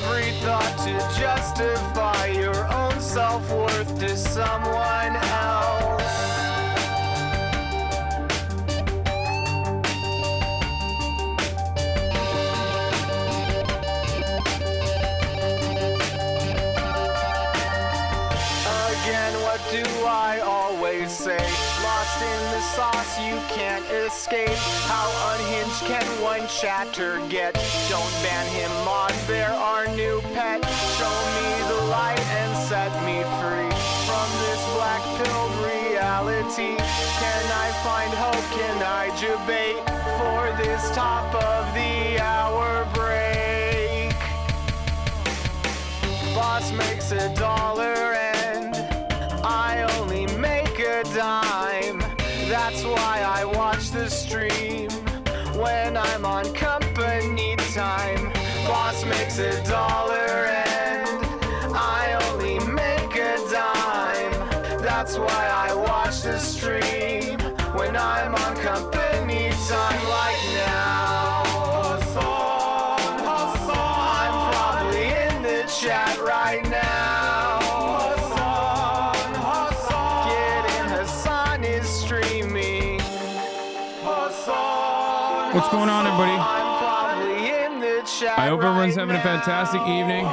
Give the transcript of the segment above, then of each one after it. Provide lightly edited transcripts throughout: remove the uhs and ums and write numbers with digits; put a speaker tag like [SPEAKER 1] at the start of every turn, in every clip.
[SPEAKER 1] every thought to justify your own self-worth to someone else. Again, what do I always say? Lost in the sauce, you can't escape. How unhinged can one chatter get? Don't ban him, mods, they're our new pet. Show me the light and set me free from this black pill reality. Can I find hope? Can I debate for this top of the hour break? Boss makes $1 and I only make a dime. That's why I watch the stream when I'm on company time. Boss makes $1 and I only make a dime. That's why I watch the stream when I'm on company time. Like now, I'm probably in the chat right now.
[SPEAKER 2] What's going on, everybody? I hope everyone's having a fantastic evening,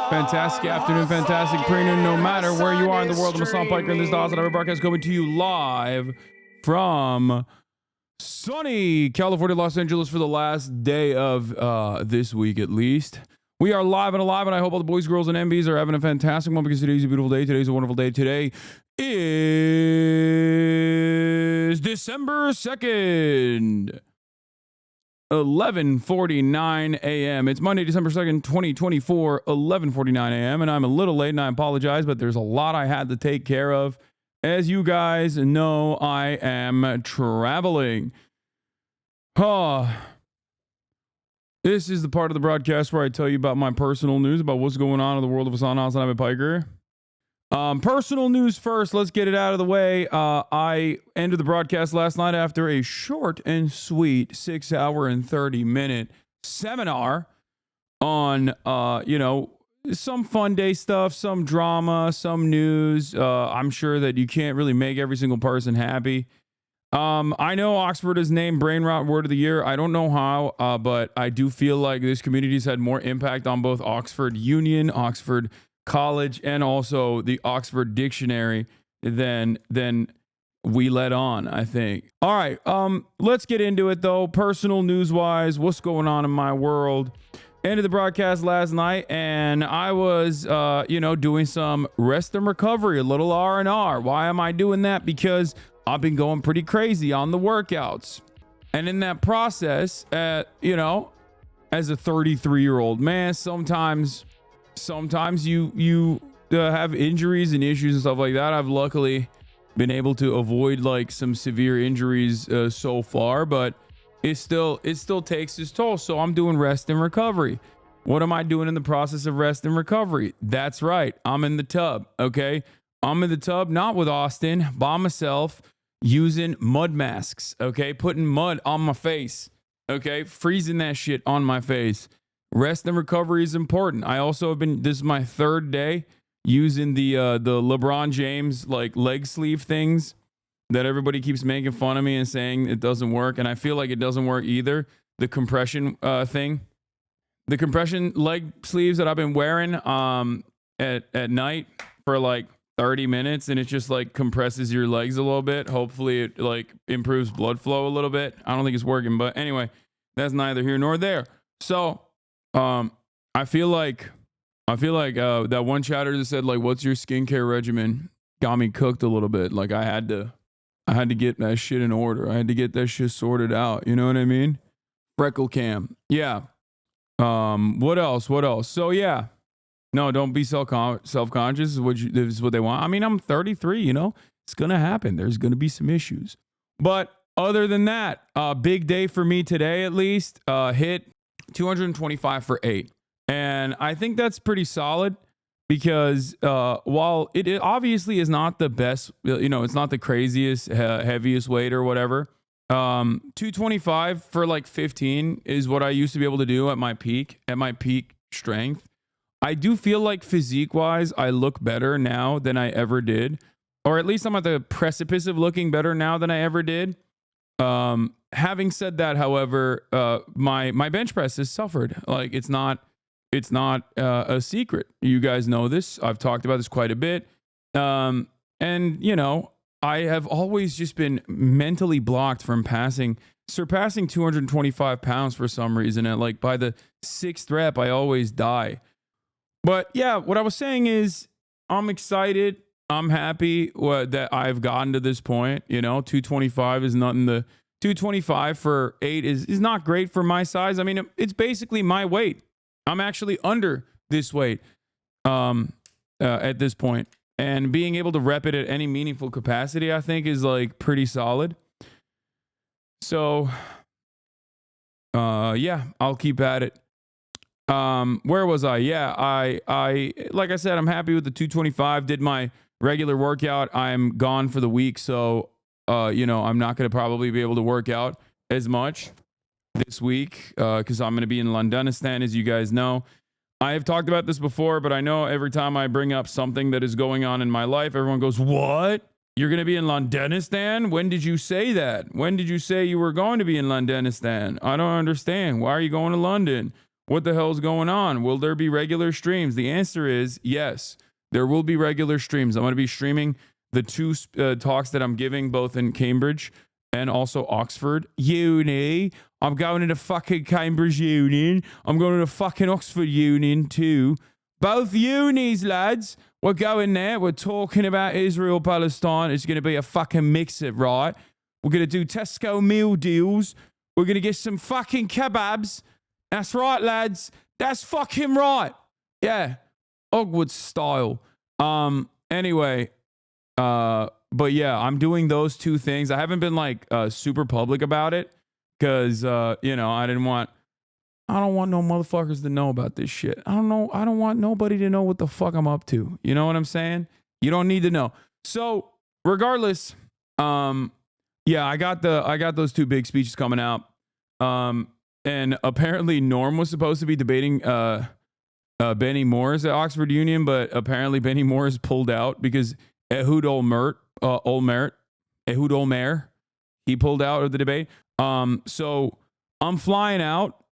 [SPEAKER 2] fantastic afternoon, fantastic pre-noon, no matter where you are in the world. I'm Hasanabi Piker, and this is the Hasanabi broadcast coming to you live from sunny California, Los Angeles for the last day of this week, at least. We are live and alive, and I hope all the boys, girls, and MBs are having a fantastic one because today's a beautiful day. Today's a wonderful day. Today is December 2nd. 11:49 a.m. It's Monday, December 2nd, 2024, 11:49 a.m. And I'm a little late and I apologize, but there's a lot I had to take care of. As you guys know, I am traveling. This is the part of the broadcast where I tell you about my personal news, about what's going on in the world of Hasanabi Piker. Personal news first. Let's get it out of the way. I ended the broadcast last night after a short and sweet 6 hour and 30-minute seminar on, some fun day stuff, some drama, some news. I'm sure that you can't really make every single person happy. I know Oxford is named Brain Rot Word of the Year. I don't know how, but I do feel like this community's had more impact on both Oxford Union, Oxford College, and also the Oxford Dictionary than we let on, I think. All right, let's get into it though. Personal news wise, what's going on in my world? Ended the broadcast last night, and I was doing some rest and recovery, a little R&R. Why am I doing that? Because I've been going pretty crazy on the workouts, and in that process, as a 33-year-old man, sometimes you have injuries and issues and stuff like that. I've luckily been able to avoid like some severe injuries so far, but it still takes its toll. So I'm doing rest and recovery. What am I doing in the process of rest and recovery? That's right. I'm in the tub. Okay. I'm in the tub, not with Austin, by myself, using mud masks. Okay. Putting mud on my face. Okay. Freezing that shit on my face. Rest and recovery is important. I also have been, this is my third day using the LeBron James like leg sleeve things that everybody keeps making fun of me and saying it doesn't work. And I feel like it doesn't work either. The compression thing, the compression leg sleeves that I've been wearing at night for like 30 minutes, and it just like compresses your legs a little bit. Hopefully it like improves blood flow a little bit. I don't think it's working, but anyway, that's neither here nor there. So I feel like that one chatter that said like, what's your skincare regimen, got me cooked a little bit. Like I had to get that shit in order. I had to get that shit sorted out. You know what I mean? Freckle cam. Yeah. What else? So yeah, no, don't be self-conscious is what they want. I mean, I'm 33, it's going to happen. There's going to be some issues, but other than that, big day for me today, at least, hit 225 for 8. And I think that's pretty solid because while it obviously is not the best, it's not the craziest, heaviest weight or whatever. 225 for like 15 is what I used to be able to do at my peak strength. I do feel like physique-wise, I look better now than I ever did. Or at least I'm at the precipice of looking better now than I ever did. Having said that, however, my bench press has suffered. Like it's not a secret. You guys know this. I've talked about this quite a bit. And you know, I have always just been mentally blocked from surpassing 225 pounds for some reason. And like by the 6th rep, I always die. But yeah, what I was saying is I'm excited. I'm happy that I've gotten to this point. You know, 225 is nothing. The 225 for 8 is not great for my size. I mean, it's basically my weight. I'm actually under this weight at this point. And being able to rep it at any meaningful capacity, I think, is like pretty solid. So, yeah, I'll keep at it. Where was I? Yeah, I like I said, I'm happy with the 225. Did my regular workout. I'm gone for the week, so you know, I'm not going to probably be able to work out as much this week because I'm going to be in Londonistan, as you guys know. I have talked about this before, but I know every time I bring up something that is going on in my life, everyone goes, "What? You're going to be in Londonistan? When did you say that? When did you say you were going to be in Londonistan? I don't understand. Why are you going to London? What the hell's going on? Will there be regular streams?" The answer is yes. There will be regular streams. I'm going to be streaming the 2 talks that I'm giving, both in Cambridge and also Oxford Uni. I'm going to the fucking Cambridge Union. I'm going to the fucking Oxford Union too. Both unis, lads. We're going there. We're talking about Israel, Palestine. It's going to be a fucking mix-up, right? We're going to do Tesco meal deals. We're going to get some fucking kebabs. That's right, lads. That's fucking right. Yeah. Hogwarts style. Anyway, but yeah, I'm doing those 2 things. I haven't been like super public about it because you know, I don't want no motherfuckers to know about this shit. I don't want nobody to know what the fuck I'm up to. You know what I'm saying? You don't need to know. So regardless, yeah, I got those 2 big speeches coming out. And apparently Norm was supposed to be debating Benny Morris at Oxford Union, but apparently Benny Morris pulled out because Ehud Olmert, he pulled out of the debate. So I'm flying out,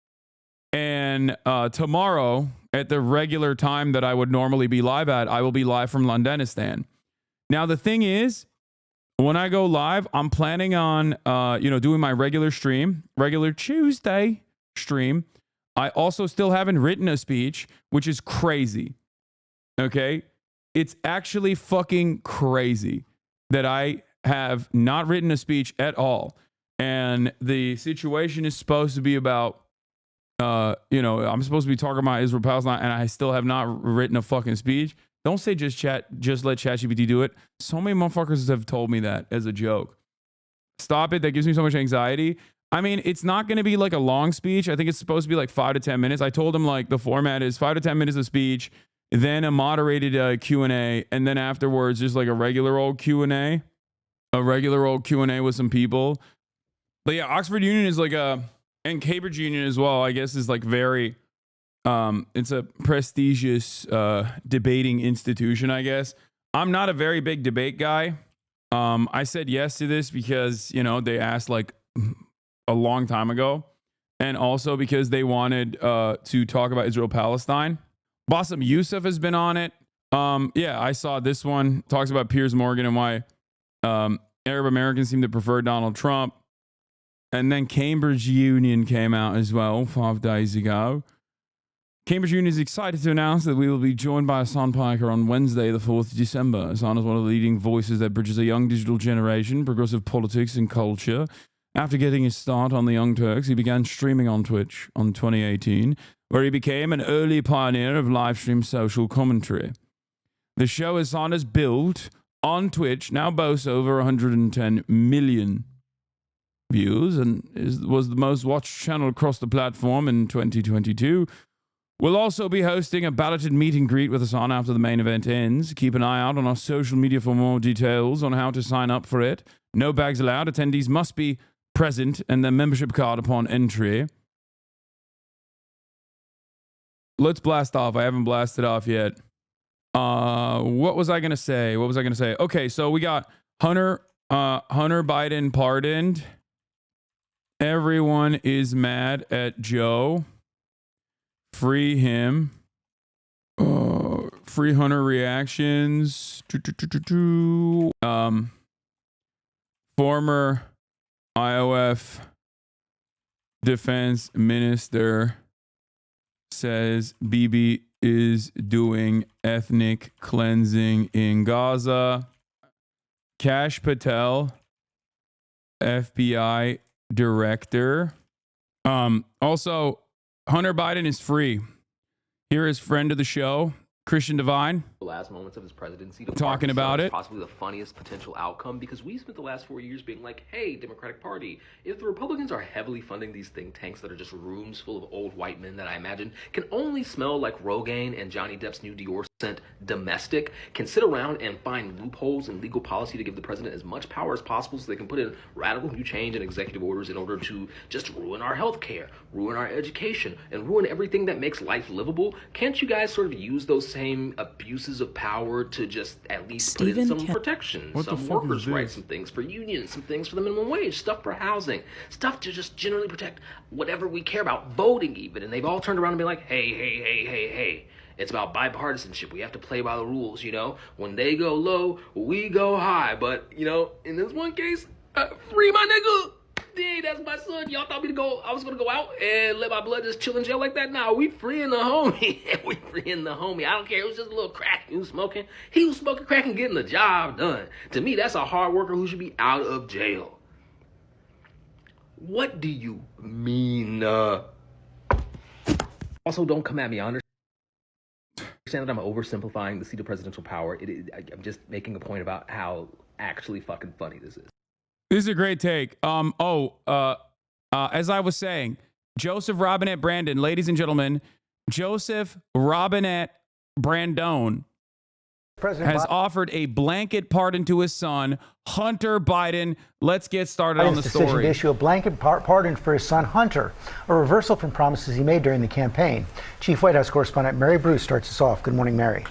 [SPEAKER 2] and tomorrow at the regular time that I would normally be live at, I will be live from Londonistan. Now the thing is, when I go live, I'm planning on you know, doing my regular Tuesday stream. I also still haven't written a speech, which is crazy. Okay? It's actually fucking crazy that I have not written a speech at all. And the situation is supposed to be about, you know, I'm supposed to be talking about Israel, Palestine, and I still have not written a fucking speech. Don't say just let ChatGPT do it. So many motherfuckers have told me that as a joke. Stop it. That gives me so much anxiety. I mean, it's not going to be like a long speech. I think it's supposed to be like 5 to 10 minutes. I told him like the format is 5 to 10 minutes of speech, then a moderated Q&A, and then afterwards just like a regular old Q&A with some people. But yeah, Oxford Union is like and Cambridge Union as well, I guess, is like very, it's a prestigious debating institution, I guess. I'm not a very big debate guy. I said yes to this because, you know, they asked like a long time ago, and also because they wanted to talk about Israel Palestine. Bassem Youssef has been on it. Yeah, I saw this one, talks about Piers Morgan and why Arab Americans seem to prefer Donald Trump. And then Cambridge Union came out as well 5 days ago. Cambridge Union is excited to announce that we will be joined by Hassan Piker on Wednesday, the 4th December. Hassan is one of the leading voices that bridges a young digital generation, progressive politics and culture. After getting his start on the Young Turks, he began streaming on Twitch in 2018, where he became an early pioneer of live stream social commentary. The show Hassan has built on Twitch now boasts over 110 million views and was the most watched channel across the platform in 2022. We'll also be hosting a balloted meet and greet with Hassan after the main event ends. Keep an eye out on our social media for more details on how to sign up for it. No bags allowed. Attendees must be present and their membership card upon entry. let's blast off. I haven't blasted off yet. What was I gonna say? Okay, so we got Hunter Biden pardoned. Everyone is mad at Joe. Free him. Free Hunter reactions. Former IOF defense minister says Bibi is doing ethnic cleansing in Gaza. Kash Patel, FBI director. Also, Hunter Biden is free. Here is friend of the show, Christian Devine.
[SPEAKER 3] The last moments of his presidency,
[SPEAKER 2] talking about it.
[SPEAKER 3] Possibly the funniest potential outcome, because we spent the last 4 years being like, hey, Democratic Party, if the Republicans are heavily funding these think tanks that are just rooms full of old white men that I imagine can only smell like Rogaine and Johnny Depp's new Dior scent domestic, can sit around and find loopholes in legal policy to give the president as much power as possible so they can put in radical new change and executive orders in order to just ruin our health care, ruin our education, and ruin everything that makes life livable. Can't you guys sort of use those same abuses of power to just at least put in some protection, some workers' rights, some things for unions, some things for the minimum wage, stuff for housing, stuff to just generally protect whatever we care about, voting even. And they've all turned around and been like, hey, it's about bipartisanship. We have to play by the rules, you know? When they go low, we go high. But, you know, in this one case, free my nigga. Dang, that's my son. Y'all thought I was gonna go out and let my blood just chill in jail like that? Nah, we freeing the homie. We freeing the homie. I don't care. It was just a little crack he was smoking. He was smoking crack and getting the job done. To me, that's a hard worker who should be out of jail. What do you mean? Also, don't come at me. I understand that I'm oversimplifying the seat of presidential power. I'm just making a point about how actually fucking funny this is.
[SPEAKER 2] This is a great take. As I was saying, Joseph Robinette Brandon, ladies and gentlemen, Joseph Robinette Brandon has offered a blanket pardon to his son, Hunter Biden. Let's get started on the story.
[SPEAKER 4] Decision to issue a blanket pardon for his son, Hunter, a reversal from promises he made during the campaign. Chief White House correspondent Mary Bruce starts us off. Good morning, Mary.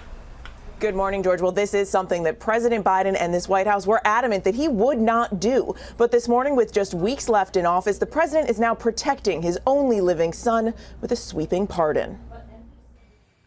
[SPEAKER 5] Good morning, George. Well, this is something that President Biden and this White House were adamant that he would not do. But this morning, with just weeks left in office, the president is now protecting his only living son with a sweeping pardon.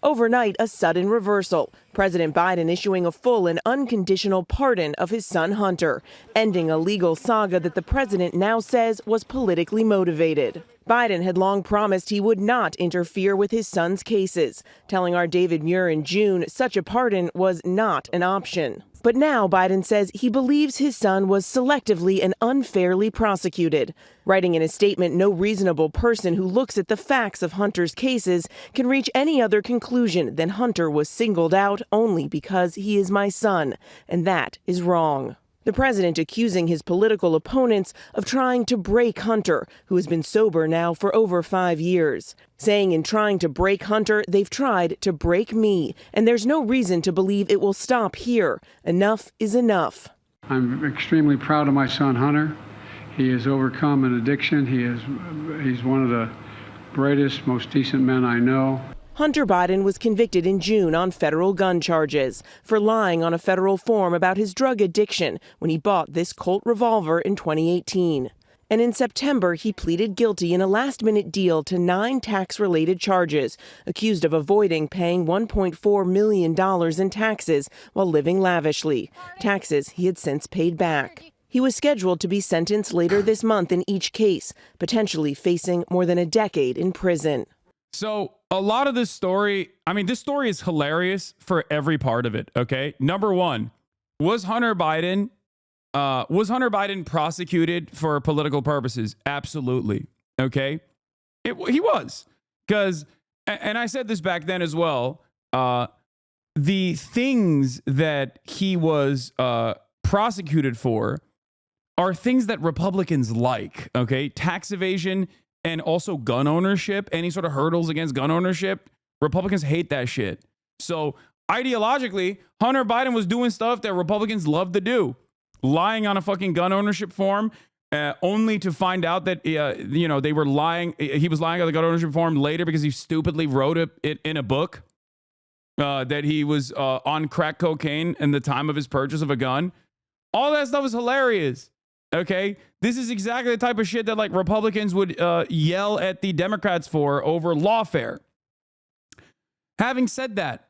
[SPEAKER 5] Overnight, a sudden reversal. President Biden issuing a full and unconditional pardon of his son Hunter, ending a legal saga that the president now says was politically motivated. Biden had long promised he would not interfere with his son's cases, telling our David Muir in June such a pardon was not an option. But now Biden says he believes his son was selectively and unfairly prosecuted, writing in a statement, no reasonable person who looks at the facts of Hunter's cases can reach any other conclusion than Hunter was singled out only because he is my son, and that is wrong. The president accusing his political opponents of trying to break Hunter, who has been sober now for over 5 years, saying in trying to break Hunter, they've tried to break me, and there's no reason to believe it will stop here. Enough is enough.
[SPEAKER 6] I'm extremely proud of my son, Hunter. He has overcome an addiction. He's one of the brightest, most decent men I know.
[SPEAKER 5] Hunter Biden was convicted in June on federal gun charges for lying on a federal form about his drug addiction when he bought this Colt revolver in 2018. And in September, he pleaded guilty in a last-minute deal to 9 tax-related charges, accused of avoiding paying $1.4 million in taxes while living lavishly, taxes he had since paid back. He was scheduled to be sentenced later this month in each case, potentially facing more than a decade in prison.
[SPEAKER 2] So a lot of this story, this story is hilarious for every part of it. Okay. Number one, was Hunter Biden prosecuted for political purposes? Absolutely. Okay. He was, because, and I said this back then as well. The things that he was prosecuted for are things that Republicans like. Okay. Tax evasion, and also gun ownership, any sort of hurdles against gun ownership. Republicans hate that shit. So ideologically, Hunter Biden was doing stuff that Republicans love to do. Lying on a fucking gun ownership form, only to find out that, they were lying. He was lying on the gun ownership reform later because he stupidly wrote it in a book that he was on crack cocaine in the time of his purchase of a gun. All that stuff is hilarious. Okay, this is exactly the type of shit that like Republicans would yell at the Democrats for over lawfare. Having said that,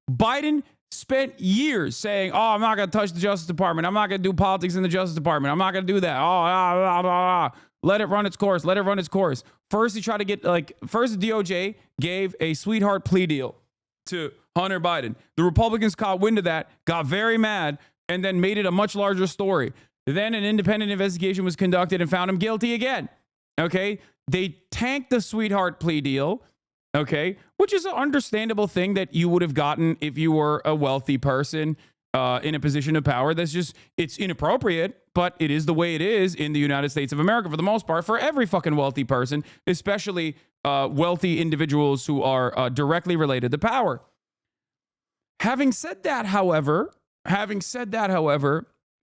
[SPEAKER 2] Biden spent years saying, "Oh, I'm not going to touch the Justice Department. I'm not going to do politics in the Justice Department. I'm not going to do that. Let it run its course. Let it run its course." First, he tried to get first the DOJ gave a sweetheart plea deal to Hunter Biden. The Republicans caught wind of that, got very mad, and then made it a much larger story. Then an independent investigation was conducted and found him guilty again. Okay, they tanked the sweetheart plea deal. Okay, which is an understandable thing that you would have gotten if you were a wealthy person in a position of power. It's inappropriate, but it is the way it is in the United States of America for the most part, for every fucking wealthy person, especially wealthy individuals who are directly related to power. Having said that, however,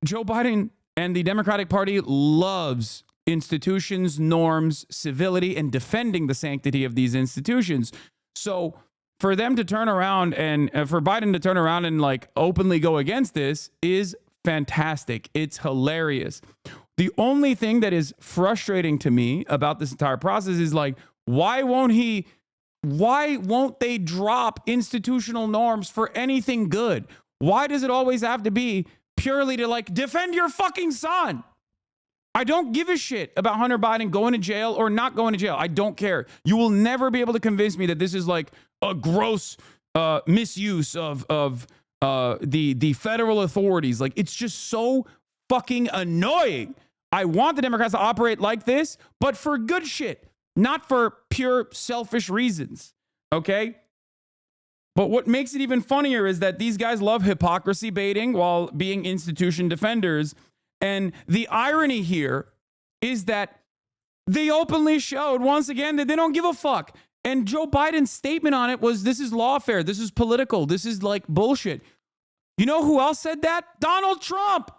[SPEAKER 2] Joe Biden and the Democratic Party loves institutions, norms, civility, and defending the sanctity of these institutions. So for them to turn around and for Biden to turn around and like openly go against this is fantastic. It's hilarious. The only thing that is frustrating to me about this entire process is like, why won't they drop institutional norms for anything good? Why does it always have to be purely to like defend your fucking son? I don't give a shit about Hunter Biden going to jail or not going to jail. I don't care. You will never be able to convince me that this is like a gross misuse of the federal authorities. Like, it's just so fucking annoying. I want the Democrats to operate like this, but for good shit, not for pure selfish reasons. Okay? But what makes it even funnier is that these guys love hypocrisy baiting while being institution defenders. And the irony here is that they openly showed once again that they don't give a fuck. And Joe Biden's statement on it was, this is lawfare. This is political. This is like bullshit. You know who else said that? Donald Trump.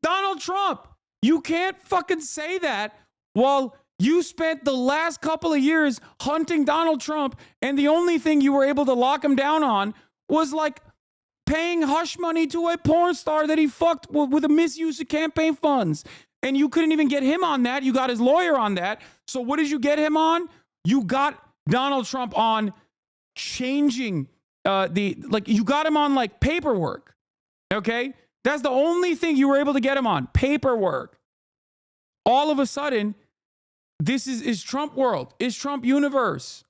[SPEAKER 2] Donald Trump. You can't fucking say that while you spent the last couple of years hunting Donald Trump, and the only thing you were able to lock him down on was like paying hush money to a porn star that he fucked with a misuse of campaign funds. And you couldn't even get him on that. You got his lawyer on that. So what did you get him on? You got Donald Trump on changing you got him on like paperwork. Okay? That's the only thing you were able to get him on, paperwork. All of a sudden, this is Trump world, is Trump universe.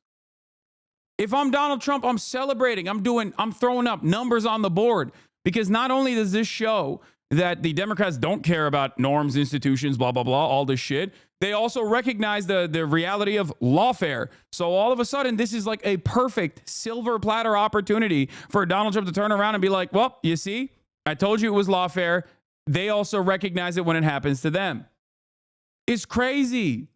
[SPEAKER 2] If I'm Donald Trump, I'm celebrating. I'm throwing up numbers on the board, because not only does this show that the Democrats don't care about norms, institutions, blah, blah, blah, all this shit, they also recognize the reality of lawfare. So all of a sudden, this is like a perfect silver platter opportunity for Donald Trump to turn around and be like, well, you see, I told you it was lawfare. They also recognize it when it happens to them. It's crazy.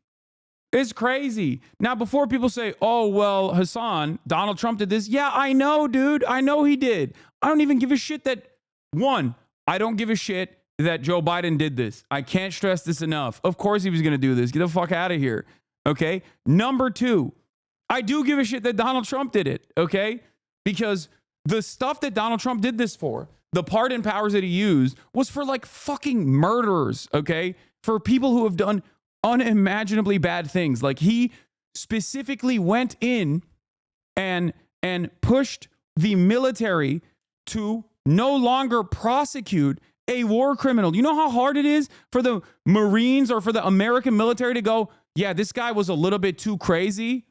[SPEAKER 2] It's crazy. Now, before people say, oh, well, Hassan, Donald Trump did this. Yeah, I know, dude. I know he did. I don't even give a shit that, one, I don't give a shit that Joe Biden did this. I can't stress this enough. Of course he was going to do this. Get the fuck out of here. Okay? Number two, I do give a shit that Donald Trump did it. Okay? Because the stuff that Donald Trump did this for, the pardon powers that he used, was for like fucking murderers. Okay? For people who have done unimaginably bad things. Like, he specifically went in and pushed the military to no longer prosecute a war criminal. You know how hard it is for the Marines or for the American military to go, yeah, this guy was a little bit too crazy?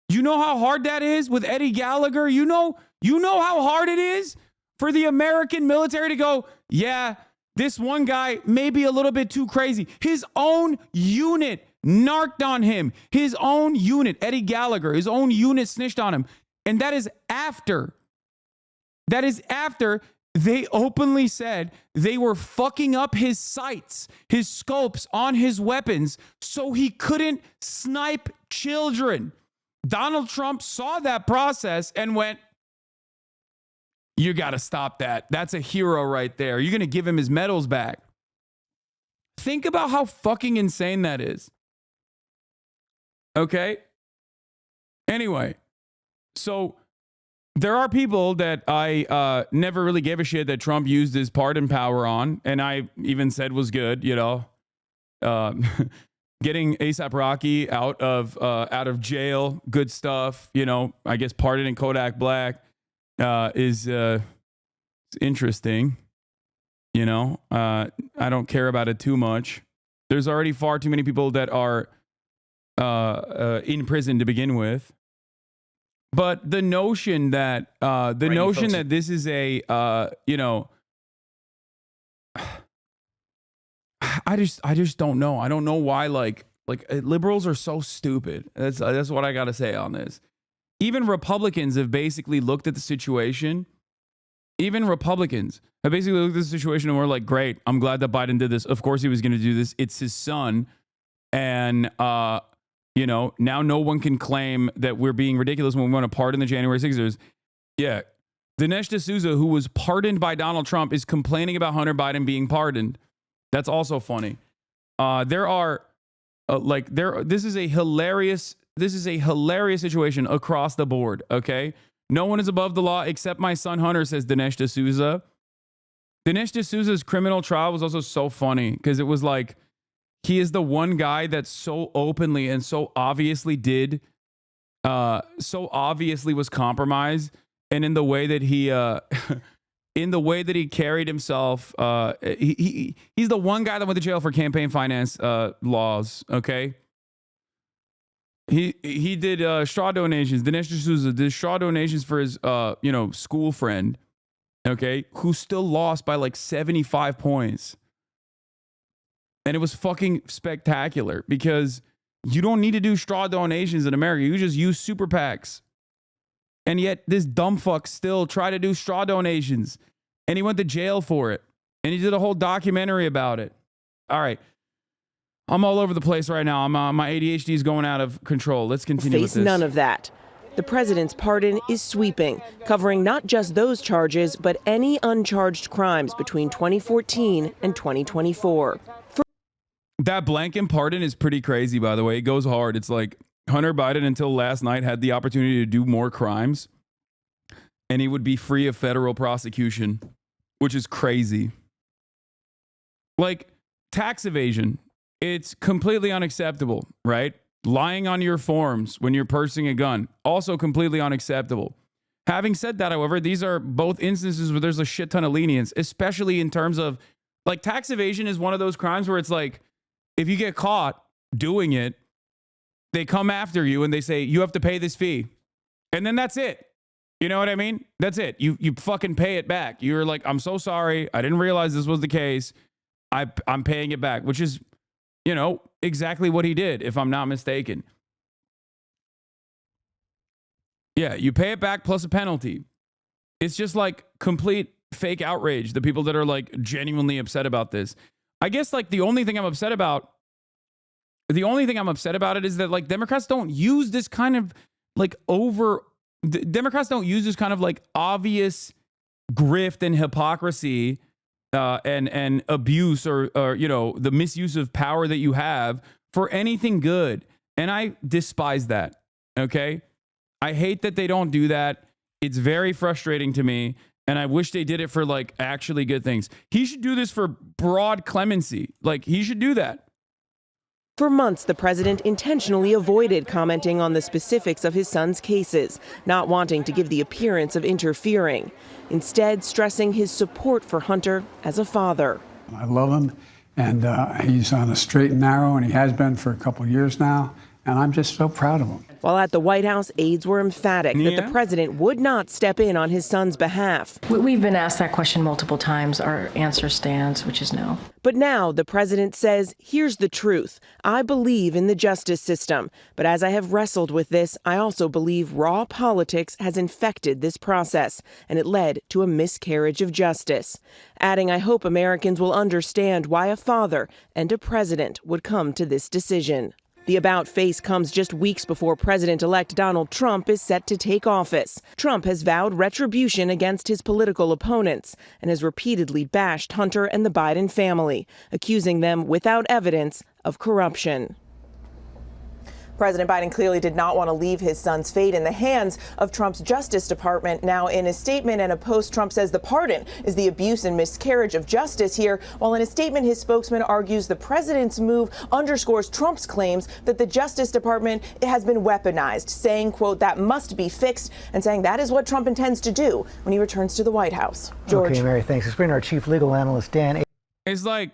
[SPEAKER 2] You know how hard that is with Eddie Gallagher? You know how hard it is for the American military to go, yeah, this one guy may be a little bit too crazy. His own unit narked on him. His own unit, Eddie Gallagher, his own unit snitched on him. And that is after they openly said they were fucking up his sights, his scopes on his weapons, so he couldn't snipe children. Donald Trump saw that process and went, You got to stop that. That's a hero right there. You're going to give him his medals back. Think about how fucking insane that is. Okay? Anyway, so there are people that I never really gave a shit that Trump used his pardon power on, and I even said was good, you know. Getting A$AP Rocky out of jail, good stuff. You know, I guess pardoning Kodak Black is interesting. You know, I don't care about it too much. There's already far too many people that are in prison to begin with. But the notion that that this is a you know, I just don't know. I don't know why like liberals are so stupid. That's what I got to say on this. Even Republicans have basically looked at the situation. Even Republicans have basically looked at the situation and we're like, great, I'm glad that Biden did this. Of course he was going to do this. It's his son. And, you know, now no one can claim that we're being ridiculous when we want to pardon the January 6ers. Yeah. Dinesh D'Souza, who was pardoned by Donald Trump, is complaining about Hunter Biden being pardoned. That's also funny. There are this is a hilarious situation across the board. Okay. No one is above the law except my son Hunter, says Dinesh D'Souza. Dinesh D'Souza's criminal trial was also so funny because it was like, he is the one guy that so openly and so obviously was compromised. And in the way that he carried himself, he's the one guy that went to jail for campaign finance laws. Okay. He did straw donations. Dinesh D'Souza did straw donations for his school friend, okay, who still lost by like 75 points. And it was fucking spectacular because you don't need to do straw donations in America. You just use super PACs. And yet this dumb fuck still tried to do straw donations. And he went to jail for it. And he did a whole documentary about it. All right. I'm all over the place right now. My ADHD is going out of control. Let's continue with this.
[SPEAKER 5] None of that. The president's pardon is sweeping, covering not just those charges, but any uncharged crimes between 2014 and 2024.
[SPEAKER 2] That blanket pardon is pretty crazy, by the way. It goes hard. It's like Hunter Biden until last night had the opportunity to do more crimes and he would be free of federal prosecution, which is crazy. Like tax evasion, it's completely unacceptable, right? Lying on your forms when you're purchasing a gun, also completely unacceptable. Having said that, however, these are both instances where there's a shit ton of lenience, especially in terms of like tax evasion is one of those crimes where it's like, if you get caught doing it, they come after you and they say, you have to pay this fee. And then that's it. You know what I mean? That's it. You fucking pay it back. You're like, I'm so sorry. I didn't realize this was the case. I'm paying it back, which is, you know, exactly what he did, if I'm not mistaken. Yeah, you pay it back plus a penalty. It's just like complete fake outrage. The people that are like genuinely upset about this. I guess like the only thing I'm upset about it is that like Democrats don't use this kind of like Democrats don't use this kind of like obvious grift and hypocrisy and abuse or you know, the misuse of power that you have for anything good. And I despise that. Okay. I hate that they don't do that. It's very frustrating to me. And I wish they did it for like actually good things. He should do this for broad clemency. Like he should do that.
[SPEAKER 5] For months, the president intentionally avoided commenting on the specifics of his son's cases, not wanting to give the appearance of interfering, instead stressing his support for Hunter as a father.
[SPEAKER 6] I love him, and he's on a straight and narrow, and he has been for a couple of years now, and I'm just so proud of him.
[SPEAKER 5] While at the White House, aides were emphatic that the president would not step in on his son's behalf.
[SPEAKER 7] We've been asked that question multiple times. Our answer stands, which is no.
[SPEAKER 5] But now the president says, here's the truth. I believe in the justice system. But as I have wrestled with this, I also believe raw politics has infected this process, and it led to a miscarriage of justice. Adding, I hope Americans will understand why a father and a president would come to this decision. The about face comes just weeks before President-elect Donald Trump is set to take office. Trump has vowed retribution against his political opponents and has repeatedly bashed Hunter and the Biden family, accusing them without evidence of corruption. President Biden clearly did not want to leave his son's fate in the hands of Trump's Justice Department. Now, in a statement and a post, Trump says the pardon is the abuse and miscarriage of justice here, while in a statement, his spokesman argues the president's move underscores Trump's claims that the Justice Department has been weaponized, saying, quote, that must be fixed, and saying that is what Trump intends to do when he returns to the White House. George.
[SPEAKER 4] Okay, Mary, thanks. Let's bring our chief legal analyst, Dan.
[SPEAKER 2] It's like,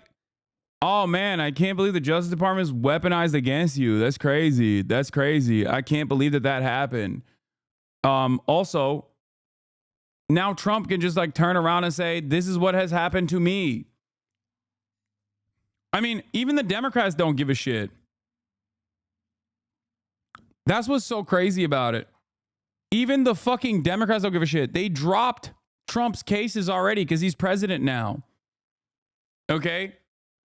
[SPEAKER 2] oh man, I can't believe the Justice Department is weaponized against you. That's crazy. That's crazy. I can't believe that happened. Also, now Trump can just like turn around and say, this is what has happened to me. I mean, even the Democrats don't give a shit. That's what's so crazy about it. Even the fucking Democrats don't give a shit. They dropped Trump's cases already because he's president now. Okay?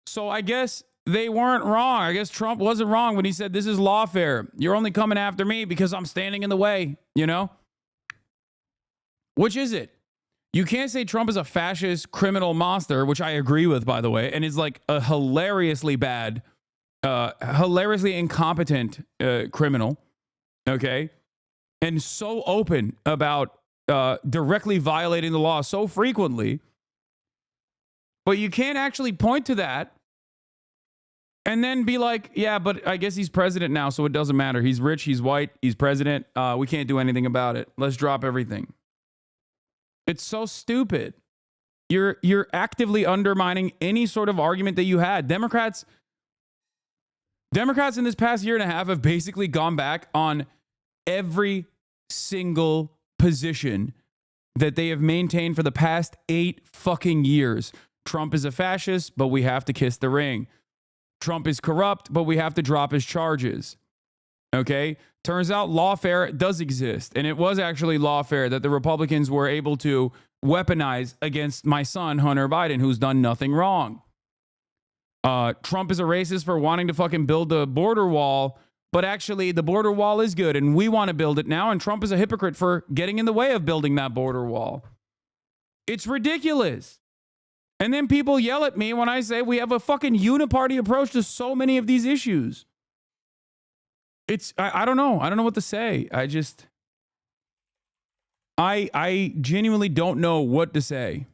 [SPEAKER 2] So I guess they weren't wrong. I guess Trump wasn't wrong when he said, this is lawfare. You're only coming after me because I'm standing in the way, you know? Which is it? You can't say Trump is a fascist criminal monster, which I agree with, by the way, and is like a hilariously bad, hilariously incompetent criminal, okay? And so open about directly violating the law so frequently. But you can't actually point to that and then be like, yeah, but I guess he's president now, so it doesn't matter. He's rich, he's white, he's president. We can't do anything about it. Let's drop everything. It's so stupid. You're actively undermining any sort of argument that you had. Democrats in this past year and a half have basically gone back on every single position that they have maintained for the past 8 fucking years. Trump is a fascist, but we have to kiss the ring. Trump is corrupt, but we have to drop his charges. Okay? Turns out lawfare does exist. And it was actually lawfare that the Republicans were able to weaponize against my son, Hunter Biden, who's done nothing wrong. Trump is a racist for wanting to fucking build a border wall, but actually the border wall is good and we want to build it now. And Trump is a hypocrite for getting in the way of building that border wall. It's ridiculous. And then people yell at me when I say we have a fucking uniparty approach to so many of these issues. I don't know. I don't know what to say. I genuinely don't know what to say.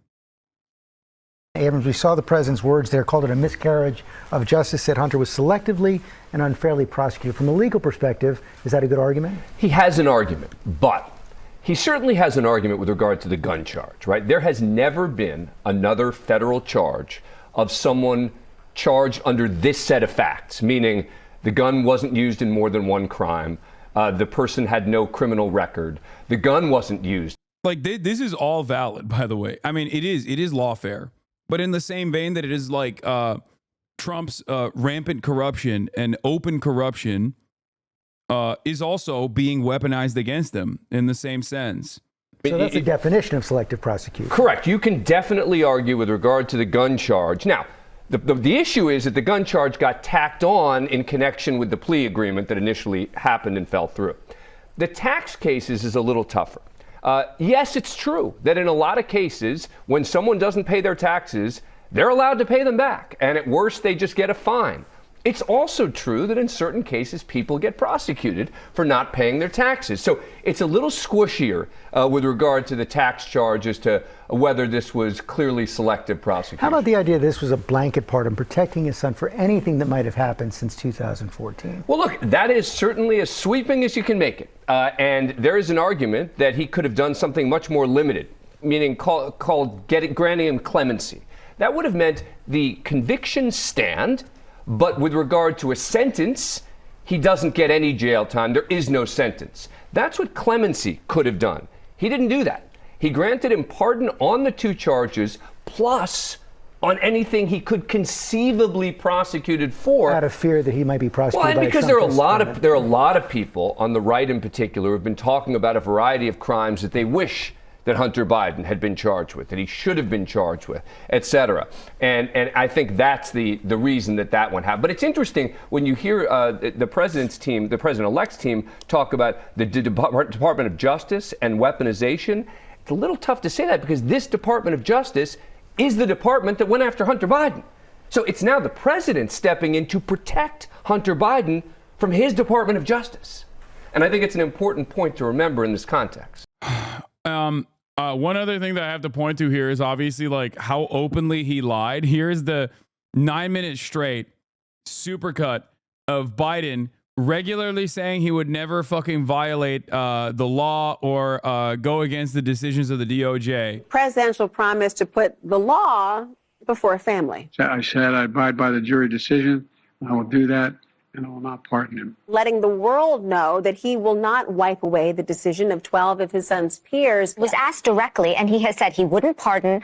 [SPEAKER 4] Abrams, we saw the president's words there, called it a miscarriage of justice, said Hunter was selectively and unfairly prosecuted. From a legal perspective, is that a good argument?
[SPEAKER 8] He has an argument, but he certainly has an argument with regard to the gun charge, right? There has never been another federal charge of someone charged under this set of facts, meaning the gun wasn't used in more than one crime, the person had no criminal record, the gun wasn't used.
[SPEAKER 2] Like, this is all valid, by the way. I mean, it is lawfare. But in the same vein that it is like Trump's rampant corruption and open corruption is also being weaponized against them in the same sense.
[SPEAKER 4] So that's the definition of selective prosecution.
[SPEAKER 8] Correct. You can definitely argue with regard to the gun charge. Now, the issue is that the gun charge got tacked on in connection with the plea agreement that initially happened and fell through. The tax cases is a little tougher. Yes, it's true that in a lot of cases, when someone doesn't pay their taxes, they're allowed to pay them back. And at worst, they just get a fine. It's also true that in certain cases, people get prosecuted for not paying their taxes. So it's a little squishier with regard to the tax charge as to whether this was clearly selective prosecution.
[SPEAKER 4] How about the idea that this was a blanket pardon, protecting his son for anything that might have happened since 2014?
[SPEAKER 8] Well, look, that is certainly as sweeping as you can make it. And there is an argument that he could have done something much more limited, meaning called granting him clemency. That would have meant the conviction stand, but with regard to a sentence, he doesn't get any jail time. There is no sentence. That's what clemency could have done. He didn't do that. He granted him pardon on the 2 charges, plus on anything he could conceivably prosecuted for.
[SPEAKER 4] Out of fear that he might be prosecuted.
[SPEAKER 8] Well, and because there are a lot of people on the right in particular who have been talking about a variety of crimes that they wish that Hunter Biden had been charged with, that he should have been charged with, et cetera. And I think that's the reason that one happened. But it's interesting when you hear the president's team, the president-elect's team, talk about the Department of Justice and weaponization. It's a little tough to say that because this Department of Justice is the department that went after Hunter Biden. So it's now the president stepping in to protect Hunter Biden from his Department of Justice. And I think it's an important point to remember in this context.
[SPEAKER 2] One other thing that I have to point to here is obviously like how openly he lied. Here's the 9 minutes straight supercut of Biden regularly saying he would never fucking violate the law or go against the decisions of the DOJ.
[SPEAKER 9] Presidential promise to put the law before a family.
[SPEAKER 6] I said I abide by the jury decision. I will do that, and I will not pardon him.
[SPEAKER 9] Letting the world know that he will not wipe away the decision of 12 of his son's peers.
[SPEAKER 10] Was asked directly, and he has said he wouldn't pardon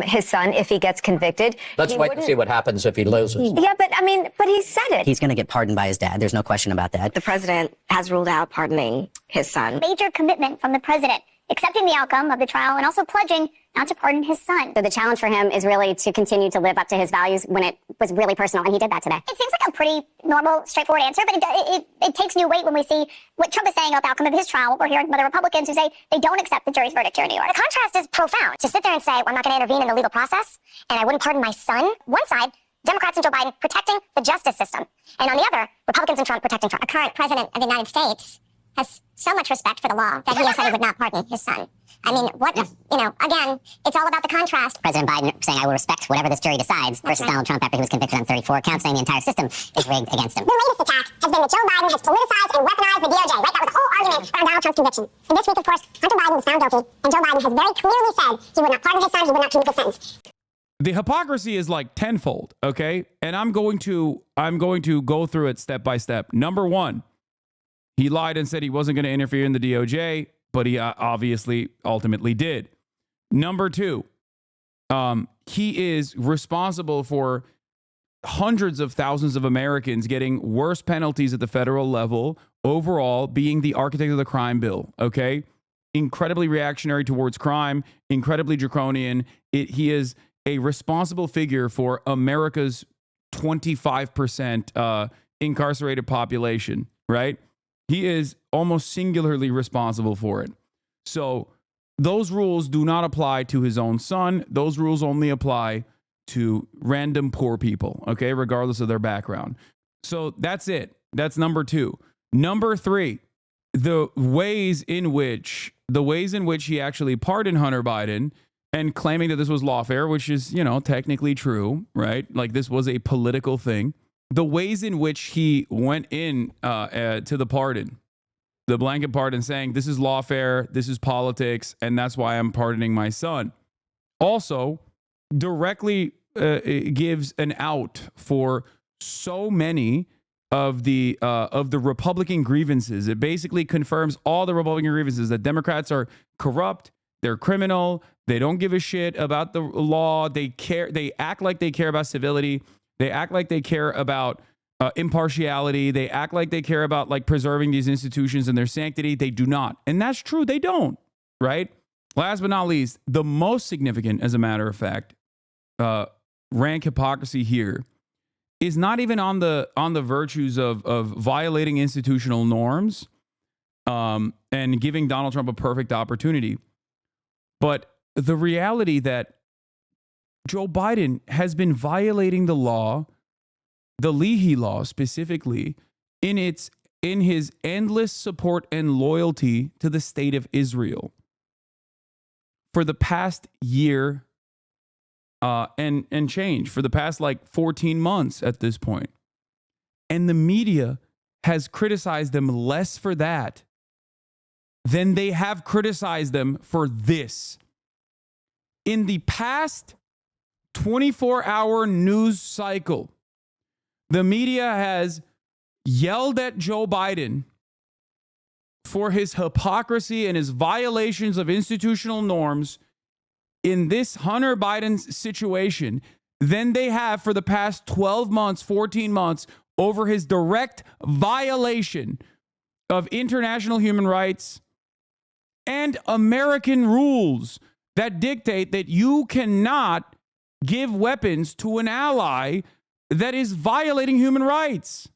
[SPEAKER 10] his son if he gets convicted.
[SPEAKER 11] Let's wait and see what happens if he loses.
[SPEAKER 10] Yeah, but he said it.
[SPEAKER 11] He's going to get pardoned by his dad. There's no question about that.
[SPEAKER 10] The president has ruled out pardoning his son.
[SPEAKER 12] Major commitment from the president, accepting the outcome of the trial and also pledging not to pardon his son.
[SPEAKER 13] So the challenge for him is really to continue to live up to his values when it was really personal, and he did that today.
[SPEAKER 12] It seems like a pretty normal, straightforward answer, but it takes new weight when we see what Trump is saying about the outcome of his trial. We're hearing from other Republicans who say they don't accept the jury's verdict here in New York. The contrast is profound. To sit there and say, well, I'm not going to intervene in the legal process, and I wouldn't pardon my son. One side, Democrats and Joe Biden protecting the justice system. And on the other, Republicans and Trump protecting Trump.
[SPEAKER 13] A current president of the United States has so much respect for the law that he has said he would not pardon his son. I mean, again, it's all about the contrast.
[SPEAKER 11] President Biden saying, I will respect whatever this jury decides, versus Donald Trump after he was convicted on 34 counts, saying the entire system is rigged against him.
[SPEAKER 13] The latest attack has been that Joe Biden has politicized and weaponized the DOJ, right? That was the whole argument around Donald Trump's conviction. And this week, of course, Hunter Biden was found guilty, and Joe Biden has very clearly said he would not pardon his son, he would not commute the sentence.
[SPEAKER 2] The hypocrisy is like tenfold, okay? And I'm going to go through it step by step. Number one, he lied and said he wasn't going to interfere in the DOJ, but he obviously ultimately did. Number two, he is responsible for hundreds of thousands of Americans getting worse penalties at the federal level, overall being the architect of the crime bill, okay? Incredibly reactionary towards crime, incredibly draconian. He is a responsible figure for America's 25% incarcerated population, right? He is almost singularly responsible for it. So those rules do not apply to his own son. Those rules only apply to random poor people, okay, regardless of their background. So that's it. That's number two. Number three, the ways in which he actually pardoned Hunter Biden and claiming that this was lawfare, which is, technically true, right? Like this was a political thing. The ways in which he went in to the pardon, the blanket pardon, saying this is lawfare, this is politics, and that's why I'm pardoning my son. Also, directly gives an out for so many of the Republican grievances. It basically confirms all the Republican grievances that Democrats are corrupt, they're criminal, they don't give a shit about the law, they act like they care about civility. They act like they care about impartiality. They act like they care about like preserving these institutions and their sanctity. They do not. And that's true. They don't. Right. Last but not least, the most significant, as a matter of fact, rank hypocrisy here is not even on the virtues of violating institutional norms and giving Donald Trump a perfect opportunity, but the reality that Joe Biden has been violating the law, the Leahy law specifically, in his endless support and loyalty to the state of Israel for the past year and change, for the past like 14 months at this point. And the media has criticized them less for that than they have criticized them for this. In the past 24-hour news cycle, the media has yelled at Joe Biden for his hypocrisy and his violations of institutional norms in this Hunter Biden situation than they have for the past 12 months, 14 months over his direct violation of international human rights, and American rules that dictate that you cannot give weapons to an ally that is violating human rights.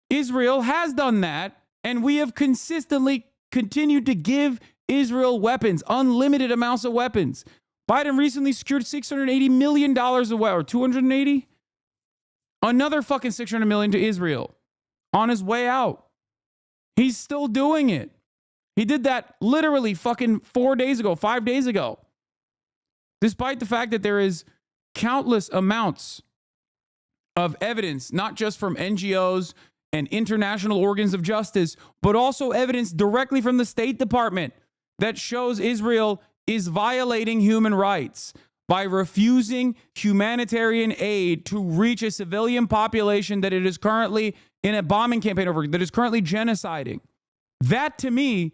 [SPEAKER 2] Israel has done that, and we have consistently continued to give Israel weapons, unlimited amounts of weapons. Biden recently secured $680 million of weapons, or 280? Another fucking $600 million to Israel on his way out. He's still doing it. He did that literally fucking 5 days ago. Despite the fact that there is countless amounts of evidence, not just from NGOs and international organs of justice, but also evidence directly from the State Department that shows Israel is violating human rights by refusing humanitarian aid to reach a civilian population that it is currently in a bombing campaign over, that is currently genociding. That to me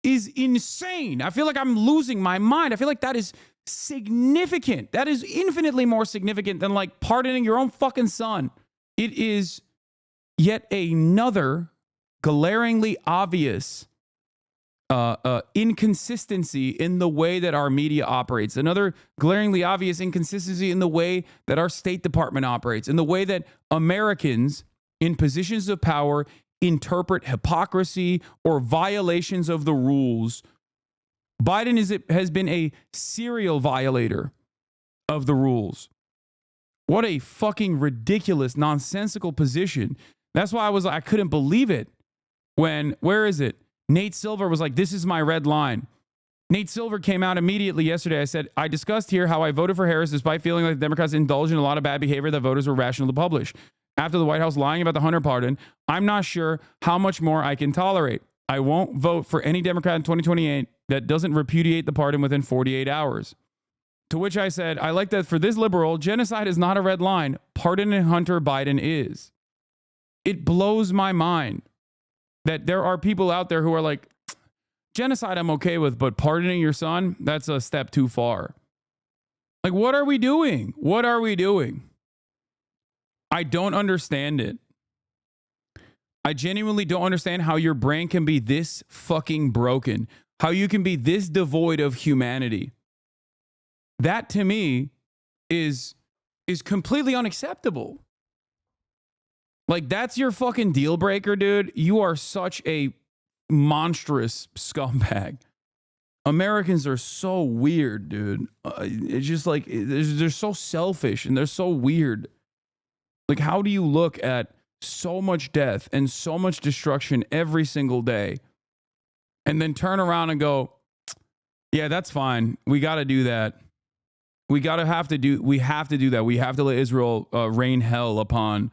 [SPEAKER 2] is insane. I feel like I'm losing my mind. I feel like that is significant. That is infinitely more significant than like pardoning your own fucking son. It is yet another glaringly obvious inconsistency in the way that our media operates. Another glaringly obvious inconsistency in the way that our State Department operates, in the way that Americans in positions of power interpret hypocrisy or violations of the rules. Biden has been a serial violator of the rules. What a fucking ridiculous, nonsensical position. That's why I couldn't believe it when, where is it? Nate Silver was like, this is my red line. Nate Silver came out immediately yesterday. I said, I discussed here how I voted for Harris despite feeling like the Democrats indulged in a lot of bad behavior that voters were rational to publish. After the White House lying about the Hunter pardon, I'm not sure how much more I can tolerate. I won't vote for any Democrat in 2028 that doesn't repudiate the pardon within 48 hours. To which I said, I like that for this liberal, genocide is not a red line. Pardoning Hunter Biden is. It blows my mind that there are people out there who are like, genocide I'm okay with, but pardoning your son, that's a step too far. Like, what are we doing? What are we doing? I don't understand it. I genuinely don't understand how your brain can be this fucking broken, how you can be this devoid of humanity. That to me is completely unacceptable. Like, that's your fucking deal breaker, dude. You are such a monstrous scumbag. Americans are so weird, dude. It's just like, they're so selfish and they're so weird. Like, how do you look at so much death and so much destruction every single day and then turn around and go, yeah, that's fine. We got to do that. We have to do that. We have to let Israel rain hell upon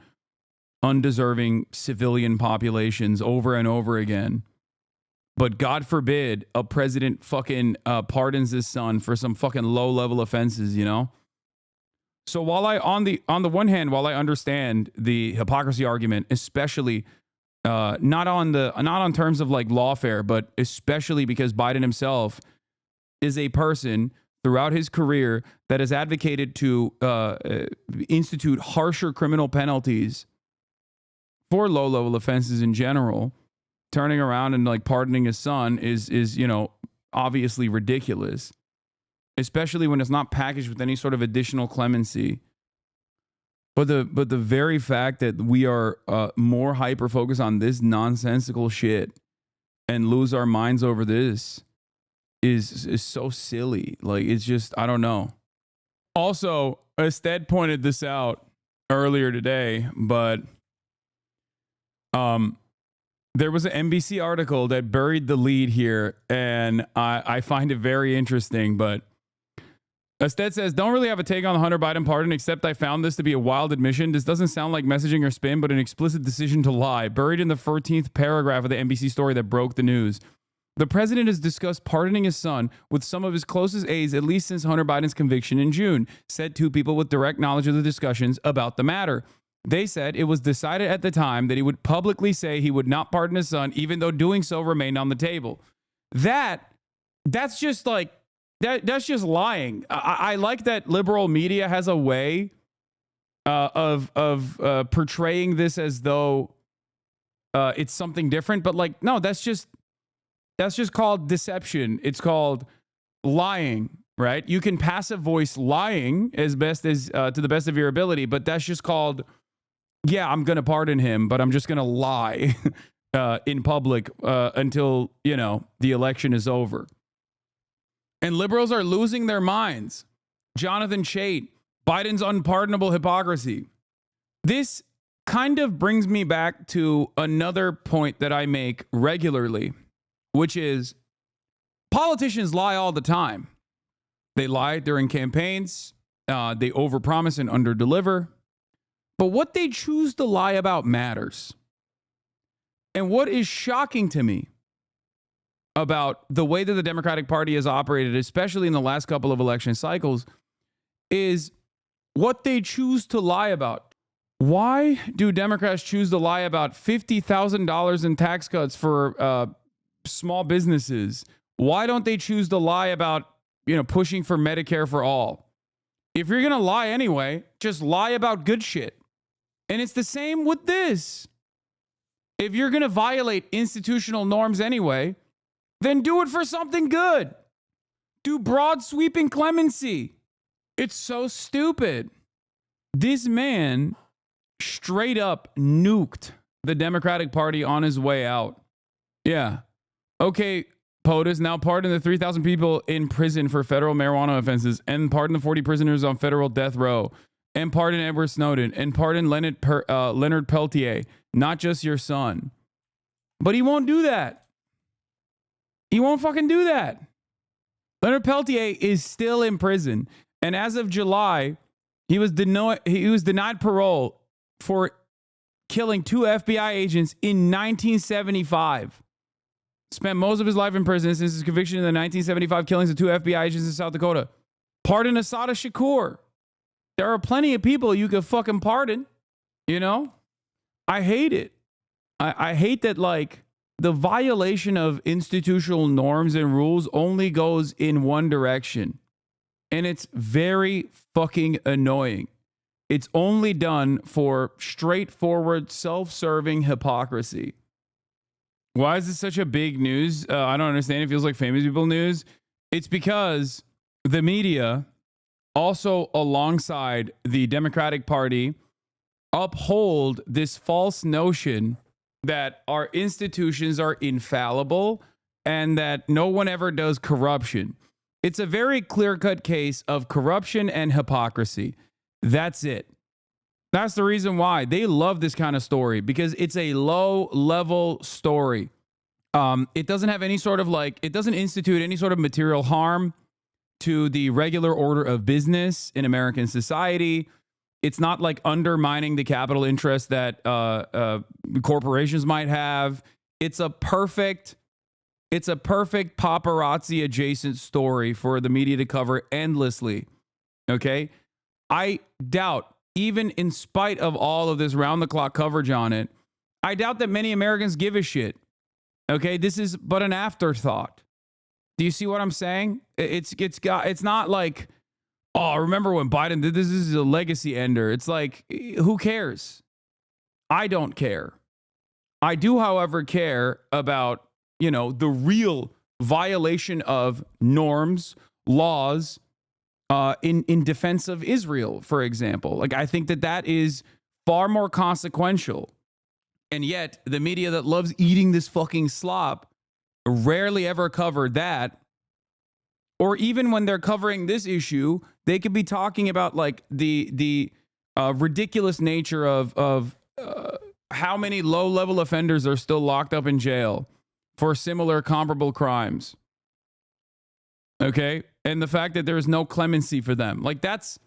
[SPEAKER 2] undeserving civilian populations over and over again. But God forbid a president fucking pardons his son for some fucking low level offenses, you know? So while on the one hand, while I understand the hypocrisy argument, especially not on terms of like lawfare, but especially because Biden himself is a person throughout his career that has advocated to institute harsher criminal penalties for low level offenses in general, turning around and like pardoning his son is you know, obviously ridiculous. Especially when it's not packaged with any sort of additional clemency. But the very fact that we are more hyper focused on this nonsensical shit and lose our minds over this is so silly. Like, it's just, I don't know. Also, Ested pointed this out earlier today, but there was an NBC article that buried the lead here, and I find it very interesting, but Ested says, don't really have a take on the Hunter Biden pardon, except I found this to be a wild admission. This doesn't sound like messaging or spin, but an explicit decision to lie, buried in the 14th paragraph of the NBC story that broke the news. The president has discussed pardoning his son with some of his closest aides, at least since Hunter Biden's conviction in June, said two people with direct knowledge of the discussions about the matter. They said it was decided at the time that he would publicly say he would not pardon his son, even though doing so remained on the table. That's just like, that's just lying. I like that liberal media has a way of portraying this as though it's something different. But like, no, that's just That's just called deception. It's called lying, right? You can passive voice lying as best as to the best of your ability, but that's just called, yeah, I'm going to pardon him, but I'm just going to lie in public until, the election is over. And liberals are losing their minds. Jonathan Chait, Biden's unpardonable hypocrisy. This kind of brings me back to another point that I make regularly, which is politicians lie all the time. They lie during campaigns. They overpromise and underdeliver. But what they choose to lie about matters. And what is shocking to me about the way that the Democratic Party has operated, especially in the last couple of election cycles, is what they choose to lie about. Why do Democrats choose to lie about $50,000 in tax cuts for small businesses? Why don't they choose to lie about, pushing for Medicare for all? If you're going to lie anyway, just lie about good shit. And it's the same with this. If you're going to violate institutional norms anyway, then do it for something good. Do broad sweeping clemency. It's so stupid. This man straight up nuked the Democratic Party on his way out. Yeah. Okay, POTUS, now pardon the 3,000 people in prison for federal marijuana offenses, and pardon the 40 prisoners on federal death row, and pardon Edward Snowden, and pardon Leonard Peltier, not just your son. But he won't do that. He won't fucking do that. Leonard Peltier is still in prison. And as of July, he was denied parole for killing 2 FBI agents in 1975. Spent most of his life in prison since his conviction in the 1975 killings of 2 FBI agents in South Dakota. Pardon Assata Shakur. There are plenty of people you could fucking pardon. I hate it. I hate that, the violation of institutional norms and rules only goes in one direction. And it's very fucking annoying. It's only done for straightforward, self-serving hypocrisy. Why is this such a big news? I don't understand. It feels like famous people news. It's because the media, also alongside the Democratic Party, uphold this false notion that our institutions are infallible and that no one ever does corruption. It's a very clear-cut case of corruption and hypocrisy. That's it. That's the reason why they love this kind of story, because it's a low-level story. It doesn't have any sort of it doesn't institute any sort of material harm to the regular order of business in American society. It's not undermining the capital interest that corporations might have. It's a perfect paparazzi adjacent story for the media to cover endlessly. Okay? I doubt, even in spite of all of this round the clock coverage on it, I doubt that many Americans give a shit. Okay? This is but an afterthought. Do you see what I'm saying? It's not like, oh, remember when Biden did this? This is a legacy ender. It's who cares? I don't care. I do, however, care about, the real violation of norms, laws, in defense of Israel, for example. I think that is far more consequential. And yet, the media that loves eating this fucking slop rarely ever covered that. Or even when they're covering this issue, they could be talking about the ridiculous nature of how many low-level offenders are still locked up in jail for similar comparable crimes. Okay? And the fact that there is no clemency for them. That's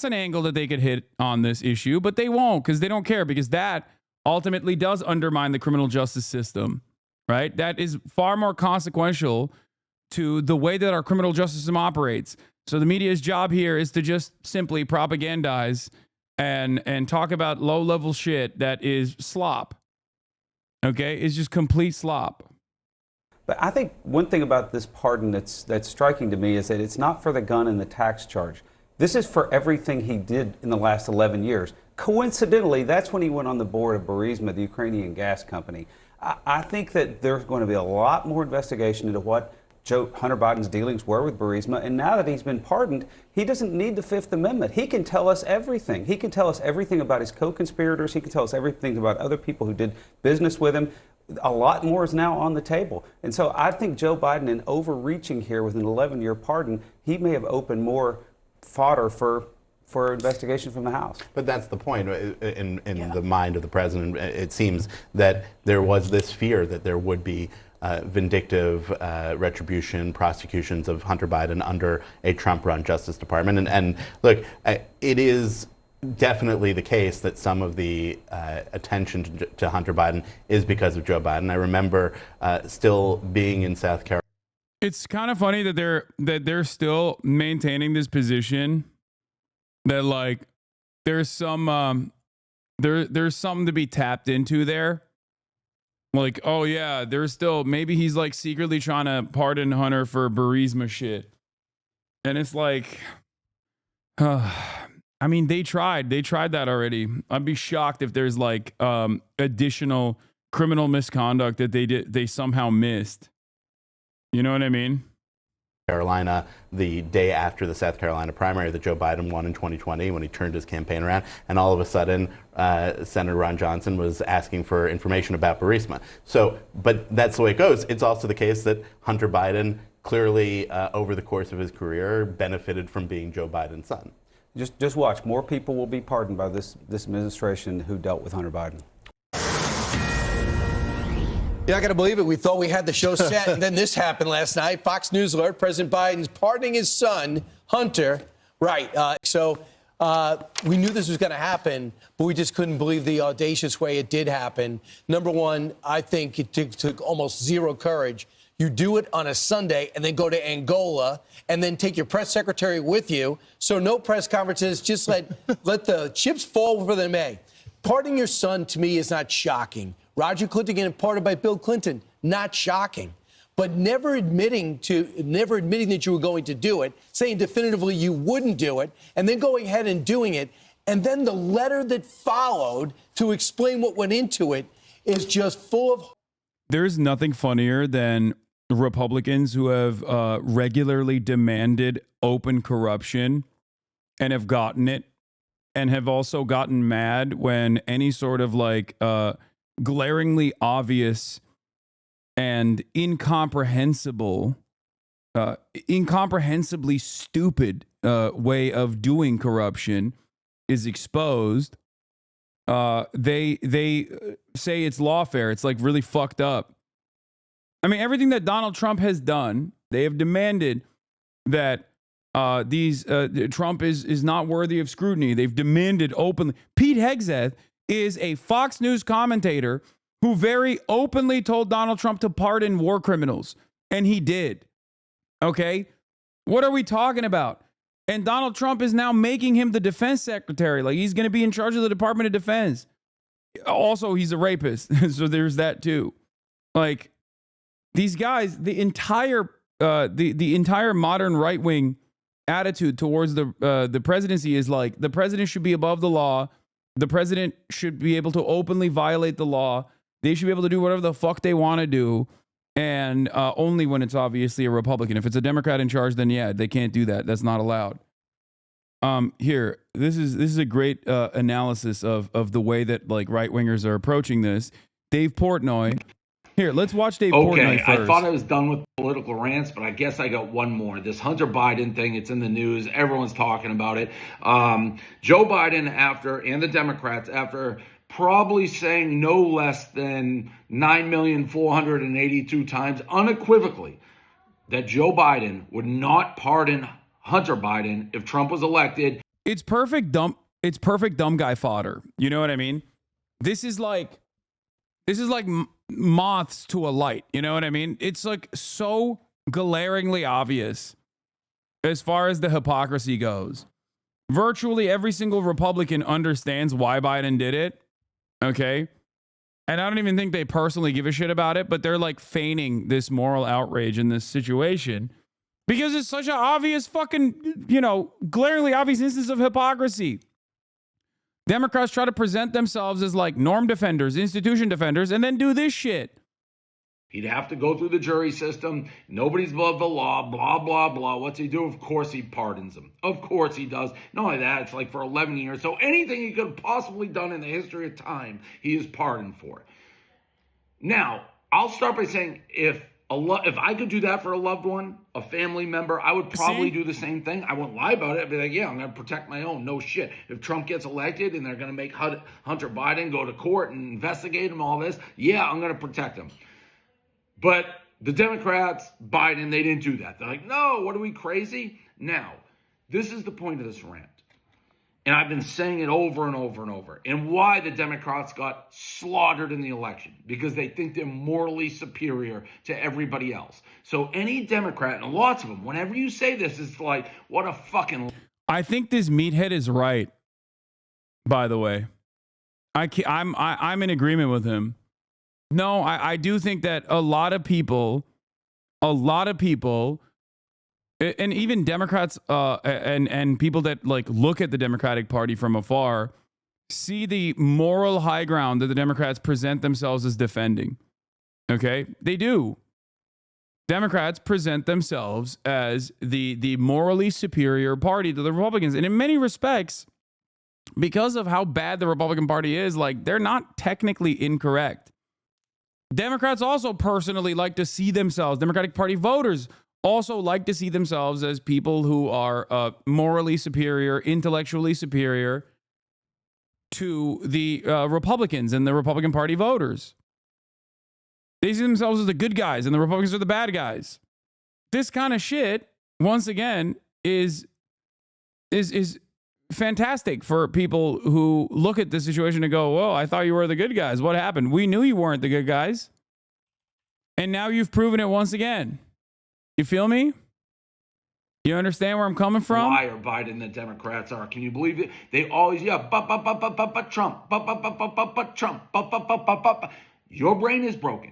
[SPEAKER 2] an angle that they could hit on this issue, but they won't, because they don't care, because that ultimately does undermine the criminal justice system, right? That is far more consequential to the way that our criminal justice system operates. So the media's job here is to just simply propagandize and talk about low-level shit that is slop. Okay? It's just complete slop.
[SPEAKER 14] But I think one thing about this pardon that's striking to me is that it's not for the gun and the tax charge. This is for everything he did in the last 11 years. Coincidentally, that's when he went on the board of Burisma, the Ukrainian gas company. I think that there's going to be a lot more investigation into what Hunter Biden's dealings were with Burisma, and now that he's been pardoned, he doesn't need the Fifth Amendment. He can tell us everything. He can tell us everything about his co-conspirators. He can tell us everything about other people who did business with him. A lot more is now on the table. And so I think Joe Biden, in overreaching here with an 11-year pardon, he may have opened more fodder for investigation from the House.
[SPEAKER 15] But that's the point. In the mind of the president, it seems that there was this fear that there would be vindictive retribution prosecutions of Hunter Biden under a Trump-run Justice Department. And look, it is definitely the case that some of the attention to Hunter Biden is because of Joe Biden. I remember still being in South Carolina.
[SPEAKER 2] It's kind of funny that they're still maintaining this position that like there's some there's something to be tapped into there. Like, oh yeah, there's still, maybe he's like secretly trying to pardon Hunter for Burisma shit. And it's like, I mean, they tried that already. I'd be shocked if there's like additional criminal misconduct that they somehow missed. You know what I mean?
[SPEAKER 15] Carolina, the day after the South Carolina primary that Joe Biden won in 2020, when he turned his campaign around, and all of a sudden Senator Ron Johnson was asking for information about Burisma. So, but that's the way it goes. It's also the case that Hunter Biden clearly, over the course of his career, benefited from being Joe Biden's son.
[SPEAKER 14] Just watch. More people will be pardoned by this administration who dealt with Hunter Biden.
[SPEAKER 16] You're not going to believe it. We thought we had the show set, and then this happened last night. Fox News alert, President Biden's pardoning his son, Hunter. Right. So we knew this was going to happen, but we just couldn't believe the audacious way it did happen. Number one, I think it took almost zero courage. You do it on a Sunday and then go to Angola and then take your press secretary with you. So no press conferences. Just let the chips fall where they may. Pardoning your son, to me, is not shocking. Roger Clinton getting pardoned by Bill Clinton, not shocking. But never admitting that you were going to do it, saying definitively you wouldn't do it, and then going ahead and doing it, and then the letter that followed to explain what went into it is just full of...
[SPEAKER 2] There's nothing funnier than Republicans who have regularly demanded open corruption and have gotten it, and have also gotten mad when any sort of like glaringly obvious and incomprehensibly stupid way of doing corruption is exposed. They say it's lawfare. It's like really fucked up. I mean, everything that Donald Trump has done, they have demanded that Trump is not worthy of scrutiny. They've demanded openly. Pete Hegseth is a Fox News commentator who very openly told Donald Trump to pardon war criminals. And he did. Okay? What are we talking about? And Donald Trump is now making him the defense secretary. Like, he's going to be in charge of the Department of Defense. Also, he's a rapist. So there's that too. Like, these guys, the entire modern right-wing attitude towards the presidency is like, the president should be above the law. The president should be able to openly violate the law. They should be able to do whatever the fuck they want to do. And only when it's obviously a Republican. If it's a Democrat in charge, then yeah, they can't do that. That's not allowed. Here, this is a great analysis of the way that like right-wingers are approaching this. Dave Portnoy. Here, let's watch Dave Portnoy first.
[SPEAKER 17] I thought I was done with political rants, but I guess I got one more. This Hunter Biden thing, it's in the news. Everyone's talking about it. Joe Biden, and the Democrats, after probably saying no less than 9,482 times unequivocally that Joe Biden would not pardon Hunter Biden if Trump was elected.
[SPEAKER 2] It's perfect dumb guy fodder. You know what I mean? This is like moths to a light. You know what I mean? It's like so glaringly obvious as far as the hypocrisy goes. Virtually every single Republican understands why Biden did it. Okay. And I don't even think they personally give a shit about it, but they're like feigning this moral outrage in this situation because it's such an obvious fucking, glaringly obvious instance of hypocrisy. Democrats try to present themselves as like norm defenders, institution defenders, and then do this shit.
[SPEAKER 17] He'd have to go through the jury system. Nobody's above the law, blah, blah, blah. What's he do? Of course he pardons them. Of course he does. Not only that, it's like for 11 years. So anything he could have possibly done in the history of time, he is pardoned for. Now, I'll start by saying if I could do that for a loved one, a family member, I would probably do the same thing. I wouldn't lie about it. I'd be like, yeah, I'm going to protect my own. No shit. If Trump gets elected and they're going to make Hunter Biden go to court and investigate him, all this, yeah, I'm going to protect him. But the Democrats, Biden, they didn't do that. They're like, no, what are we, crazy? Now, this is the point of this rant. And I've been saying it over and over and over. And why the Democrats got slaughtered in the election. Because they think they're morally superior to everybody else. So any Democrat, and lots of them, whenever you say this, it's like, what a fucking...
[SPEAKER 2] I think this meathead is right, by the way. I'm in agreement with him. No, I do think that a lot of people, and even Democrats and people that like look at the Democratic Party from afar, see the moral high ground that the Democrats present themselves as defending. Okay? They do. Democrats present themselves as the morally superior party to the Republicans. And in many respects, because of how bad the Republican Party is, like, they're not technically incorrect. Democrats also personally like to see themselves, Democratic Party voters also like to see themselves as people who are morally superior, intellectually superior to the Republicans and the Republican Party voters. They see themselves as the good guys and the Republicans are the bad guys. This kind of shit, once again, is fantastic for people who look at the situation and go, whoa, I thought you were the good guys. What happened? We knew you weren't the good guys. And now you've proven it once again. You feel me? You understand where I'm coming from?
[SPEAKER 17] Liar Biden, the Democrats are. Can you believe it? They always, Trump, Trump, Your brain is broken.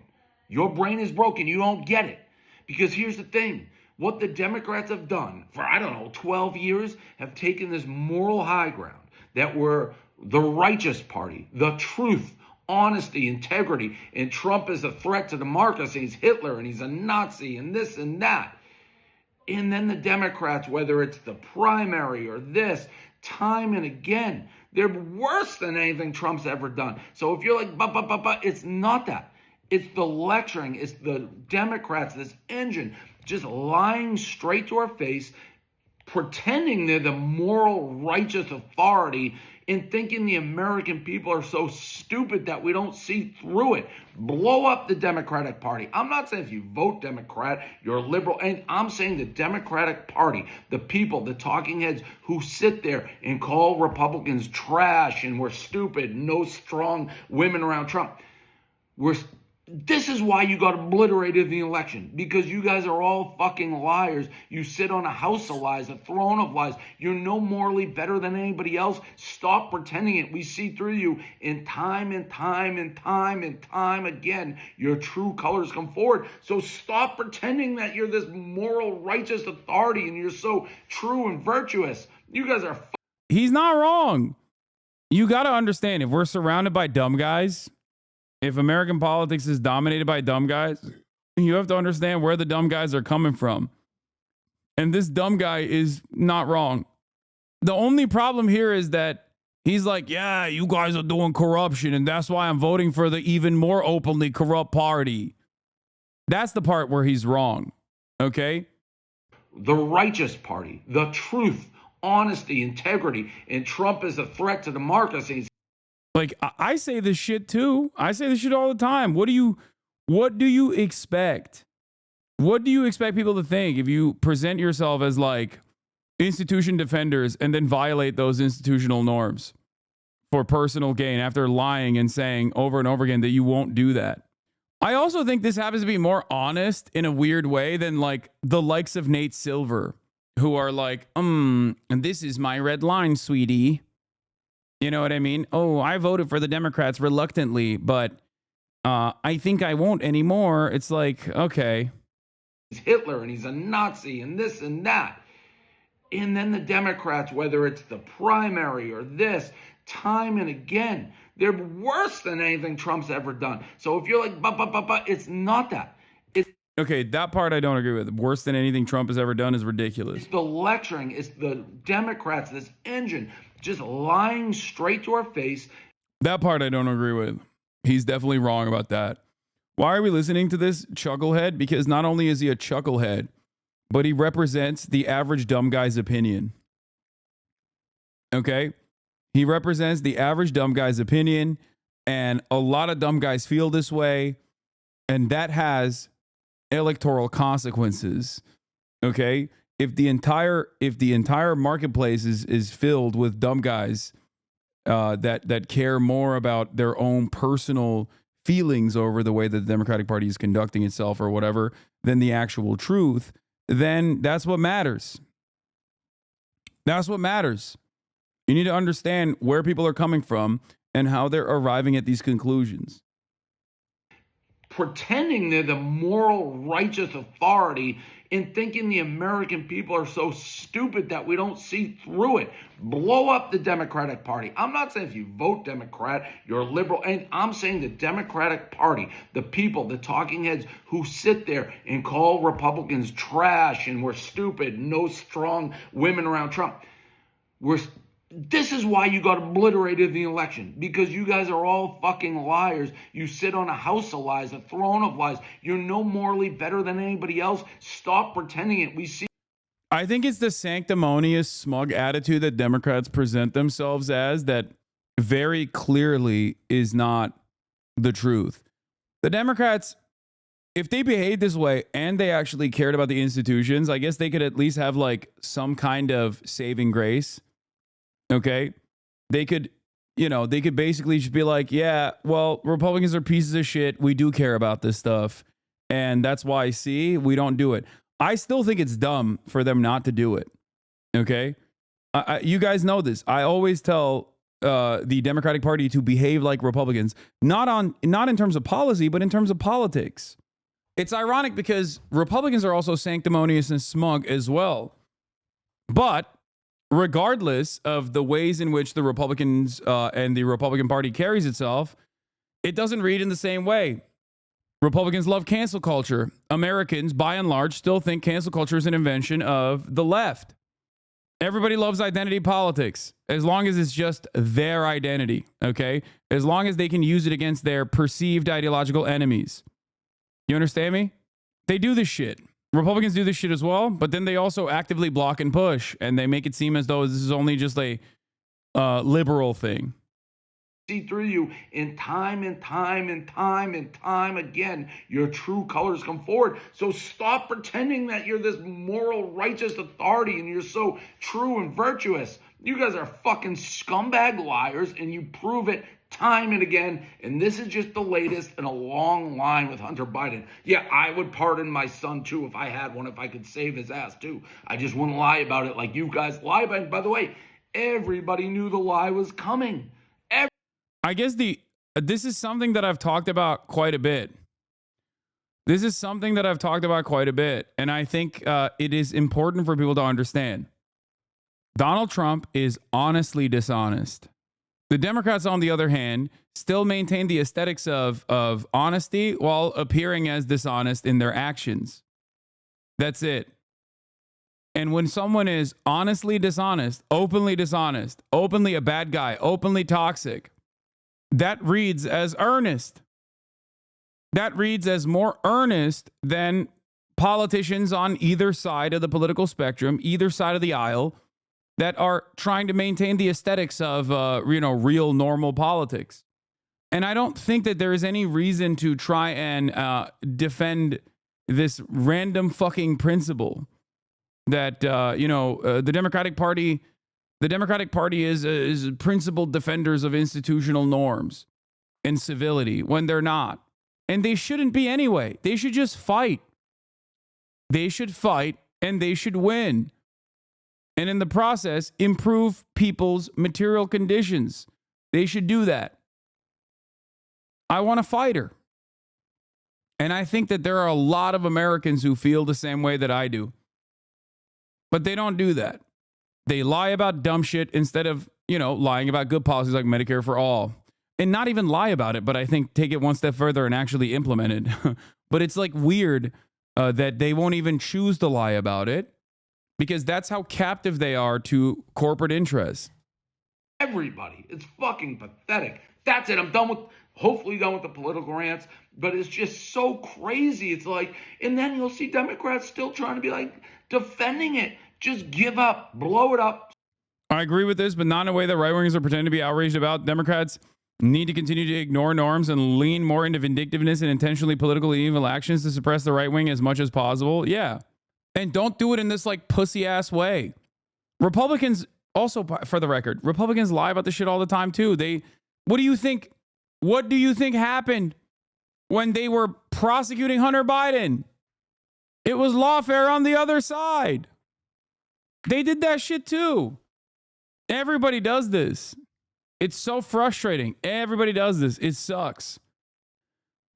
[SPEAKER 17] Your brain is broken. You don't get it. Because here's the thing. What the Democrats have done for, 12 years, have taken this moral high ground that we're the righteous party, the truth, honesty, integrity, and Trump is a threat to democracy. He's Hitler and he's a Nazi and this and that. And then the Democrats, whether it's the primary or this, time and again, they're worse than anything Trump's ever done. So if you're like, it's not that. It's the lecturing. It's the Democrats, this engine, just lying straight to our face, pretending they're the moral, righteous authority, and thinking the American people are so stupid that we don't see through it. Blow up the Democratic Party. I'm not saying if you vote Democrat, you're liberal. And I'm saying the Democratic Party, the people, the talking heads who sit there and call Republicans trash and we're stupid, no strong women around Trump. This is why you got obliterated in the election, because you guys are all fucking liars. You sit on a house of lies, a throne of lies. You're no morally better than anybody else. Stop pretending it. We see through you in time and time and time and time again. Your true colors come forward. So stop pretending that you're this moral, righteous authority and you're so true and virtuous. You guys are...
[SPEAKER 2] He's not wrong. You got to understand, if we're surrounded by dumb guys... If American politics is dominated by dumb guys, you have to understand where the dumb guys are coming from. And this dumb guy is not wrong. The only problem here is that he's like, yeah, you guys are doing corruption, and that's why I'm voting for the even more openly corrupt party. That's the part where he's wrong. Okay?
[SPEAKER 17] The righteous party, the truth, honesty, integrity, and Trump is a threat to democracy.
[SPEAKER 2] Like, I say this shit too. I say this shit all the time. What do you expect? What do you expect people to think if you present yourself as like institution defenders and then violate those institutional norms for personal gain after lying and saying over and over again that you won't do that? I also think this happens to be more honest in a weird way than like the likes of Nate Silver, who are like, and this is my red line, sweetie. You know what I mean? Oh, I voted for the Democrats reluctantly, but I think I won't anymore. It's like, okay.
[SPEAKER 17] He's Hitler and he's a Nazi and this and that. And then the Democrats, whether it's the primary or this, time and again. They're worse than anything Trump's ever done. So if you're like, but, it's not that.
[SPEAKER 2] Okay, that part I don't agree with. Worse than anything Trump has ever done is ridiculous.
[SPEAKER 17] It's the lecturing. It's the Democrats, this engine, just lying straight to our face.
[SPEAKER 2] That part I don't agree with. He's definitely wrong about that. Why are we listening to this chucklehead? Because not only is he a chucklehead, but he represents the average dumb guy's opinion. Okay? He represents the average dumb guy's opinion, and a lot of dumb guys feel this way, and that has electoral consequences. Okay? If the entire marketplace is filled with dumb guys that care more about their own personal feelings over the way that the Democratic Party is conducting itself or whatever than the actual truth, then that's what matters. That's what matters. You need to understand where people are coming from and how they're arriving at these conclusions.
[SPEAKER 17] Pretending they're the moral, righteous authority and thinking the American people are so stupid that we don't see through it. Blow up the Democratic Party. I'm not saying if you vote Democrat, you're liberal. And I'm saying the Democratic Party, the people, the talking heads who sit there and call Republicans trash and we're stupid, no strong women around Trump. This is why you got obliterated in the election, because you guys are all fucking liars. You sit on a house of lies, a throne of lies. You're no morally better than anybody else. Stop pretending it. We see.
[SPEAKER 2] I think it's the sanctimonious, smug attitude that Democrats present themselves as that very clearly is not the truth. The Democrats, if they behaved this way and they actually cared about the institutions, I guess they could at least have like some kind of saving grace. Okay, they could basically just be like, yeah, well, Republicans are pieces of shit. We do care about this stuff. And that's why, see, we don't do it. I still think it's dumb for them not to do it. Okay, you guys know this. I always tell the Democratic Party to behave like Republicans, not in terms of policy, but in terms of politics. It's ironic because Republicans are also sanctimonious and smug as well. But regardless of the ways in which the Republicans and the Republican Party carries itself, it doesn't read in the same way. Republicans love cancel culture. Americans, by and large, still think cancel culture is an invention of the left. Everybody loves identity politics, as long as it's just their identity, okay? As long as they can use it against their perceived ideological enemies. You understand me? They do this shit. Republicans do this shit as well, but then they also actively block and push, and they make it seem as though this is only just a liberal thing.
[SPEAKER 17] See through you in time and time and time and time again. Your true colors come forward. So stop pretending that you're this moral, righteous authority and you're so true and virtuous. You guys are fucking scumbag liars, and you prove it time and again, and this is just the latest in a long line with Hunter Biden. Yeah, I would pardon my son too if I had one, if I could save his ass too. I just wouldn't lie about it like you guys lie about it. By the way, everybody knew the lie was coming.
[SPEAKER 2] I guess this is something that I've talked about quite a bit. And I think it is important for people to understand. Donald Trump is honestly dishonest. The Democrats, on the other hand, still maintain the aesthetics of honesty while appearing as dishonest in their actions. That's it. And when someone is honestly dishonest, openly a bad guy, openly toxic, that reads as earnest. That reads as more earnest than politicians on either side of the political spectrum, either side of the aisle, that are trying to maintain the aesthetics of, real normal politics. And I don't think that there is any reason to try and defend this random fucking principle that, the Democratic Party is principled defenders of institutional norms and civility when they're not. And they shouldn't be anyway. They should just fight. They should fight and they should win. And in the process, improve people's material conditions. They should do that. I want a fighter. And I think that there are a lot of Americans who feel the same way that I do. But they don't do that. They lie about dumb shit instead of lying about good policies like Medicare for all. And not even lie about it, but I think take it one step further and actually implement it. But it's like weird that they won't even choose to lie about it because that's how captive they are to corporate interests.
[SPEAKER 17] Everybody. It's fucking pathetic. That's it. I'm hopefully done with the political rants, but it's just so crazy. It's like, and then you'll see Democrats still trying to be like defending it. Just give up, blow it up.
[SPEAKER 2] I agree with this, but not in a way that right-wingers are pretending to be outraged about. Democrats need to continue to ignore norms and lean more into vindictiveness and intentionally political evil actions to suppress the right wing as much as possible. Yeah. And don't do it in this like pussy ass way. Republicans also, for the record, Republicans lie about this shit all the time too. What do you think happened when they were prosecuting Hunter Biden? It was lawfare on the other side. They did that shit too. Everybody does this. It's so frustrating. Everybody does this. It sucks.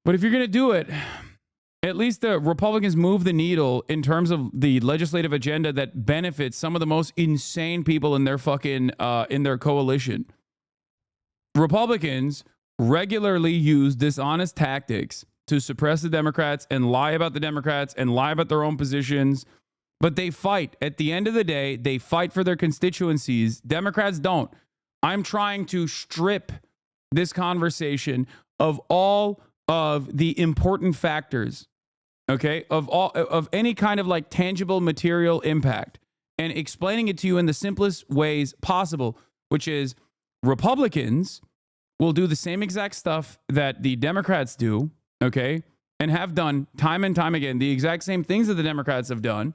[SPEAKER 2] But if you're going to do it, at least the Republicans move the needle in terms of the legislative agenda that benefits some of the most insane people in their fucking, in their coalition. Republicans regularly use dishonest tactics to suppress the Democrats and lie about the Democrats and lie about their own positions. But they fight. At the end of the day, they fight for their constituencies. Democrats don't. I'm trying to strip this conversation of all of the important factors, okay, of any kind of like tangible material impact and explaining it to you in the simplest ways possible, which is Republicans will do the same exact stuff that the Democrats do, okay, and have done time and time again, the exact same things that the Democrats have done.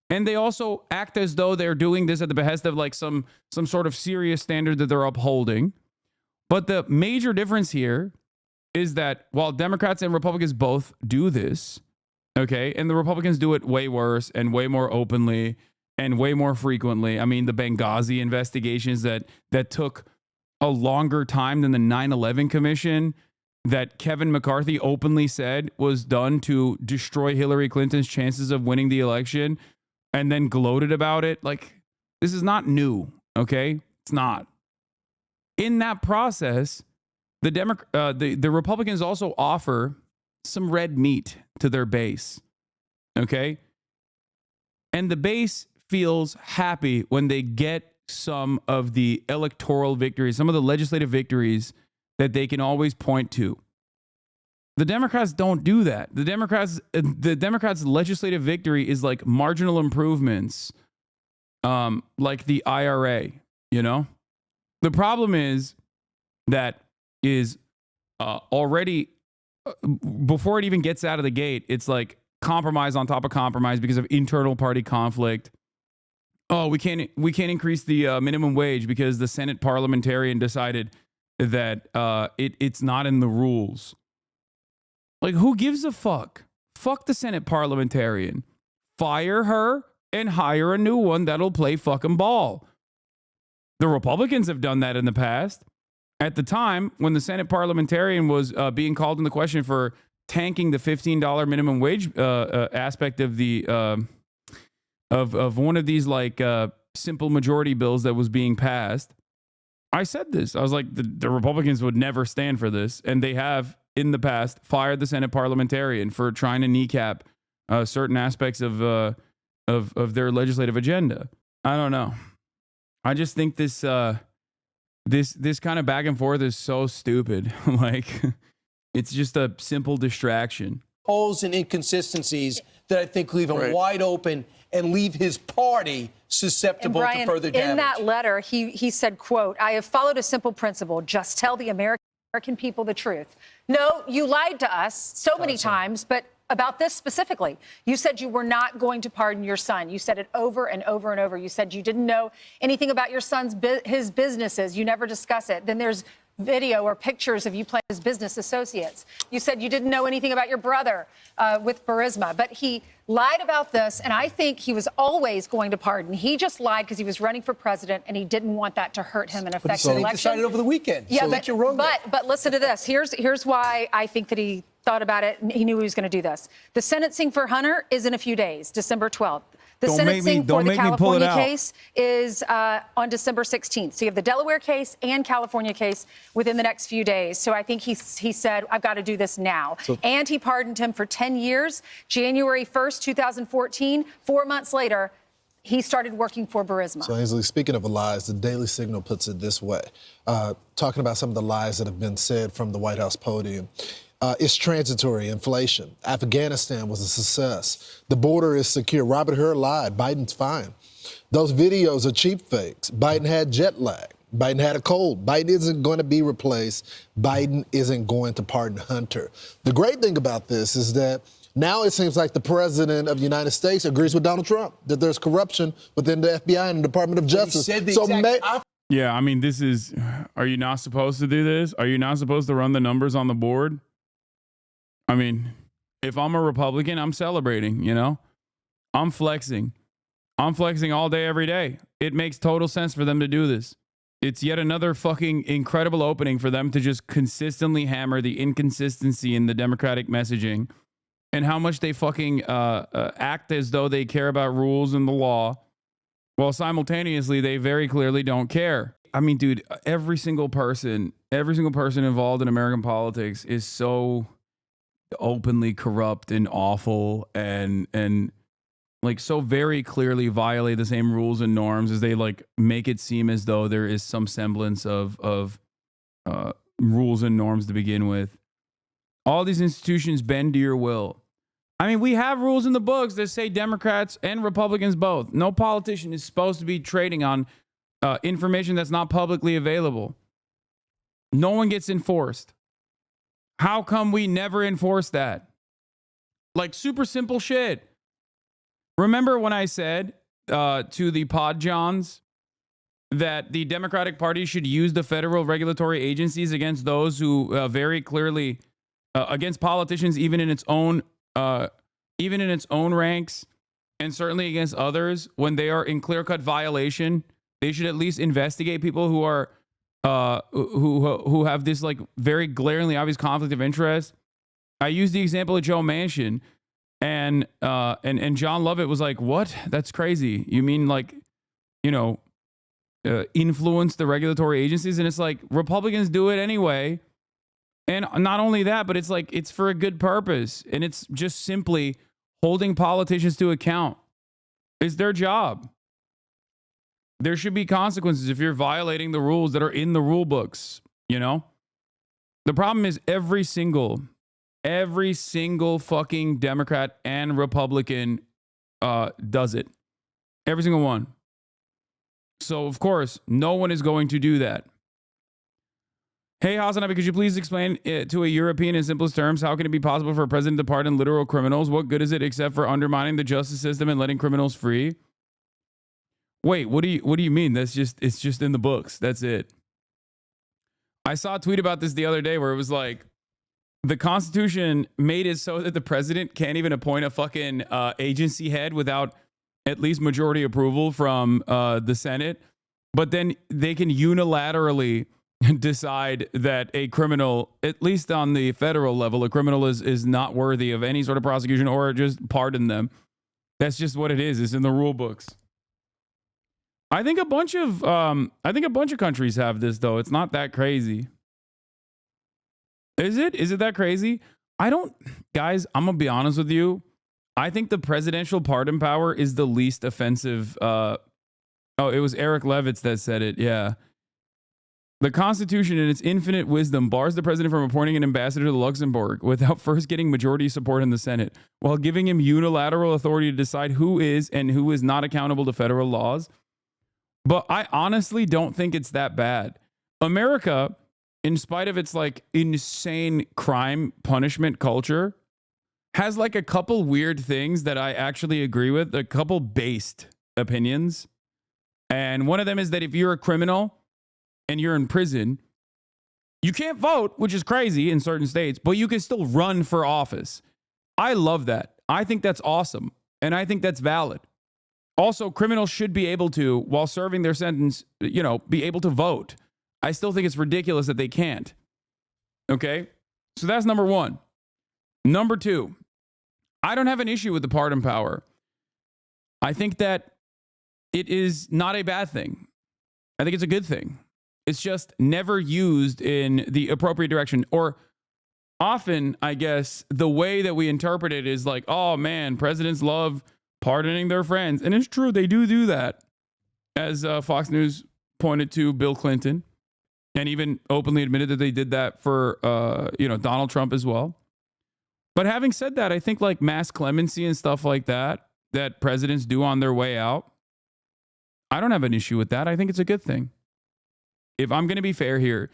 [SPEAKER 2] And they also act as though they're doing this at the behest of like some sort of serious standard that they're upholding. But the major difference here is that while Democrats and Republicans both do this, okay, and the Republicans do it way worse and way more openly and way more frequently. I mean, the Benghazi investigations that took a longer time than the 9/11 Commission that Kevin McCarthy openly said was done to destroy Hillary Clinton's chances of winning the election, and then gloated about it. Like, this is not new, okay? It's not. In that process, the Republicans also offer some red meat to their base, okay? And the base feels happy when they get some of the electoral victories, some of the legislative victories that they can always point to. The Democrats don't do that. The Democrats' legislative victory is like marginal improvements, like the IRA, you know? The problem is that is already, before it even gets out of the gate, it's like compromise on top of compromise because of internal party conflict. Oh, we can't increase the minimum wage because the Senate parliamentarian decided that it's not in the rules. Like, who gives a fuck? Fuck the Senate parliamentarian. Fire her and hire a new one that'll play fucking ball. The Republicans have done that in the past. At the time, when the Senate parliamentarian was being called into question for tanking the $15 minimum wage aspect of the of one of these like simple majority bills that was being passed, I said this. I was like, the Republicans would never stand for this, and they have in the past fired the Senate parliamentarian for trying to kneecap certain aspects of their legislative agenda. I don't know. I just think this kind of back and forth is so stupid. Like, it's just a simple distraction.
[SPEAKER 16] Holes and inconsistencies that I think leave him wide open and leave his party susceptible
[SPEAKER 18] Brian,
[SPEAKER 16] to further damage.
[SPEAKER 18] In that letter, he said, quote, "I have followed a simple principle. Just tell the American people the truth." No, you lied to us so many times, but about this specifically, you said you were not going to pardon your son. You said it over and over and over. You said you didn't know anything about your son's his businesses. You never discuss it. Then there's video or pictures of you playing his business associates. You said you didn't know anything about your brother with Burisma, but he lied about this, and I think he was always going to pardon. He just lied because he was running for president, and he didn't want that to hurt him and affect the election.
[SPEAKER 16] He decided over the weekend.
[SPEAKER 18] Yeah,
[SPEAKER 16] so
[SPEAKER 18] but listen to this. Here's why I think that he thought about it. And he knew he was going to do this. The sentencing for Hunter is in a few days, December 12th. The sentencing for the California case is on December 16th. So you have the Delaware case and California case within the next few days. So I think he said, I've got to do this now. And he pardoned him for 10 years. January 1st, 2014, 4 months later, he started working for Burisma.
[SPEAKER 19] So, Ainsley, speaking of lies, the Daily Signal puts it this way, talking about some of the lies that have been said from the White House podium. It's transitory inflation. Afghanistan was a success. The border is secure. Robert Hur lied. Biden's fine. Those videos are cheap fakes. Biden had jet lag. Biden had a cold. Biden isn't going to be replaced. Biden isn't going to pardon Hunter. The great thing about this is that now it seems like the president of the United States agrees with Donald Trump, that there's corruption within the FBI and the Department of Justice.
[SPEAKER 2] Yeah, I mean, this is, are you not supposed to do this? Are you not supposed to run the numbers on the board? I mean, if I'm a Republican, I'm celebrating, you know? I'm flexing. I'm flexing all day, every day. It makes total sense for them to do this. It's yet another fucking incredible opening for them to just consistently hammer the inconsistency in the Democratic messaging and how much they fucking act as though they care about rules and the law, while simultaneously they very clearly don't care. I mean, dude, every single person involved in American politics is so openly corrupt and awful and like so very clearly violate the same rules and norms as they like make it seem as though there is some semblance of rules and norms to begin with. All these institutions bend to your will. I mean, we have rules in the books that say Democrats and Republicans both. No politician is supposed to be trading on information that's not publicly available. No one gets enforced. How come we never enforce that? Like super simple shit. Remember when I said to the Pod Johns that the Democratic Party should use the federal regulatory agencies against those who very clearly against politicians, even in its own ranks, and certainly against others when they are in clear-cut violation? They should at least investigate people who are who have this like very glaringly obvious conflict of interest. I used the example of Joe Manchin, and John Lovett was like, "What? That's crazy. You mean like, you know, influence the regulatory agencies?" And it's like Republicans do it anyway. And not only that, but it's like it's for a good purpose, and it's just simply holding politicians to account. It's their job. There should be consequences if you're violating the rules that are in the rule books, you know? The problem is every single fucking Democrat and Republican does it. Every single one. So, of course, no one is going to do that. Hey, Hasanabi, could you please explain it to a European in simplest terms? How can it be possible for a president to pardon literal criminals? What good is it except for undermining the justice system and letting criminals free? Wait, what do you mean? It's just in the books. That's it. I saw a tweet about this the other day where it was like, the Constitution made it so that the president can't even appoint a fucking agency head without at least majority approval from the Senate. But then they can unilaterally decide that a criminal, at least on the federal level, a criminal is not worthy of any sort of prosecution or just pardon them. That's just what it is. It's in the rule books. I think a bunch of countries have this though. It's not that crazy. Is it? Is it that crazy? Guys, I'm gonna be honest with you. I think the presidential pardon power is the least offensive. It was Eric Levitz that said it. Yeah. The Constitution, in its infinite wisdom, bars the president from appointing an ambassador to Luxembourg without first getting majority support in the Senate, while giving him unilateral authority to decide who is and who is not accountable to federal laws. But I honestly don't think it's that bad. America, in spite of its like insane crime punishment culture, has like a couple weird things that I actually agree with, a couple based opinions. And one of them is that if you're a criminal and you're in prison, you can't vote, which is crazy in certain states, but you can still run for office. I love that. I think that's awesome. And I think that's valid. Also, criminals should be able to, while serving their sentence, be able to vote. I still think it's ridiculous that they can't. Okay? So that's number one. Number two, I don't have an issue with the pardon power. I think that it is not a bad thing. I think it's a good thing. It's just never used in the appropriate direction. Or often, I guess, the way that we interpret it is like, oh man, presidents love pardoning their friends. And it's true, they do that. As Fox News pointed to Bill Clinton, and even openly admitted that they did that for, Donald Trump as well. But having said that, I think like mass clemency and stuff like that presidents do on their way out, I don't have an issue with that. I think it's a good thing. If I'm going to be fair here,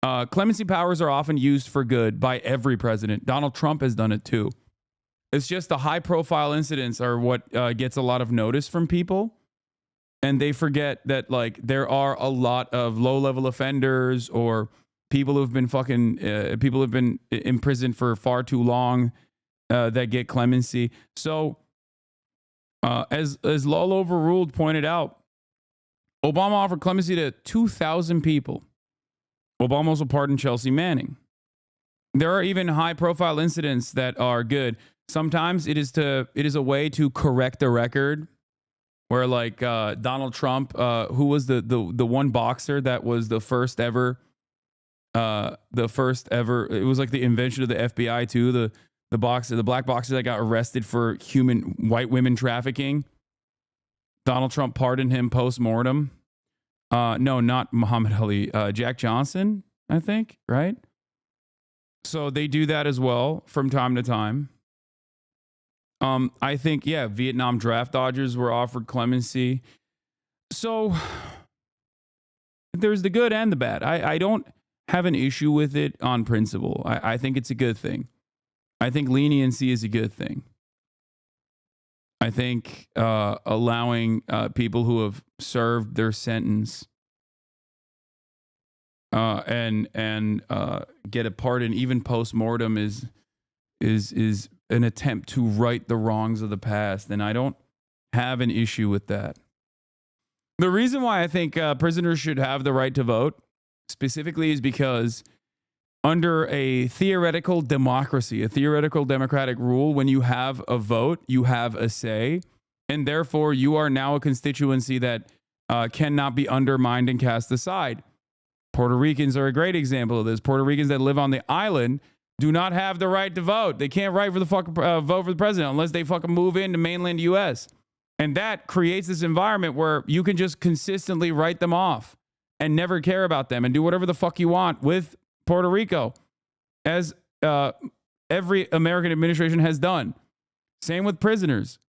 [SPEAKER 2] clemency powers are often used for good by every president. Donald Trump has done it too. It's just the high profile incidents are what gets a lot of notice from people. And they forget that like there are a lot of low level offenders or people who've been people who've been imprisoned for far too long that get clemency. So as Lol Overruled pointed out, Obama offered clemency to 2,000 people. Obama also pardoned Chelsea Manning. There are even high-profile incidents that are good. Sometimes it is a way to correct the record, where like Donald Trump, who was the one boxer that was the first ever. It was like the invention of the FBI too. The black boxer that got arrested for white women trafficking. Donald Trump pardoned him post-mortem. No, not Muhammad Ali. Jack Johnson, I think, right? So they do that as well from time to time. I think, Vietnam draft dodgers were offered clemency. So there's the good and the bad. I don't have an issue with it on principle. I think it's a good thing. I think leniency is a good thing. I think allowing people who have served their sentence and get a pardon, even post-mortem, is an attempt to right the wrongs of the past, and I don't have an issue with that. The reason why I think prisoners should have the right to vote specifically is because under a theoretical democracy, a theoretical democratic rule, when you have a vote, you have a say, and therefore you are now a constituency that cannot be undermined and cast aside. Puerto Ricans are a great example of this. Puerto Ricans that live on the island do not have the right to vote. They can't vote for the president unless they fucking move into mainland U.S. And that creates this environment where you can just consistently write them off and never care about them and do whatever the fuck you want with Puerto Rico, as every American administration has done. Same with prisoners.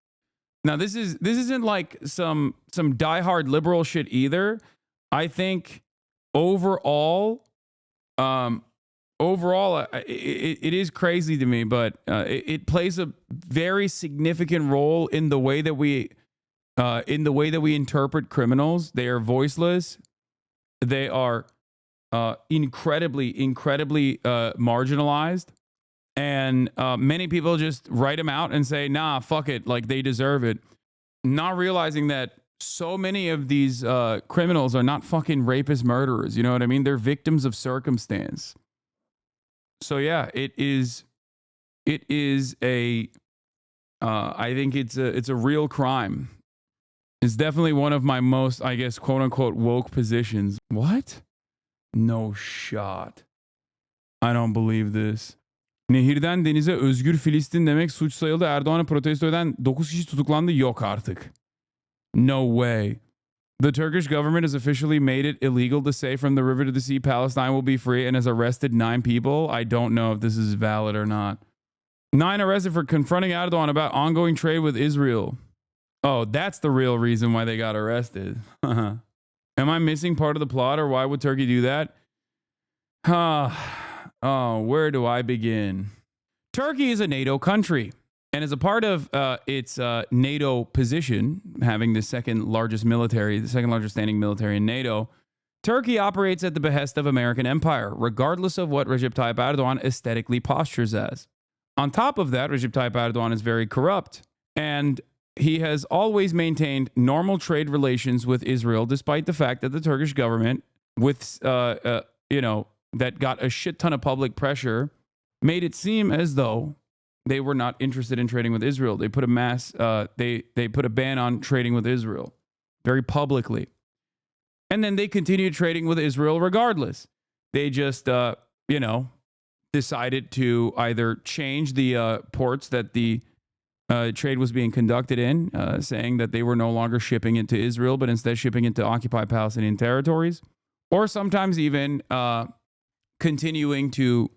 [SPEAKER 2] Now, this isn't like some diehard liberal shit either. I think overall, it is crazy to me, but it plays a very significant role in the way that we interpret criminals. They are voiceless. They are incredibly marginalized, and many people just write them out and say, nah, fuck it, like they deserve it, not realizing that so many of these criminals are not fucking rapists, murderers. You know what I mean? They're victims of circumstance. So yeah, it is a I think it's a real crime. It's definitely one of my most, I guess, quote unquote woke positions. What? No shot. I don't believe this. Nehirden denize özgür Filistin demek suç sayıldı. Erdoğan'ı protesto eden 9 kişi tutuklandı. Yok artık. No way. The Turkish government has officially made it illegal to say from the river to the sea, Palestine will be free, and has arrested 9 people. I don't know if this is valid or not. 9 arrested for confronting Erdoğan about ongoing trade with Israel. Oh, that's the real reason why they got arrested. Am I missing part of the plot, or why would Turkey do that? Oh, where do I begin? Turkey is a NATO country. And as a part of its NATO position, having the second largest standing military in NATO, Turkey operates at the behest of American empire, regardless of what Recep Tayyip Erdoğan aesthetically postures as. On top of that, Recep Tayyip Erdoğan is very corrupt, and he has always maintained normal trade relations with Israel, despite the fact that the Turkish government, that got a shit ton of public pressure, made it seem as though they were not interested in trading with Israel. They put they put a ban on trading with Israel very publicly. And then they continued trading with Israel regardless. They just, decided to either change the ports that the trade was being conducted in, saying that they were no longer shipping it to Israel, but instead shipping it to occupied Palestinian territories, or sometimes even continuing to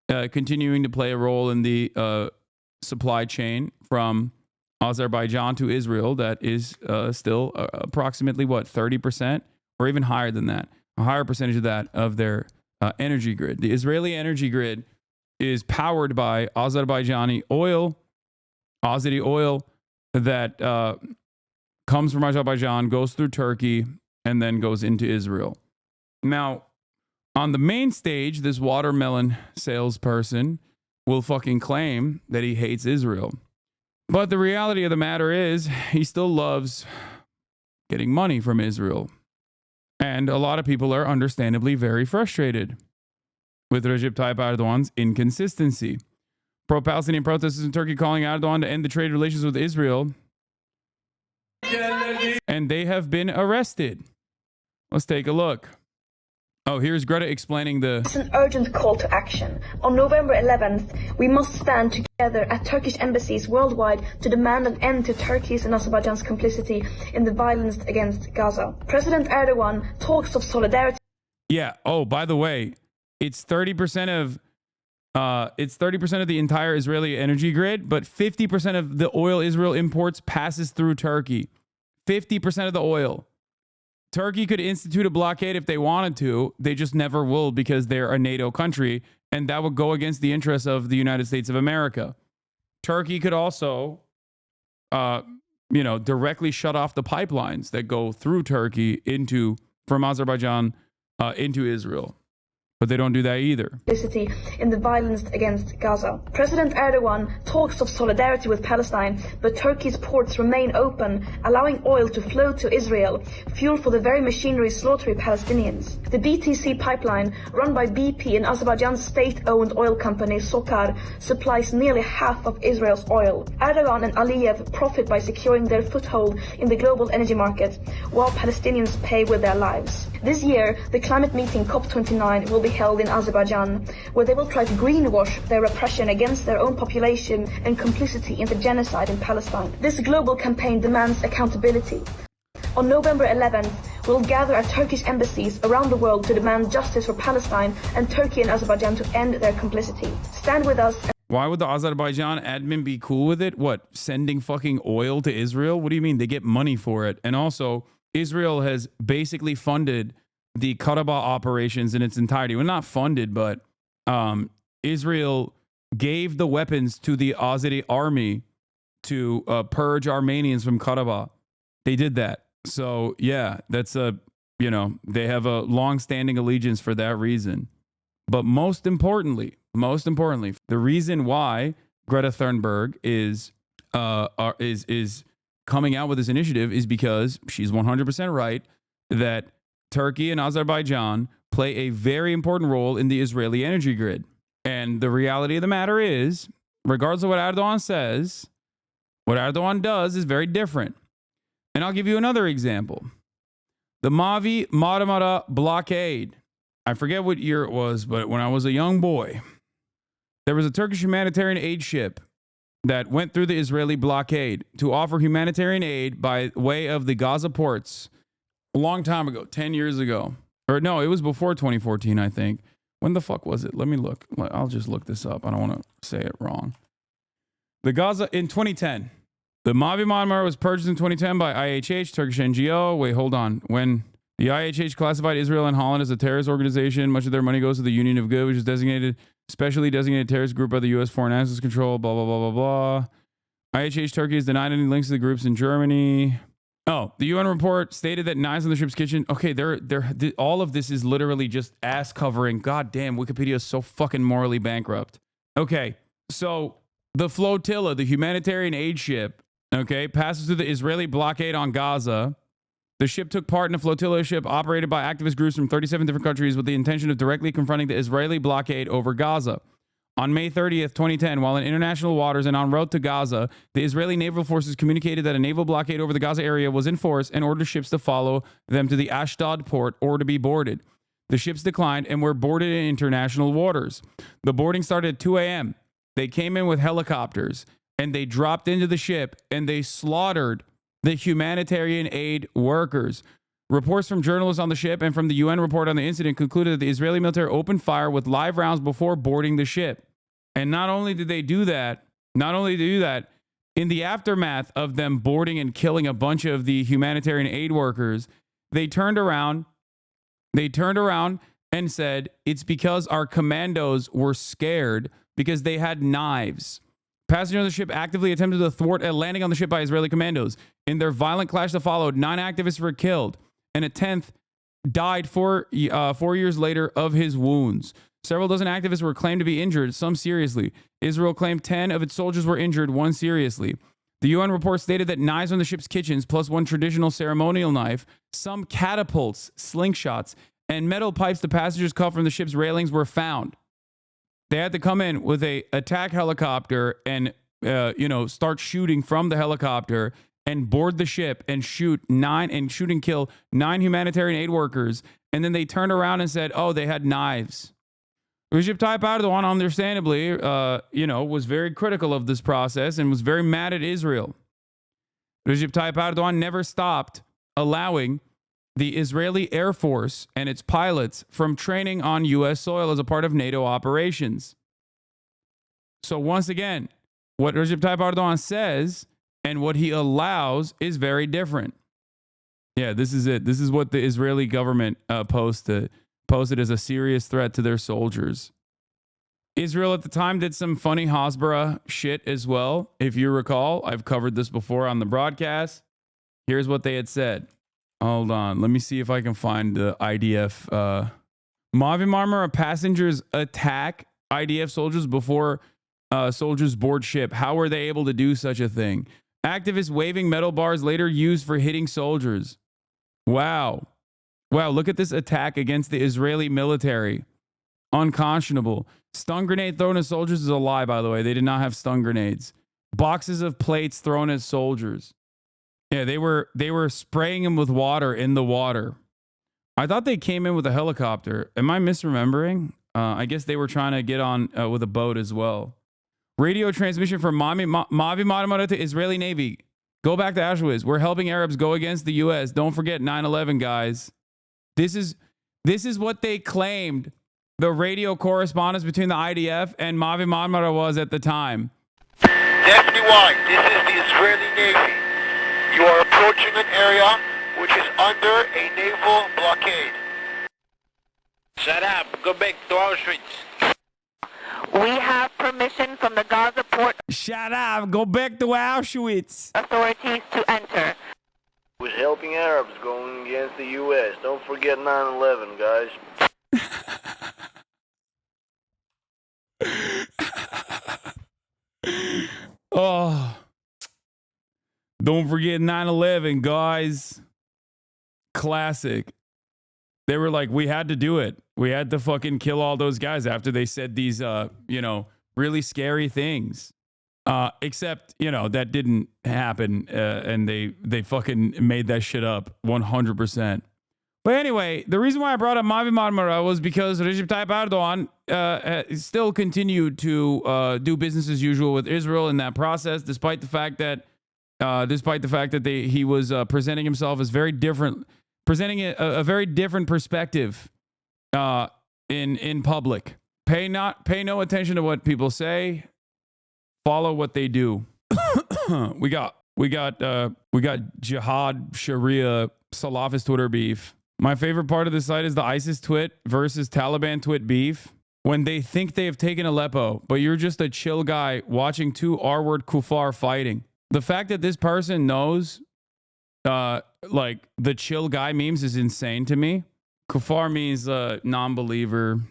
[SPEAKER 2] play a role in the supply chain from Azerbaijan to Israel that is still approximately 30% or even higher than that, a higher percentage of that of their energy grid. The Israeli energy grid is powered by Azerbaijani oil, Azeri oil that comes from Azerbaijan, goes through Turkey, and then goes into Israel. Now, on the main stage, this watermelon salesperson will fucking claim that he hates Israel. But the reality of the matter is he still loves getting money from Israel. And a lot of people are understandably very frustrated with Recep Tayyip Erdogan's inconsistency. Pro-Palestinian protesters in Turkey calling Erdogan to end the trade relations with Israel. And they have been arrested. Let's take a look. Oh, here's Greta explaining
[SPEAKER 20] It's an urgent call to action. On November 11th, we must stand together at Turkish embassies worldwide to demand an end to Turkey's and Azerbaijan's complicity in the violence against Gaza. President Erdogan talks of solidarity.
[SPEAKER 2] Yeah. Oh, by the way, it's 30% of the entire Israeli energy grid, but 50% of the oil Israel imports passes through Turkey. 50% of the oil. Turkey could institute a blockade if they wanted to. They just never will because they're a NATO country, and that would go against the interests of the United States of America. Turkey could also, directly shut off the pipelines that go through Turkey from Azerbaijan into Israel. But they don't do that either.
[SPEAKER 20] In the violence against Gaza. President Erdogan talks of solidarity with Palestine, but Turkey's ports remain open, allowing oil to flow to Israel, fuel for the very machinery slaughtering Palestinians. The BTC pipeline, run by BP and Azerbaijan's state-owned oil company Sokar, supplies nearly half of Israel's oil. Erdogan and Aliyev profit by securing their foothold in the global energy market, while Palestinians pay with their lives. This year, the climate meeting COP29 will be held in Azerbaijan, where they will try to greenwash their repression against their own population and complicity in the genocide in Palestine. This global campaign demands accountability. On November 11th, we'll gather at Turkish embassies around the world to demand justice for Palestine and Turkey and Azerbaijan to end their complicity. Stand with us.
[SPEAKER 2] Why would the Azerbaijan admin be cool with it? What, sending fucking oil to Israel? What do you mean? They get money for it. And also, Israel has basically funded the Karabakh operations in its entirety. Well, not funded, but Israel gave the weapons to the Azeri army to purge Armenians from Karabakh. They did that. So, yeah, that's they have a long-standing allegiance for that reason. But most importantly, the reason why Greta Thunberg is coming out with this initiative is because she's 100% right that Turkey and Azerbaijan play a very important role in the Israeli energy grid. And the reality of the matter is, regardless of what Erdogan says, what Erdogan does is very different. And I'll give you another example. The Mavi Marmara blockade. I forget what year it was, but when I was a young boy, there was a Turkish humanitarian aid ship that went through the Israeli blockade to offer humanitarian aid by way of the Gaza ports a long time ago, 10 years ago. Or no, it was before 2014, I think. When the fuck was it? Let me look. I'll just look this up. I don't want to say it wrong. The Gaza in 2010. The Mavi Marmara was purchased in 2010 by IHH, Turkish NGO. Wait, hold on. When the IHH classified Israel and Holland as a terrorist organization, much of their money goes to the Union of Good, which is specially designated terrorist group by the U.S. Foreign Assets Control, blah, blah, blah, blah, blah. IHH Turkey has denied any links to the groups in Germany. Oh, the UN report stated that knives in the ship's kitchen. Okay, all of this is literally just ass covering. God damn, Wikipedia is so fucking morally bankrupt. Okay, so the flotilla, the humanitarian aid ship, okay, passes through the Israeli blockade on Gaza. The ship took part in a flotilla ship operated by activist groups from 37 different countries with the intention of directly confronting the Israeli blockade over Gaza. On May 30th, 2010, while in international waters and en route to Gaza, the Israeli naval forces communicated that a naval blockade over the Gaza area was in force and ordered ships to follow them to the Ashdod port or to be boarded. The ships declined and were boarded in international waters. The boarding started at 2 a.m. They came in with helicopters and they dropped into the ship and they slaughtered the humanitarian aid workers. Reports from journalists on the ship and from the UN report on the incident concluded that the Israeli military opened fire with live rounds before boarding the ship. And not only did they do that, in the aftermath of them boarding and killing a bunch of the humanitarian aid workers, they turned around and said, it's because our commandos were scared because they had knives. Passengers on the ship actively attempted to thwart a landing on the ship by Israeli commandos. In their violent clash that followed, 9 activists were killed, and a 10th died 4 years later of his wounds. Several dozen activists were claimed to be injured, some seriously. Israel claimed 10 of its soldiers were injured, 1 seriously. The UN report stated that knives on the ship's kitchens, plus 1 traditional ceremonial knife, some catapults, slingshots, and metal pipes the passengers cut from the ship's railings were found. They had to come in with a attack helicopter and, start shooting from the helicopter and board the ship and shoot and kill 9 humanitarian aid workers. And then they turned around and said, oh, they had knives. Recep Tayyip Erdogan, understandably, was very critical of this process and was very mad at Israel. Recep Tayyip Erdogan never stopped allowing the Israeli Air Force and its pilots from training on U.S. soil as a part of NATO operations. So once again, what Recep Tayyip Erdogan says and what he allows is very different. Yeah, this is it. This is what the Israeli government posted as a serious threat to their soldiers. Israel at the time did some funny Hasbara shit as well. If you recall, I've covered this before on the broadcast. Here's what they had said. Hold on. Let me see if I can find the IDF. Mavi Marmara passengers attack IDF soldiers before soldiers board ship. How were they able to do such a thing? Activists waving metal bars later used for hitting soldiers. Wow. Wow, look at this attack against the Israeli military. Unconscionable. Stun grenade thrown at soldiers is a lie, by the way. They did not have stun grenades. Boxes of plates thrown at soldiers. Yeah, they were spraying them with water in the water. I thought they came in with a helicopter. Am I misremembering? I guess they were trying to get on with a boat as well. Radio transmission from Mavi Marmara to Israeli Navy. Go back to Auschwitz. We're helping Arabs go against the U.S. Don't forget 9/11, guys. This is what they claimed the radio correspondence between the IDF and Mavi Marmara was at the time.
[SPEAKER 21] Deputy White, this is the Israeli Navy. You are approaching an area which is under a naval blockade. Shut up. Go back to Auschwitz.
[SPEAKER 22] We have permission from the Gaza port.
[SPEAKER 2] Shut up. Go back to Auschwitz.
[SPEAKER 22] Authorities to enter.
[SPEAKER 21] Was helping Arabs going against the U.S. Don't forget 9/11, guys.
[SPEAKER 2] Oh. Don't forget 9/11, guys. Classic. They were like, we had to do it. We had to fucking kill all those guys after they said these, really scary things. Except, that didn't happen. And they fucking made that shit up 100%. But anyway, the reason why I brought up Mavi Marmara was because Recep Tayyip Erdogan still continued to do business as usual with Israel in that process, despite the fact that he was presenting himself as very different, presenting a very different perspective in public. Pay no attention to what people say. Follow what they do. we got jihad, Sharia, Salafist Twitter beef. My favorite part of the site is the ISIS twit versus Taliban twit beef. When they think they have taken Aleppo, but you're just a chill guy watching 2 R-word kuffar fighting. The fact that this person knows, the chill guy memes is insane to me. Kuffar means non-believer.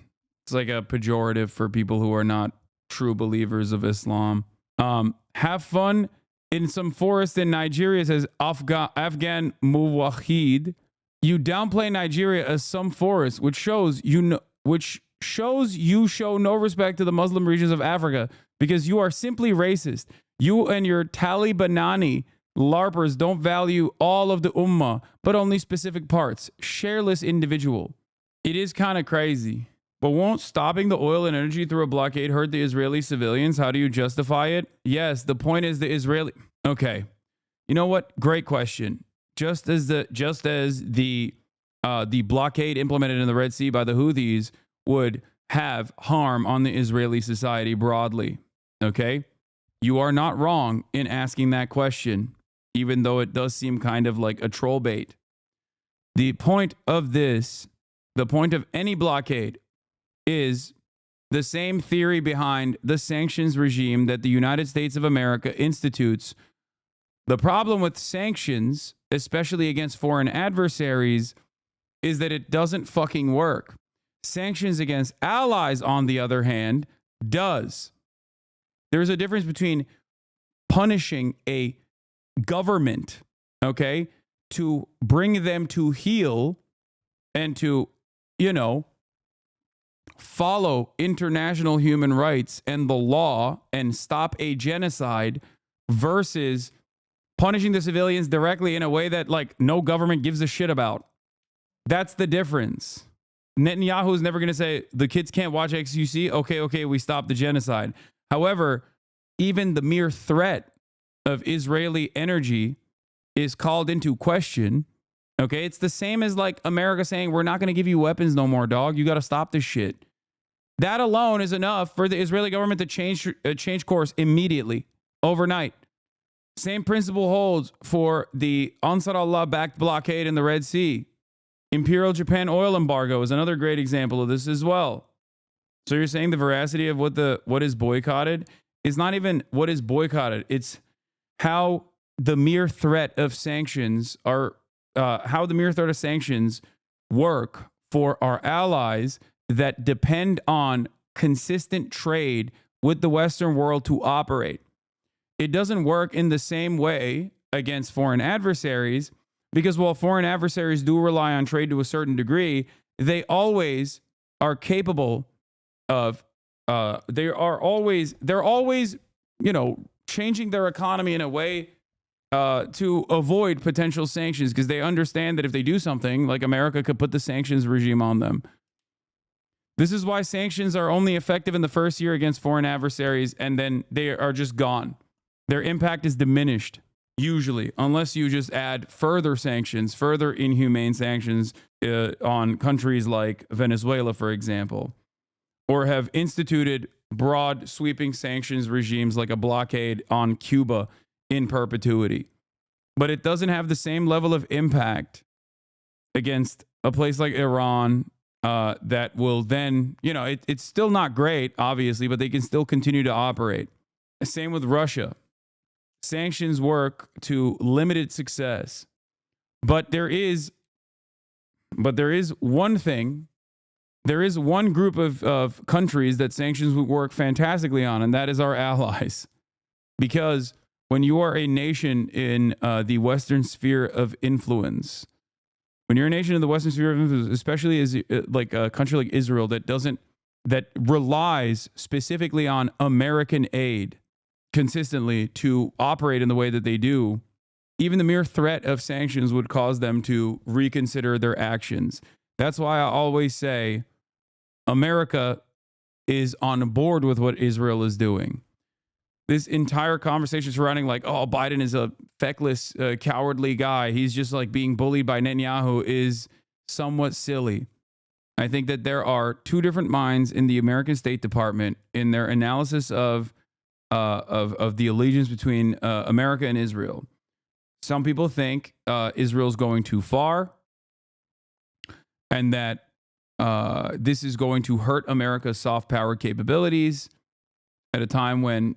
[SPEAKER 2] It's like a pejorative for people who are not true believers of Islam. Have fun in some forest in Nigeria, says Afghan Muwahid. You downplay Nigeria as some forest, which shows shows you show no respect to the Muslim regions of Africa because you are simply racist. You and your Talibanani LARPers don't value all of the ummah, but only specific parts. Shareless individual. It is kind of crazy. But won't stopping the oil and energy through a blockade hurt the Israeli civilians? How do you justify it? Yes, the point is the Israeli... Okay. You know what? Great question. Just as the blockade implemented in the Red Sea by the Houthis would have harm on the Israeli society broadly. Okay? You are not wrong in asking that question, even though it does seem kind of like a troll bait. The point of this, the point of any blockade, is the same theory behind the sanctions regime that the United States of America institutes. The problem with sanctions, especially against foreign adversaries, is that it doesn't fucking work. Sanctions against allies, on the other hand, does. There's a difference between punishing a government, okay, to bring them to heel and to, follow international human rights and the law and stop a genocide versus punishing the civilians directly in a way that like no government gives a shit about. That's the difference. Netanyahu is never going to say the kids can't watch XUC. Okay, we stop the genocide. However, even the mere threat of Israeli energy is called into question. Okay, it's the same as like America saying, we're not going to give you weapons no more, dog. You got to stop this shit. That alone is enough for the Israeli government to change course immediately, overnight. Same principle holds for the Ansar Allah-backed blockade in the Red Sea. Imperial Japan oil embargo is another great example of this as well. So you're saying the veracity of what is boycotted is not even what is boycotted. It's how the mere threat of sanctions work for our allies that depend on consistent trade with the Western world to operate. It doesn't work in the same way against foreign adversaries because while foreign adversaries do rely on trade to a certain degree, they always are capable of, they're always, changing their economy in a way to avoid potential sanctions because they understand that if they do something, like America could put the sanctions regime on them. This is why sanctions are only effective in the first year against foreign adversaries, and then they are just gone. Their impact is diminished, usually, unless you just add further sanctions, further inhumane sanctions on countries like Venezuela, for example, or have instituted broad sweeping sanctions regimes like a blockade on Cuba in perpetuity. But it doesn't have the same level of impact against a place like Iran that will then, it's still not great, obviously, but they can still continue to operate. Same with Russia. Sanctions work to limited success. But there is one thing, there is one group of countries that sanctions would work fantastically on, and that is our allies. Because when you are a nation in the Western sphere of influence, when you're a nation in the Western sphere of influence, especially as like a country like Israel that relies specifically on American aid consistently to operate in the way that they do, even the mere threat of sanctions would cause them to reconsider their actions. That's why I always say America is on board with what Israel is doing. This entire conversation surrounding like, oh, Biden is a feckless, cowardly guy. He's just like being bullied by Netanyahu is somewhat silly. I think that there are two different minds in the American State Department in their analysis of the allegiance between America and Israel. Some people think Israel's going too far and that this is going to hurt America's soft power capabilities at a time when,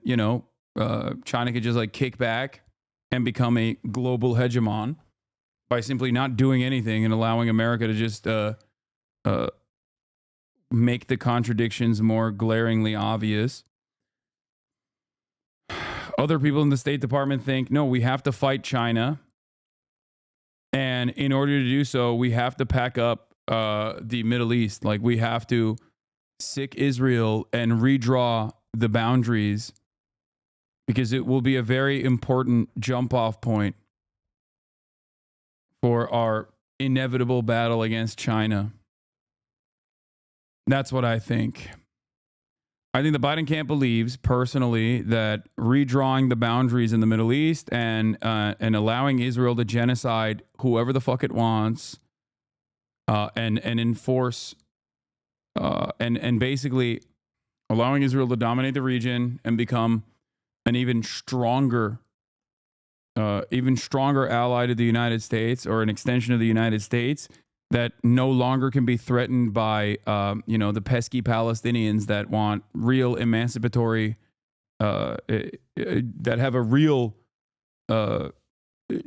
[SPEAKER 2] China could just like kick back and become a global hegemon by simply not doing anything and allowing America to just make the contradictions more glaringly obvious. Other people in the State Department think, no, we have to fight China. And in order to do so, we have to pack up the Middle East. Like we have to sick Israel and redraw the boundaries, because it will be a very important jump off point for our inevitable battle against China. That's what I think. I think the Biden camp believes personally that redrawing the boundaries in the Middle East and allowing Israel to genocide whoever the fuck it wants, and enforce and basically allowing Israel to dominate the region and become an even stronger ally to the United States, or an extension of the United States that no longer can be threatened by, the pesky Palestinians that want real emancipatory, that have a real,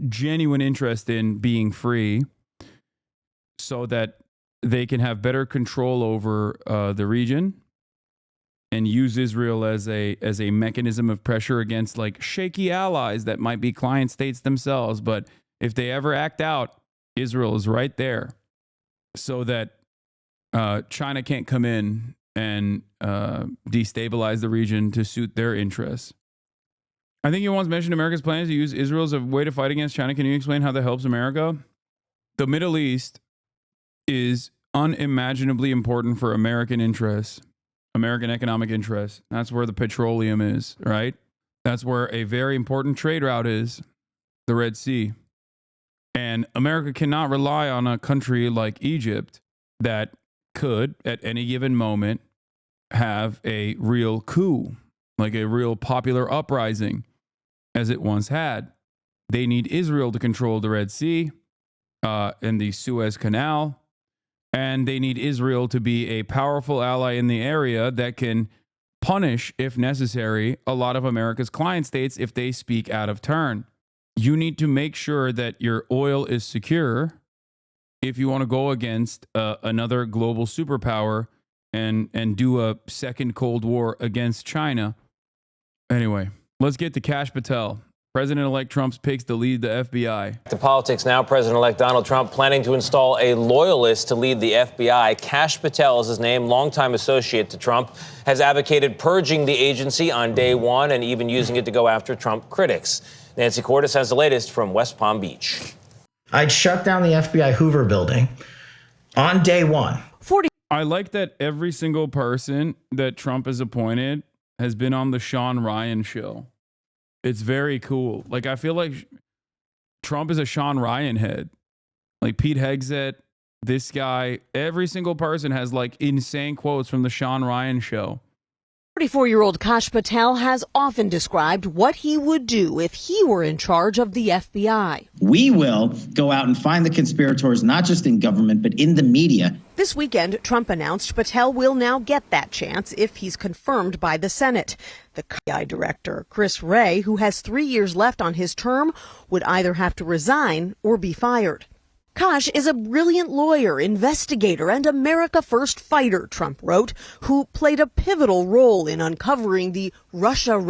[SPEAKER 2] genuine interest in being free, so that they can have better control over the region and use Israel as a mechanism of pressure against like shaky allies that might be client states themselves. But if they ever act out, Israel is right there, so that China can't come in and destabilize the region to suit their interests. I think you once mentioned America's plans to use Israel as a way to fight against China. Can you explain how that helps America? The Middle East is unimaginably important for American interests, American economic interests. That's where the petroleum is, right? That's where a very important trade route is, the Red Sea. And America cannot rely on a country like Egypt that could, at any given moment, have a real coup, like a real popular uprising, as it once had. They need Israel to control the Red Sea and the Suez Canal. And they need Israel to be a powerful ally in the area that can punish, if necessary, a lot of America's client states if they speak out of turn. You need to make sure that your oil is secure if you want to go against another global superpower and do a second Cold War against China. Anyway, let's get to Kash Patel. President-elect Trump's picks to lead the FBI.
[SPEAKER 1] To politics now, President-elect Donald Trump planning to install a loyalist to lead the FBI. Kash Patel is his name, longtime associate to Trump, has advocated purging the agency on day one and even using it to go after Trump critics. Nancy Cordes has the latest from West Palm Beach.
[SPEAKER 3] I'd shut down the FBI Hoover building on day one.
[SPEAKER 2] I like that every single person that Trump has appointed has been on the Sean Ryan show. It's very cool. Like, I feel like Trump is a Sean Ryan head. Like Pete Hegseth, this guy, every single person has like insane quotes from the Sean Ryan show.
[SPEAKER 23] 44-year-old Kash Patel has often described what he would do if he were in charge of the FBI.
[SPEAKER 24] We will go out and find the conspirators, not just in government, but in the media.
[SPEAKER 23] This weekend, Trump announced Patel will now get that chance if he's confirmed by the Senate. The FBI director, Chris Wray, who has 3 years left on his term, would either have to resign or be fired. Kash is a brilliant lawyer, investigator, and America First fighter, Trump wrote, who played a pivotal role in uncovering the Russia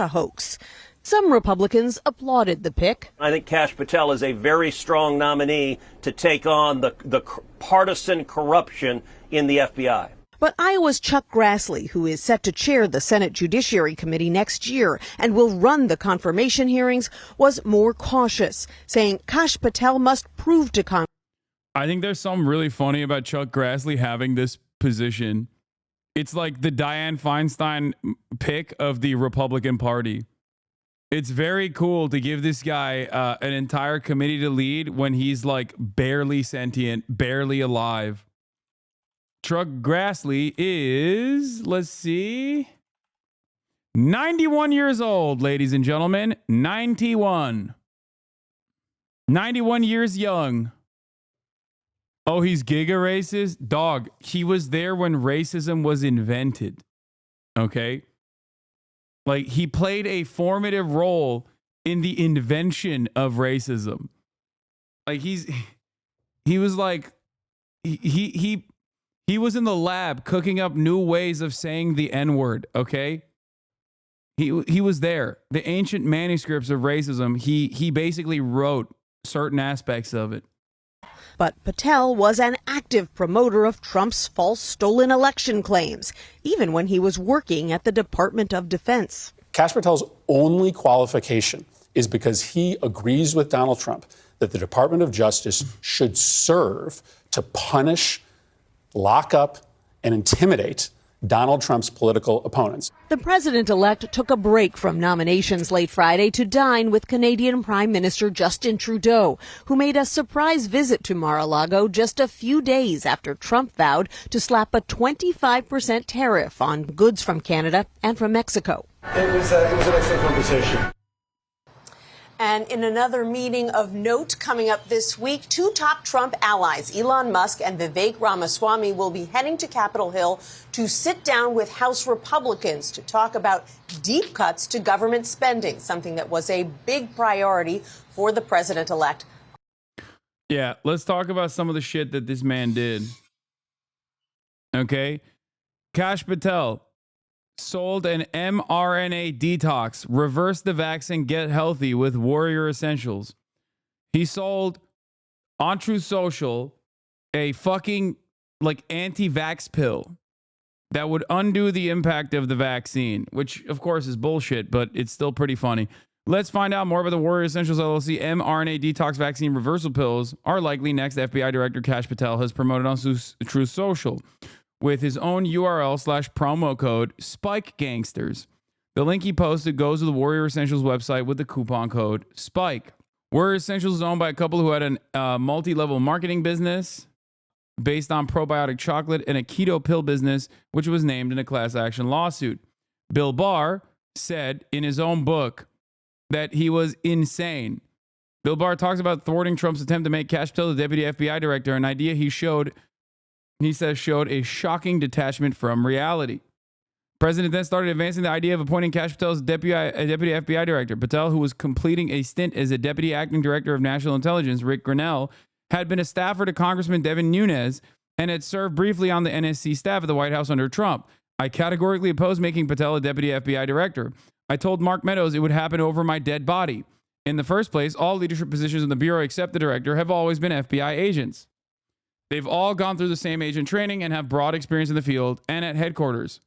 [SPEAKER 23] hoax. Some Republicans applauded the pick.
[SPEAKER 25] I think Kash Patel is a very strong nominee to take on the partisan corruption in the FBI.
[SPEAKER 23] But Iowa's Chuck Grassley, who is set to chair the Senate Judiciary Committee next year and will run the confirmation hearings, was more cautious, saying Kash Patel must prove to Congress.
[SPEAKER 2] I think there's something really funny about Chuck Grassley having this position. It's like the Dianne Feinstein pick of the Republican Party. It's very cool to give this guy an entire committee to lead when he's like barely sentient, barely alive. Chuck Grassley is, let's see, 91 years old, ladies and gentlemen. 91 years young. Oh, he's giga racist? Dog, he was there when racism was invented. Okay? Like, he played a formative role in the invention of racism. Like, he was like, he was in the lab cooking up new ways of saying the N-word, okay? He was there. The ancient manuscripts of racism, he basically wrote certain aspects of it.
[SPEAKER 23] But Patel was an active promoter of Trump's false stolen election claims, even when he was working at the Department of Defense.
[SPEAKER 4] Kash Patel's only qualification is because he agrees with Donald Trump that the Department of Justice should serve to punish, lock up, and intimidate Donald Trump's political opponents.
[SPEAKER 23] The president-elect took a break from nominations late Friday to dine with Canadian Prime Minister Justin Trudeau, who made a surprise visit to Mar-a-Lago just a few days after Trump vowed to slap a 25% tariff on goods from Canada and from Mexico.
[SPEAKER 5] It was an excellent conversation.
[SPEAKER 23] And in another meeting of note coming up this week, two top Trump allies, Elon Musk and Vivek Ramaswamy, will be heading to Capitol Hill to sit down with House Republicans to talk about deep cuts to government spending, something that was a big priority for the president-elect.
[SPEAKER 2] Yeah, let's talk about some of the shit that this man did. Okay? Kash Patel sold an mRNA detox, reverse the vaccine, get healthy with Warrior Essentials. He sold on Truth Social a fucking anti-vax pill that would undo the impact of the vaccine, which of course is bullshit, but it's still pretty funny. Let's find out more about the Warrior Essentials LLC mRNA detox vaccine reversal pills are likely next FBI Director Kash Patel has promoted on Truth Social with his own URL/promo code SPIKEGangsters. The link he posted goes to the Warrior Essentials website with the coupon code SPIKE. Warrior Essentials is owned by a couple who had a multi-level marketing business based on probiotic chocolate and a keto pill business, which was named in a class action lawsuit. Bill Maher said in his own book that he was insane. Bill Maher talks about thwarting Trump's attempt to make Kash Patel the deputy FBI director, an idea he says showed a shocking detachment from reality. The president then started advancing the idea of appointing Kash Patel as deputy FBI director. Patel, who was completing a stint as a deputy acting director of national intelligence, Rick Grinnell, had been a staffer to Congressman Devin Nunes and had served briefly on the NSC staff at the White House under Trump. I categorically oppose making Patel a deputy FBI director. I told Mark Meadows it would happen over my dead body. In the first place, all leadership positions in the Bureau except the director have always been FBI agents. They've all gone through the same agent training and have broad experience in the field and at headquarters.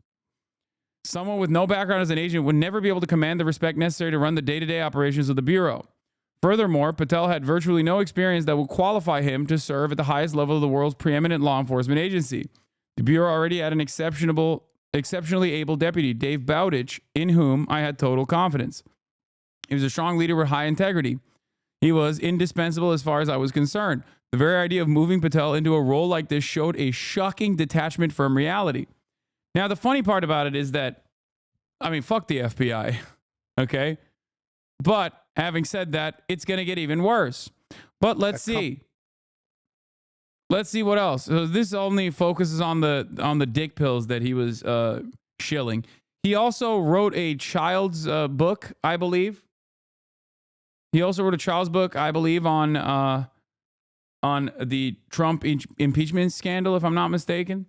[SPEAKER 2] Someone with no background as an agent would never be able to command the respect necessary to run the day-to-day operations of the Bureau. Furthermore, Patel had virtually no experience that would qualify him to serve at the highest level of the world's preeminent law enforcement agency. The Bureau already had an exceptionally able deputy, Dave Bowditch, in whom I had total confidence. He was a strong leader with high integrity. He was indispensable as far as I was concerned. The very idea of moving Patel into a role like this showed a shocking detachment from reality. Now, the funny part about it is that, fuck the FBI, okay? But having said that, it's going to get even worse. But let's see. Let's see what else. So this only focuses on the dick pills that he was shilling. He also wrote a child's book, I believe. He also wrote a child's book, I believe, on the Trump impeachment scandal, if I'm not mistaken.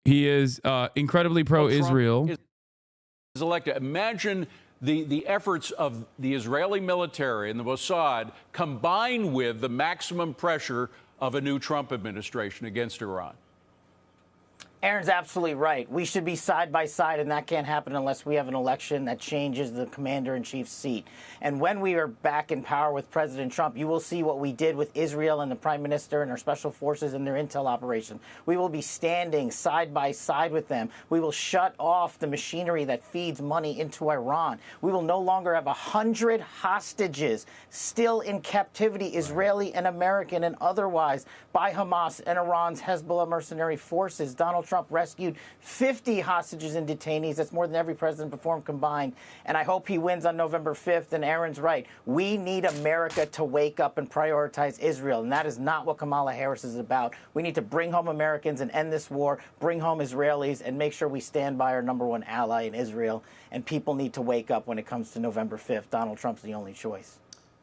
[SPEAKER 2] He is incredibly pro-Israel.
[SPEAKER 6] Is elected. Imagine the efforts of the Israeli military and the Mossad combined with the maximum pressure of a new Trump administration against Iran.
[SPEAKER 7] Aaron's absolutely right. We should be side by side, and that can't happen unless we have an election that changes the commander-in-chief's seat. And when we are back in power with President Trump, you will see what we did with Israel and the prime minister and our special forces and their intel operation. We will be standing side by side with them. We will shut off the machinery that feeds money into Iran. We will no longer have 100 hostages still in captivity, Israeli and American and otherwise, by Hamas and Iran's Hezbollah mercenary forces. Donald Trump rescued 50 hostages and detainees. That's more than every president before him combined. And I hope he wins on November 5th. And Aaron's right. We need America to wake up and prioritize Israel. And that is not what Kamala Harris is about. We need to bring home Americans and end this war, bring home Israelis, and make sure we stand by our #1 ally in Israel. And people need to wake up when it comes to November 5th. Donald Trump's the only choice.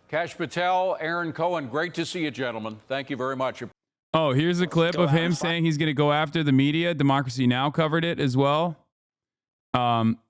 [SPEAKER 6] Kash Patel, Aaron Cohen, great to see you, gentlemen. Thank you very much.
[SPEAKER 2] Oh, here's a clip of him saying he's going to go after the media. Democracy Now! Covered it as well.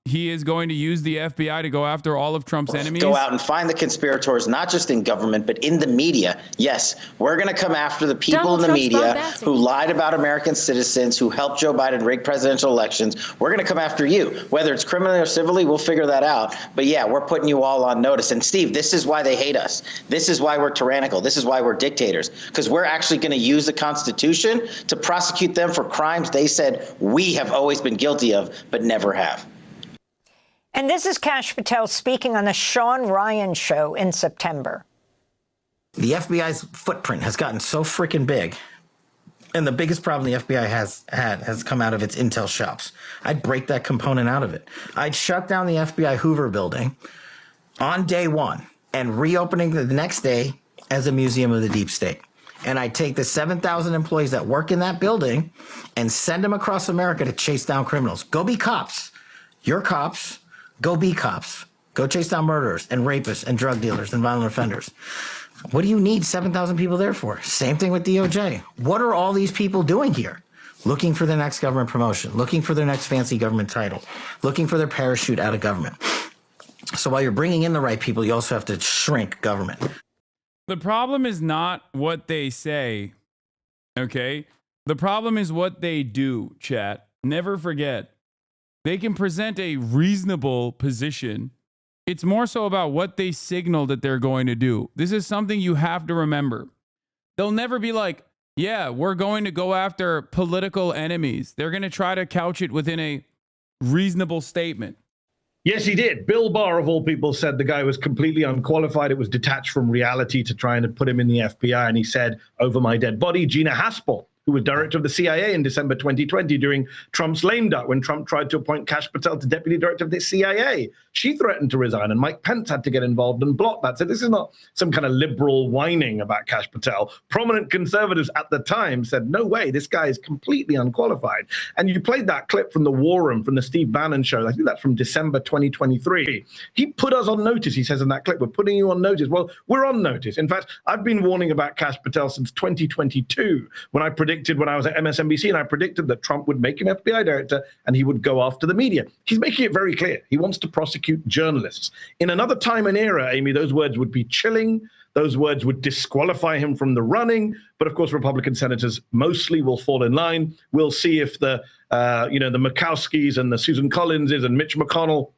[SPEAKER 2] he is going to use the FBI to go after all of Trump's enemies?
[SPEAKER 24] Go out and find the conspirators, not just in government, but in the media. Yes, we're going to come after the people in the media who lied about American citizens, who helped Joe Biden rig presidential elections. We're going to come after you. Whether it's criminally or civilly, we'll figure that out. But yeah, we're putting you all on notice. And Steve, this is why they hate us. This is why we're tyrannical. This is why we're dictators, because we're actually going to use the Constitution to prosecute them for crimes they said we have always been guilty of, but never have.
[SPEAKER 8] And this is Kash Patel speaking on the Sean Ryan show in September.
[SPEAKER 3] The FBI's footprint has gotten so freaking big. And the biggest problem the FBI has come out of its intel shops. I'd break that component out of it. I'd shut down the FBI Hoover building on day one and reopening the next day as a museum of the deep state. And I'd take the 7,000 employees that work in that building and send them across America to chase down criminals. Go be cops. You're cops. Go be cops. Go chase down murderers and rapists and drug dealers and violent offenders. What do you need 7,000 people there for? Same thing with DOJ. What are all these people doing here? Looking for their next government promotion, looking for their next fancy government title, looking for their parachute out of government. So while you're bringing in the right people, you also have to shrink government.
[SPEAKER 2] The problem is not what they say, okay? The problem is what they do, chat. Never forget. They can present a reasonable position. It's more so about what they signal that they're going to do. This is something you have to remember. They'll never be like, yeah, we're going to go after political enemies. They're going to try to couch it within a reasonable statement.
[SPEAKER 9] Yes, he did. Bill Maher, of all people, said the guy was completely unqualified. It was detached from reality to try and put him in the FBI. And he said, over my dead body, Gina Haspel, who was director of the CIA in December 2020 during Trump's lame duck, when Trump tried to appoint Kash Patel to deputy director of the CIA. She threatened to resign, and Mike Pence had to get involved and block that. So this is not some kind of liberal whining about Kash Patel. Prominent conservatives at the time said, no way, this guy is completely unqualified. And you played that clip from the War Room, from the Steve Bannon show. I think that's from December 2023. He put us on notice, he says in that clip. We're putting you on notice. Well, we're on notice. In fact, I've been warning about Kash Patel since 2022, when I was at MSNBC, and I predicted that Trump would make him FBI director and he would go after the media. He's making it very clear. He wants to prosecute journalists. In another time and era, Amy, those words would be chilling. Those words would disqualify him from the running. But of course, Republican senators mostly will fall in line. We'll see if the Murkowskis and the Susan Collinses and Mitch McConnell,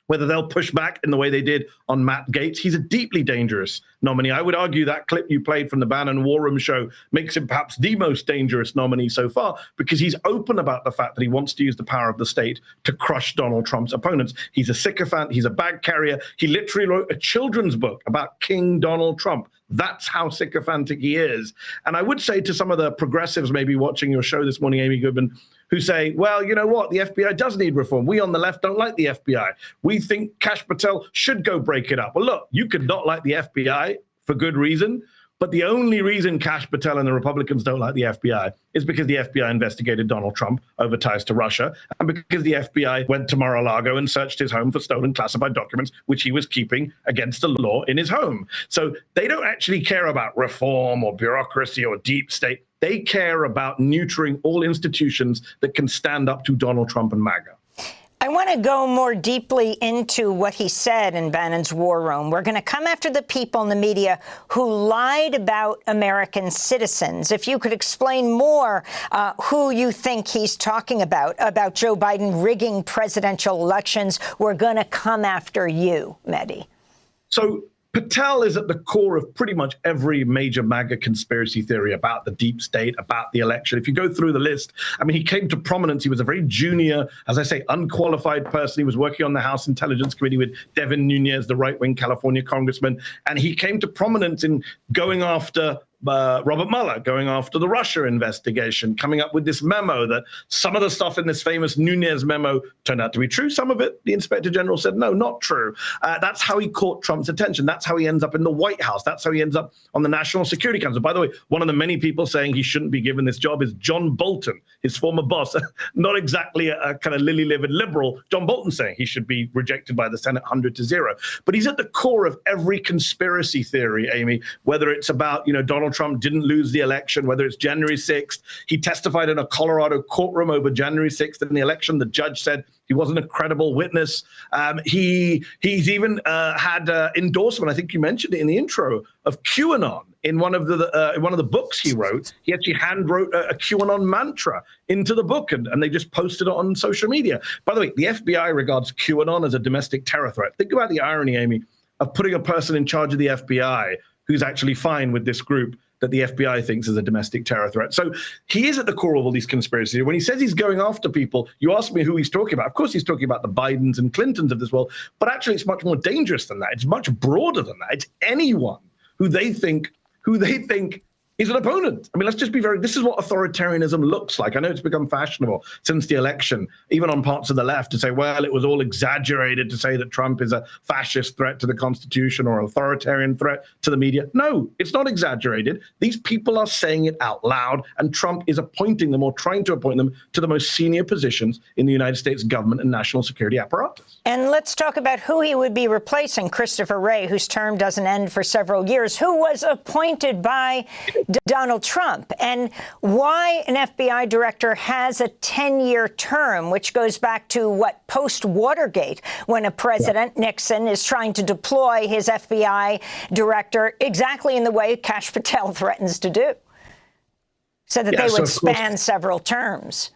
[SPEAKER 9] whether they'll push back in the way they did on Matt Gaetz. He's a deeply dangerous nominee. I would argue that clip you played from the Bannon War Room show makes him perhaps the most dangerous nominee so far, because he's open about the fact that he wants to use the power of the state to crush Donald Trump's opponents. He's a sycophant. He's a bag carrier. He literally wrote a children's book about King Donald Trump. That's how sycophantic he is. And I would say to some of the progressives maybe watching your show this morning, Amy Goodman, who say, well, you know what? The FBI does need reform. We on the left don't like the FBI. We think Kash Patel should go break it up. Well, look, you could not like the FBI for good reason. But the only reason Kash Patel and the Republicans don't like the FBI is because the FBI investigated Donald Trump over ties to Russia, and because the FBI went to Mar-a-Lago and searched his home for stolen classified documents, which he was keeping against the law in his home. So they don't actually care about reform or bureaucracy or deep state. They care about neutering all institutions that can stand up to Donald Trump and MAGA.
[SPEAKER 8] I want to go more deeply into what he said in Bannon's War Room. We're going to come after the people in the media who lied about American citizens. If you could explain more who you think he's talking about Joe Biden rigging presidential elections, we're going to come after you, Mehdi.
[SPEAKER 9] So Patel is at the core of pretty much every major MAGA conspiracy theory about the deep state, about the election. If you go through the list, I mean, he came to prominence. He was a very junior, as I say, unqualified person. He was working on the House Intelligence Committee with Devin Nunes, the right-wing California congressman. And he came to prominence in going after Robert Mueller, going after the Russia investigation, coming up with this memo that some of the stuff in this famous Nunes memo turned out to be true. Some of it, the Inspector General said, no, not true. That's how he caught Trump's attention. That's how he ends up in the White House. That's how he ends up on the National Security Council. By the way, one of the many people saying he shouldn't be given this job is John Bolton, his former boss. Not exactly a kind of lily-livered liberal. John Bolton saying he should be rejected by the Senate 100-0. But he's at the core of every conspiracy theory, Amy, whether it's about, Donald Donald Trump didn't lose the election, whether it's January 6th. He testified in a Colorado courtroom over January 6th in the election. The judge said he wasn't a credible witness. He's even had endorsement, I think you mentioned it in the intro, of QAnon. In one of the books he wrote, he actually hand wrote a QAnon mantra into the book, and they just posted it on social media. By the way, the FBI regards QAnon as a domestic terror threat. Think about the irony, Amy, of putting a person in charge of the FBI who's actually fine with this group that the FBI thinks is a domestic terror threat. So he is at the core of all these conspiracies. When he says he's going after people, you ask me who he's talking about. Of course, he's talking about the Bidens and Clintons of this world, but actually it's much more dangerous than that. It's much broader than that. It's anyone who they think is an opponent. I mean, let's just be this is what authoritarianism looks like. I know it's become fashionable since the election, even on parts of the left, to say, well, it was all exaggerated to say that Trump is a fascist threat to the Constitution or an authoritarian threat to the media. No, it's not exaggerated. These people are saying it out loud, and Trump is appointing them or trying to appoint them to the most senior positions in the United States government and national security apparatus.
[SPEAKER 8] And let's talk about who he would be replacing, Christopher Wray, whose term doesn't end for several years, who was appointed by Donald Trump, and why an FBI director has a 10-year term, which goes back to post-Watergate, when a president, Nixon, is trying to deploy his FBI director exactly in the way Kash Patel threatens to do, so that they would span several terms.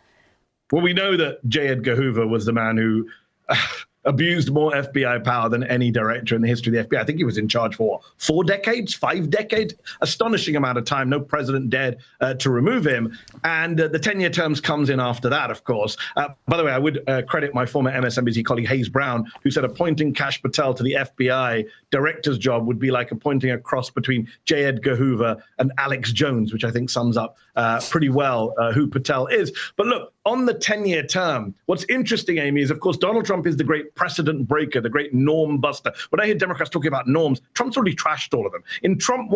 [SPEAKER 9] Well, we know that J. Edgar Hoover was the man who abused more FBI power than any director in the history of the FBI. I think he was in charge for 4 decades, 5 decades, astonishing amount of time. No president dared to remove him. And the 10-year terms comes in after that, of course. By the way, I would credit my former MSNBC colleague Hayes Brown, who said appointing Kash Patel to the FBI director's job would be like appointing a cross between J. Edgar Hoover and Alex Jones, which I think sums up pretty well who Patel is. But look, on the 10-year term, what's interesting, Amy, is, of course, Donald Trump is the great precedent breaker, the great norm buster. When I hear Democrats talking about norms, Trump's already trashed all of them. In Trump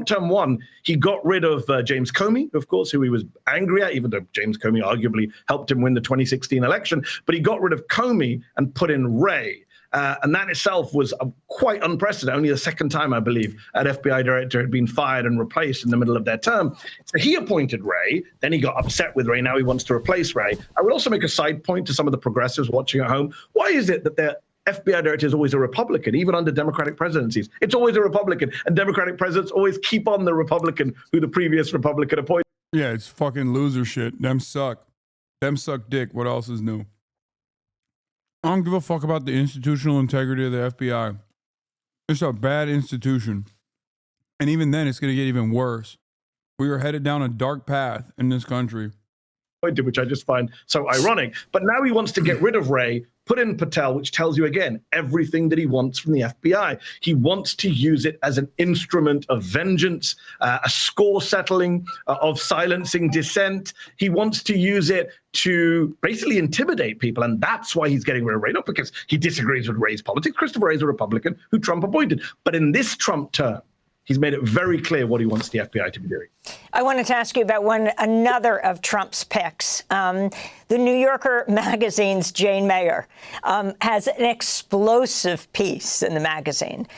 [SPEAKER 9] term one, he got rid of James Comey, of course, who he was angry at, even though James Comey arguably helped him win the 2016 election. But he got rid of Comey and put in Wray. And that itself was quite unprecedented. Only the second time, I believe, an FBI director had been fired and replaced in the middle of their term. So he appointed Wray. Then he got upset with Wray. Now he wants to replace Wray. I would also make a side point to some of the progressives watching at home. Why is it that their FBI director is always a Republican, even under Democratic presidencies? It's always a Republican. And Democratic presidents always keep on the Republican who the previous Republican appointed.
[SPEAKER 2] Yeah, it's fucking loser shit. Them suck. Them suck dick. What else is new? I don't give a fuck about the institutional integrity of the FBI. It's a bad institution. And even then, it's going to get even worse. We are headed down a dark path in this country.
[SPEAKER 9] Which I just find so ironic. But now he wants to get rid of Wray, put in Patel, which tells you, again, everything that he wants from the FBI. He wants to use it as an instrument of vengeance, a score settling, of silencing dissent. He wants to use it to basically intimidate people. And that's why he's getting rid of Wray, not because he disagrees with Wray's politics. Christopher Wray is a Republican who Trump appointed. But in this Trump term, he's made it very clear what he wants the FBI to be doing.
[SPEAKER 8] I wanted to ask you about another of Trump's picks. The New Yorker magazine's Jane Mayer has an explosive piece in the magazine.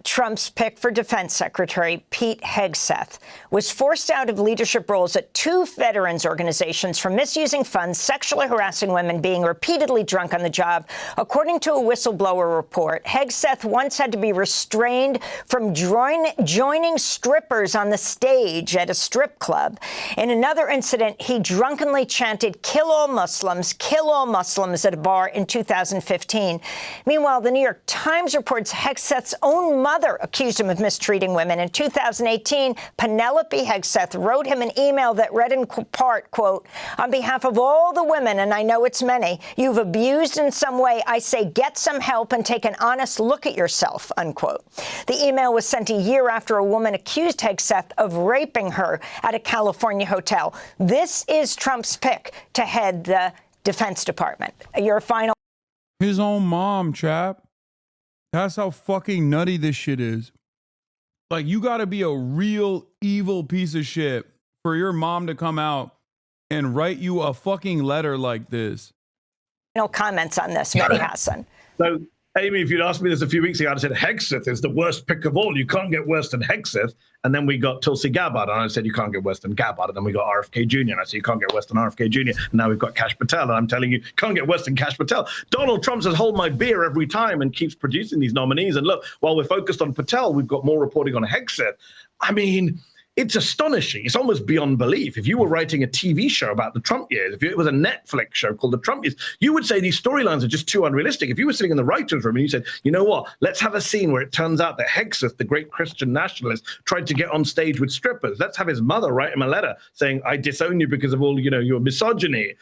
[SPEAKER 8] Trump's pick for Defense Secretary, Pete Hegseth, was forced out of leadership roles at 2 veterans organizations for misusing funds, sexually harassing women, being repeatedly drunk on the job. According to a whistleblower report, Hegseth once had to be restrained from joining strippers on the stage at a strip club. In another incident, he drunkenly chanted, "Kill all Muslims, kill all Muslims" at a bar in 2015. Meanwhile, the New York Times reports Hegseth's own mother accused him of mistreating women. In 2018, Penelope Hegseth wrote him an email that read in part, quote, "On behalf of all the women, and I know it's many, you've abused in some way, I say get some help and take an honest look at yourself," unquote. The email was sent a year after a woman accused Hegseth of raping her at a California hotel. This is Trump's pick to head the Defense Department. Your final.
[SPEAKER 2] His own mom, chap. That's how fucking nutty this shit is. Like, you got to be a real evil piece of shit for your mom to come out and write you a fucking letter like this.
[SPEAKER 8] Final comments on this, Mehdi Hasan.
[SPEAKER 9] So Amy, if you'd asked me this a few weeks ago, I'd have said Hegseth is the worst pick of all. You can't get worse than Hegseth. And then we got Tulsi Gabbard, and I said you can't get worse than Gabbard. And then we got RFK Jr., and I said you can't get worse than RFK Jr. And now we've got Kash Patel, and I'm telling you, can't get worse than Kash Patel. Donald Trump says, hold my beer every time, and keeps producing these nominees. And look, while we're focused on Patel, we've got more reporting on Hegseth. I mean, it's astonishing. It's almost beyond belief. If you were writing a TV show about the Trump years, if it was a Netflix show called The Trump Years, you would say these storylines are just too unrealistic. If you were sitting in the writer's room and you said, you know what, let's have a scene where it turns out that Hegseth, the great Christian nationalist, tried to get on stage with strippers. Let's have his mother write him a letter saying, I disown you because of all, your misogyny.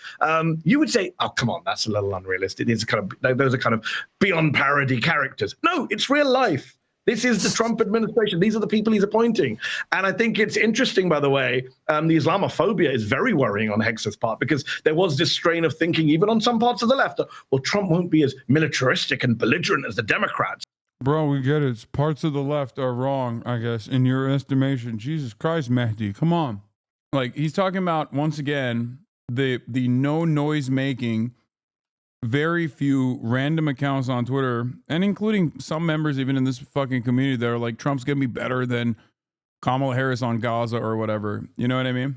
[SPEAKER 9] You would say, oh, come on, that's a little unrealistic. Those are kind of beyond parody characters. No, it's real life. This is the Trump administration. These are the people he's appointing. And I think it's interesting, by the way, the Islamophobia is very worrying on Hegseth's part, because there was this strain of thinking, even on some parts of the left, that, well, Trump won't be as militaristic and belligerent as the Democrats.
[SPEAKER 2] Bro, we get it. Parts of the left are wrong, I guess, in your estimation. Jesus Christ, Mehdi, come on. Like, he's talking about, once again, the no noise making, very few random accounts on Twitter, and including some members even in this fucking community that are like, Trump's gonna be better than Kamala Harris on Gaza or whatever. You know what I mean?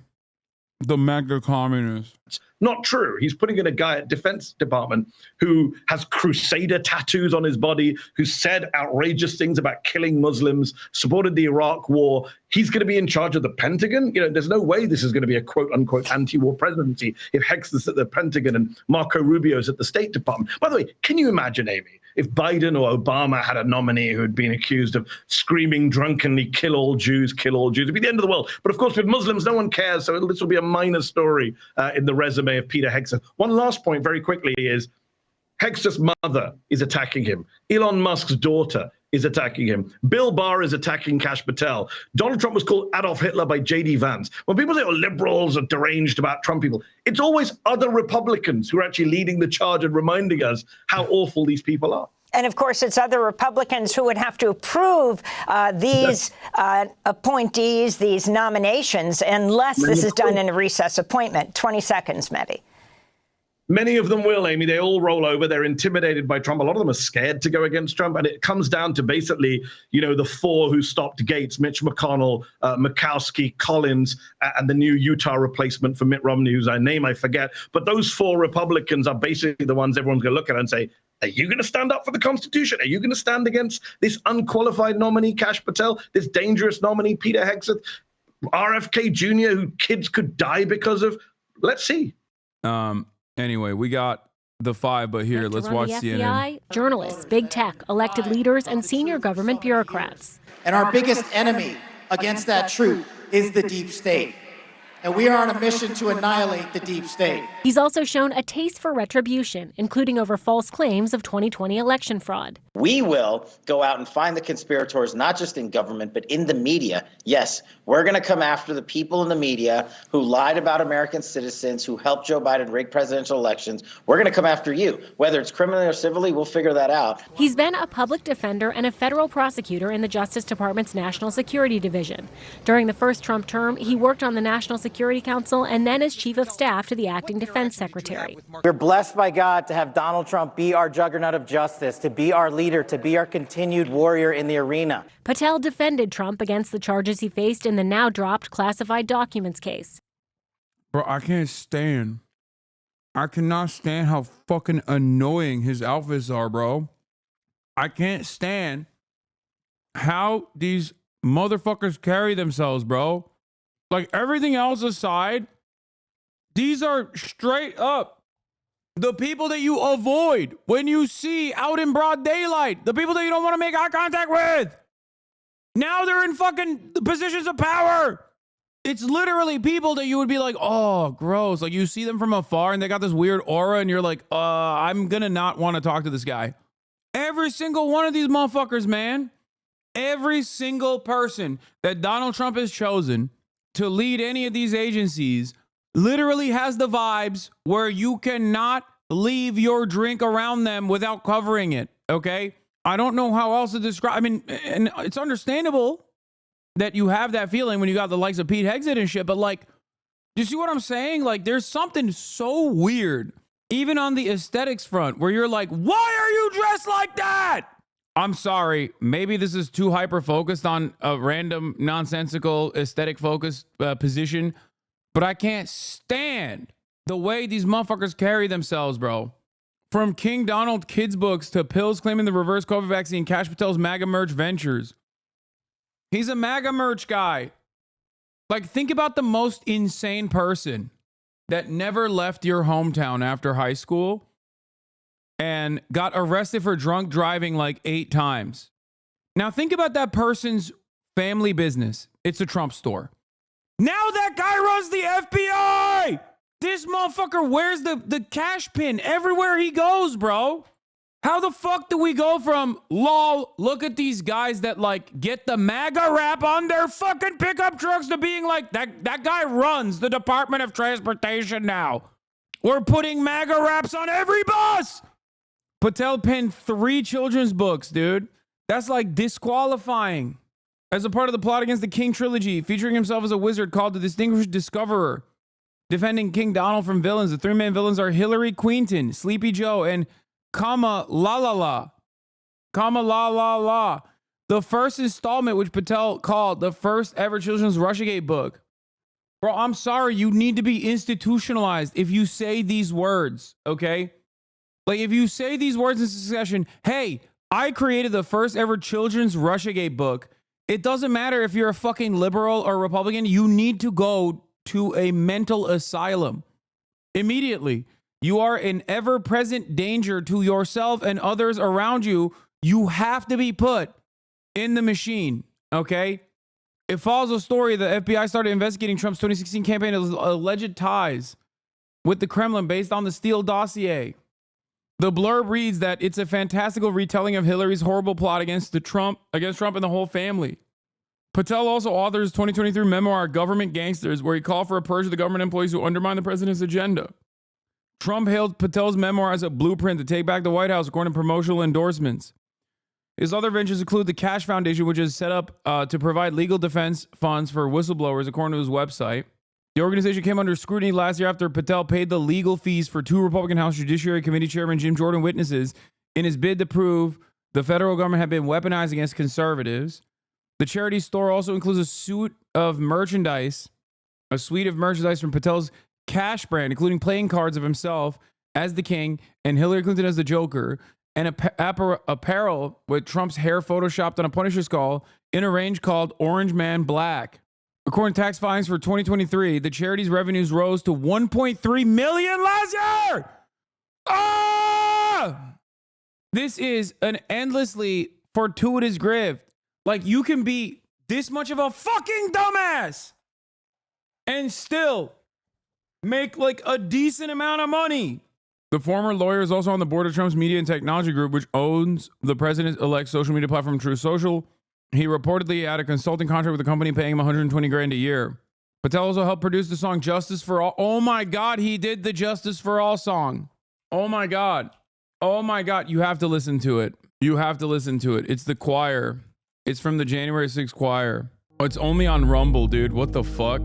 [SPEAKER 2] The mega communists.
[SPEAKER 9] Not true. He's putting in a guy at Defense Department who has crusader tattoos on his body, who said outrageous things about killing Muslims, supported the Iraq war. He's going to be in charge of the Pentagon. There's no way this is going to be a quote unquote anti-war presidency if Hegseth's at the Pentagon and Marco Rubio's at the State Department. By the way, can you imagine, Amy, if Biden or Obama had a nominee who had been accused of screaming drunkenly, kill all Jews, it'd be the end of the world. But of course, with Muslims, no one cares. So this will be a minor story in the resume of Peter Hegseth. One last point very quickly is Hegseth's mother is attacking him. Elon Musk's daughter is attacking him. Bill Maher is attacking Kash Patel. Donald Trump was called Adolf Hitler by J.D. Vance. When people say, oh, liberals are deranged about Trump people, it's always other Republicans who are actually leading the charge and reminding us how awful these people are.
[SPEAKER 8] And of course, it's other Republicans who would have to approve these appointees, these nominations, unless this is done in a recess appointment. 20 seconds, Mehdi.
[SPEAKER 9] Many of them will, Amy. They all roll over. They're intimidated by Trump. A lot of them are scared to go against Trump. And it comes down to basically, the four who stopped Gates, Mitch McConnell, Murkowski, Collins, and the new Utah replacement for Mitt Romney, whose name I forget. But those four Republicans are basically the ones everyone's going to look at and say, are you going to stand up for the Constitution? Are you going to stand against this unqualified nominee, Kash Patel, this dangerous nominee, Peter Hegseth, RFK Jr., who kids could die because of? Let's see.
[SPEAKER 2] Anyway, we got the five, but here, let's watch CNN.
[SPEAKER 10] FBI, journalists, big tech, elected leaders, and senior government bureaucrats.
[SPEAKER 11] And our biggest enemy against that truth is the deep state. And we are on a mission to annihilate the deep state.
[SPEAKER 10] He's also shown a taste for retribution, including over false claims of 2020 election fraud.
[SPEAKER 24] We will go out and find the conspirators, not just in government, but in the media. Yes, we're going to come after the people in the media who lied about American citizens, who helped Joe Biden rig presidential elections. We're going to come after you. Whether it's criminally or civilly, we'll figure that out.
[SPEAKER 10] He's been a public defender and a federal prosecutor in the Justice Department's National Security Division. During the first Trump term, he worked on the National Security Council and then as chief of staff to the acting defense secretary.
[SPEAKER 7] We're blessed by God to have Donald Trump be our juggernaut of justice, to be our leader, to be our continued warrior in the arena.
[SPEAKER 10] Patel defended Trump against the charges he faced in the now dropped classified documents case.
[SPEAKER 2] Bro, I cannot stand how fucking annoying his outfits are, bro. I can't stand how these motherfuckers carry themselves, bro. Like, everything else aside, these are straight up the people that you avoid when you see out in broad daylight, the people that you don't want to make eye contact with. Now they're in fucking positions of power. It's literally people that you would be like, oh, gross. Like, you see them from afar and they got this weird aura and you're like, I'm gonna not want to talk to this guy. Every single one of these motherfuckers, man. Every single person that Donald Trump has chosen to lead any of these agencies literally has the vibes where you cannot leave your drink around them without covering it, okay? I don't know how else to describe. I mean, and it's understandable that you have that feeling when you got the likes of Pete Hegseth and shit, but like, do you see what I'm saying? Like, there's something so weird Even on the aesthetics front, where you're like, why are you dressed like that? I'm sorry, maybe this is too hyper-focused on a random, nonsensical, aesthetic-focused position, but I can't stand the way these motherfuckers carry themselves, bro. From King Donald kids' books to pills claiming the reverse COVID vaccine, Kash Patel's MAGA merch ventures. He's a MAGA merch guy. Like, think about the most insane person that never left your hometown after high school and got arrested for drunk driving like 8 times. Now think about that person's family business. It's a Trump store. Now that guy runs the FBI. This motherfucker wears the cash pin everywhere he goes, bro. How the fuck do we go from, lol, look at these guys that like get the MAGA rap on their fucking pickup trucks to being like, that guy runs the Department of Transportation now. We're putting MAGA raps on every bus. Patel penned 3 children's books, dude. That's like disqualifying. As a part of the plot against the King trilogy, featuring himself as a wizard called the Distinguished Discoverer. Defending King Donald from villains, the 3 main villains are Hillary Quinton, Sleepy Joe, and Kama La La La. Kama La La La. The first installment, which Patel called the first ever children's Russiagate book. Bro, I'm sorry, you need to be institutionalized if you say these words, okay? Like, if you say these words in succession, hey, I created the first ever children's Russiagate book. It doesn't matter if you're a fucking liberal or Republican. You need to go to a mental asylum immediately. You are an ever-present danger to yourself and others around you. You have to be put in the machine, okay? It follows a story the FBI started investigating Trump's 2016 campaign of alleged ties with the Kremlin based on the Steele dossier. The blurb reads that it's a fantastical retelling of Hillary's horrible plot against Trump and the whole family. Patel also authors 2023 memoir Government Gangsters, where he called for a purge of the government employees who undermine the president's agenda. Trump hailed Patel's memoir as a blueprint to take back the White House, according to promotional endorsements. His other ventures include the Kash Foundation, which is set up to provide legal defense funds for whistleblowers, according to his website. The organization came under scrutiny last year after Patel paid the legal fees for 2 Republican House Judiciary Committee Chairman Jim Jordan witnesses in his bid to prove the federal government had been weaponized against conservatives. The charity store also includes a suite of merchandise from Patel's Kash brand, including playing cards of himself as the king and Hillary Clinton as the Joker, and apparel with Trump's hair photoshopped on a Punisher skull in a range called Orange Man Black. According to tax filings for 2023, the charity's revenues rose to $1.3 million last year. Ah! This is an endlessly fortuitous grift. Like, you can be this much of a fucking dumbass and still make like a decent amount of money. The former lawyer is also on the board of Trump's media and technology group, which owns the president-elect's social media platform True Social. He reportedly had a consulting contract with the company paying him $120,000 a year. Patel also helped produce the song Justice for All. Oh my God, he did the Justice for All song. Oh my God. Oh my God, you have to listen to it. You have to listen to it. It's the choir. It's from the January 6th choir. Oh, it's only on Rumble, dude. What the fuck?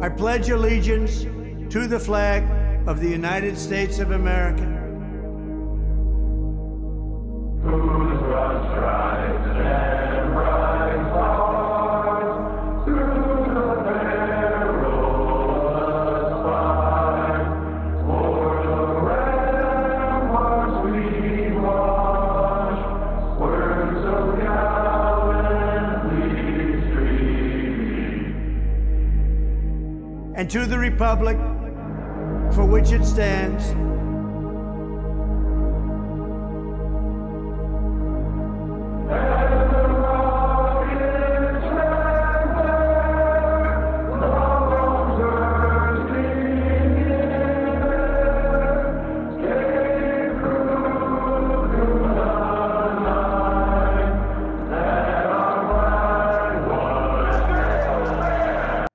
[SPEAKER 12] I pledge allegiance to the flag of the United States of America. And to the republic for which it stands,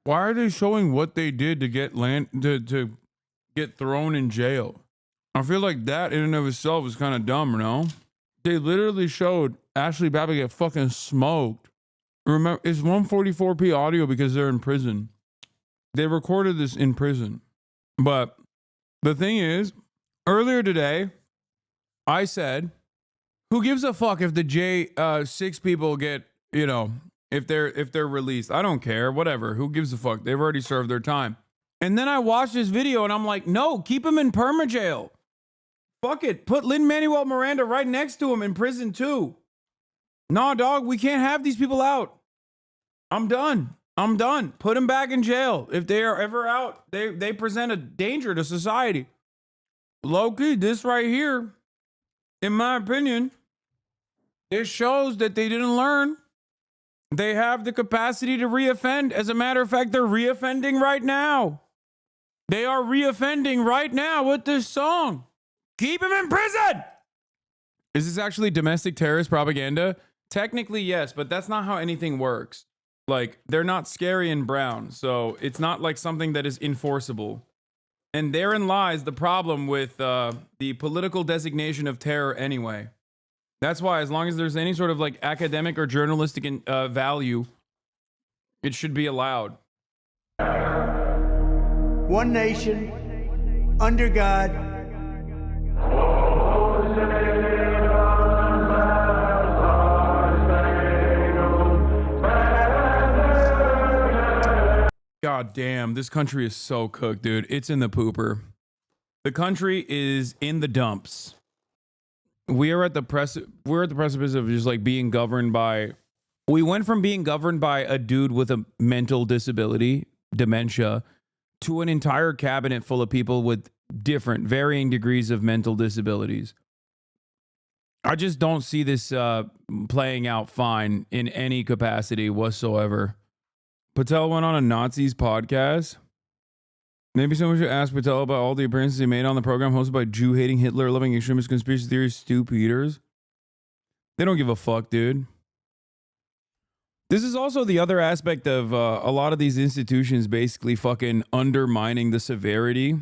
[SPEAKER 2] Why are they showing what they did to get to get thrown in jail? I feel like that in and of itself is kind of dumb, you know? They literally showed Ashley Babbitt get fucking smoked. Remember, it's 144p audio because they're in prison. They recorded this in prison. But the thing is, earlier today, I said, who gives a fuck if the J6 people get, you know, if they're released? I don't care, whatever. Who gives a fuck? They've already served their time. And then I watched this video and I'm like, no, keep him in perma-jail. Fuck it. Put Lin-Manuel Miranda right next to him in prison too. Nah, dog, we can't have these people out. I'm done. Put them back in jail. If they are ever out, they present a danger to society. Low-key, this right here, in my opinion, this shows that they didn't learn. They have the capacity to reoffend. As a matter of fact, they're reoffending right now. They are reoffending right now with this song. Keep him in prison! Is this actually domestic terrorist propaganda? Technically, yes, but that's not how anything works. Like, they're not scary and brown, so it's not like something that is enforceable. And therein lies the problem with the political designation of terror anyway. That's why, as long as there's any sort of like academic or journalistic value, it should be allowed.
[SPEAKER 12] One nation, under God.
[SPEAKER 2] God damn, this country is so cooked, dude. It's in the pooper. The country is in the dumps. We're at the precipice of just like being governed by. We went from being governed by a dude with a mental disability, dementia, to an entire cabinet full of people with different, varying degrees of mental disabilities. I just don't see this playing out fine in any capacity whatsoever. Patel went on a Nazis podcast. Maybe someone should ask Patel about all the appearances he made on the program hosted by Jew-hating, Hitler-loving, extremist conspiracy theorist Stu Peters. They don't give a fuck, dude. This is also the other aspect of a lot of these institutions basically fucking undermining the severity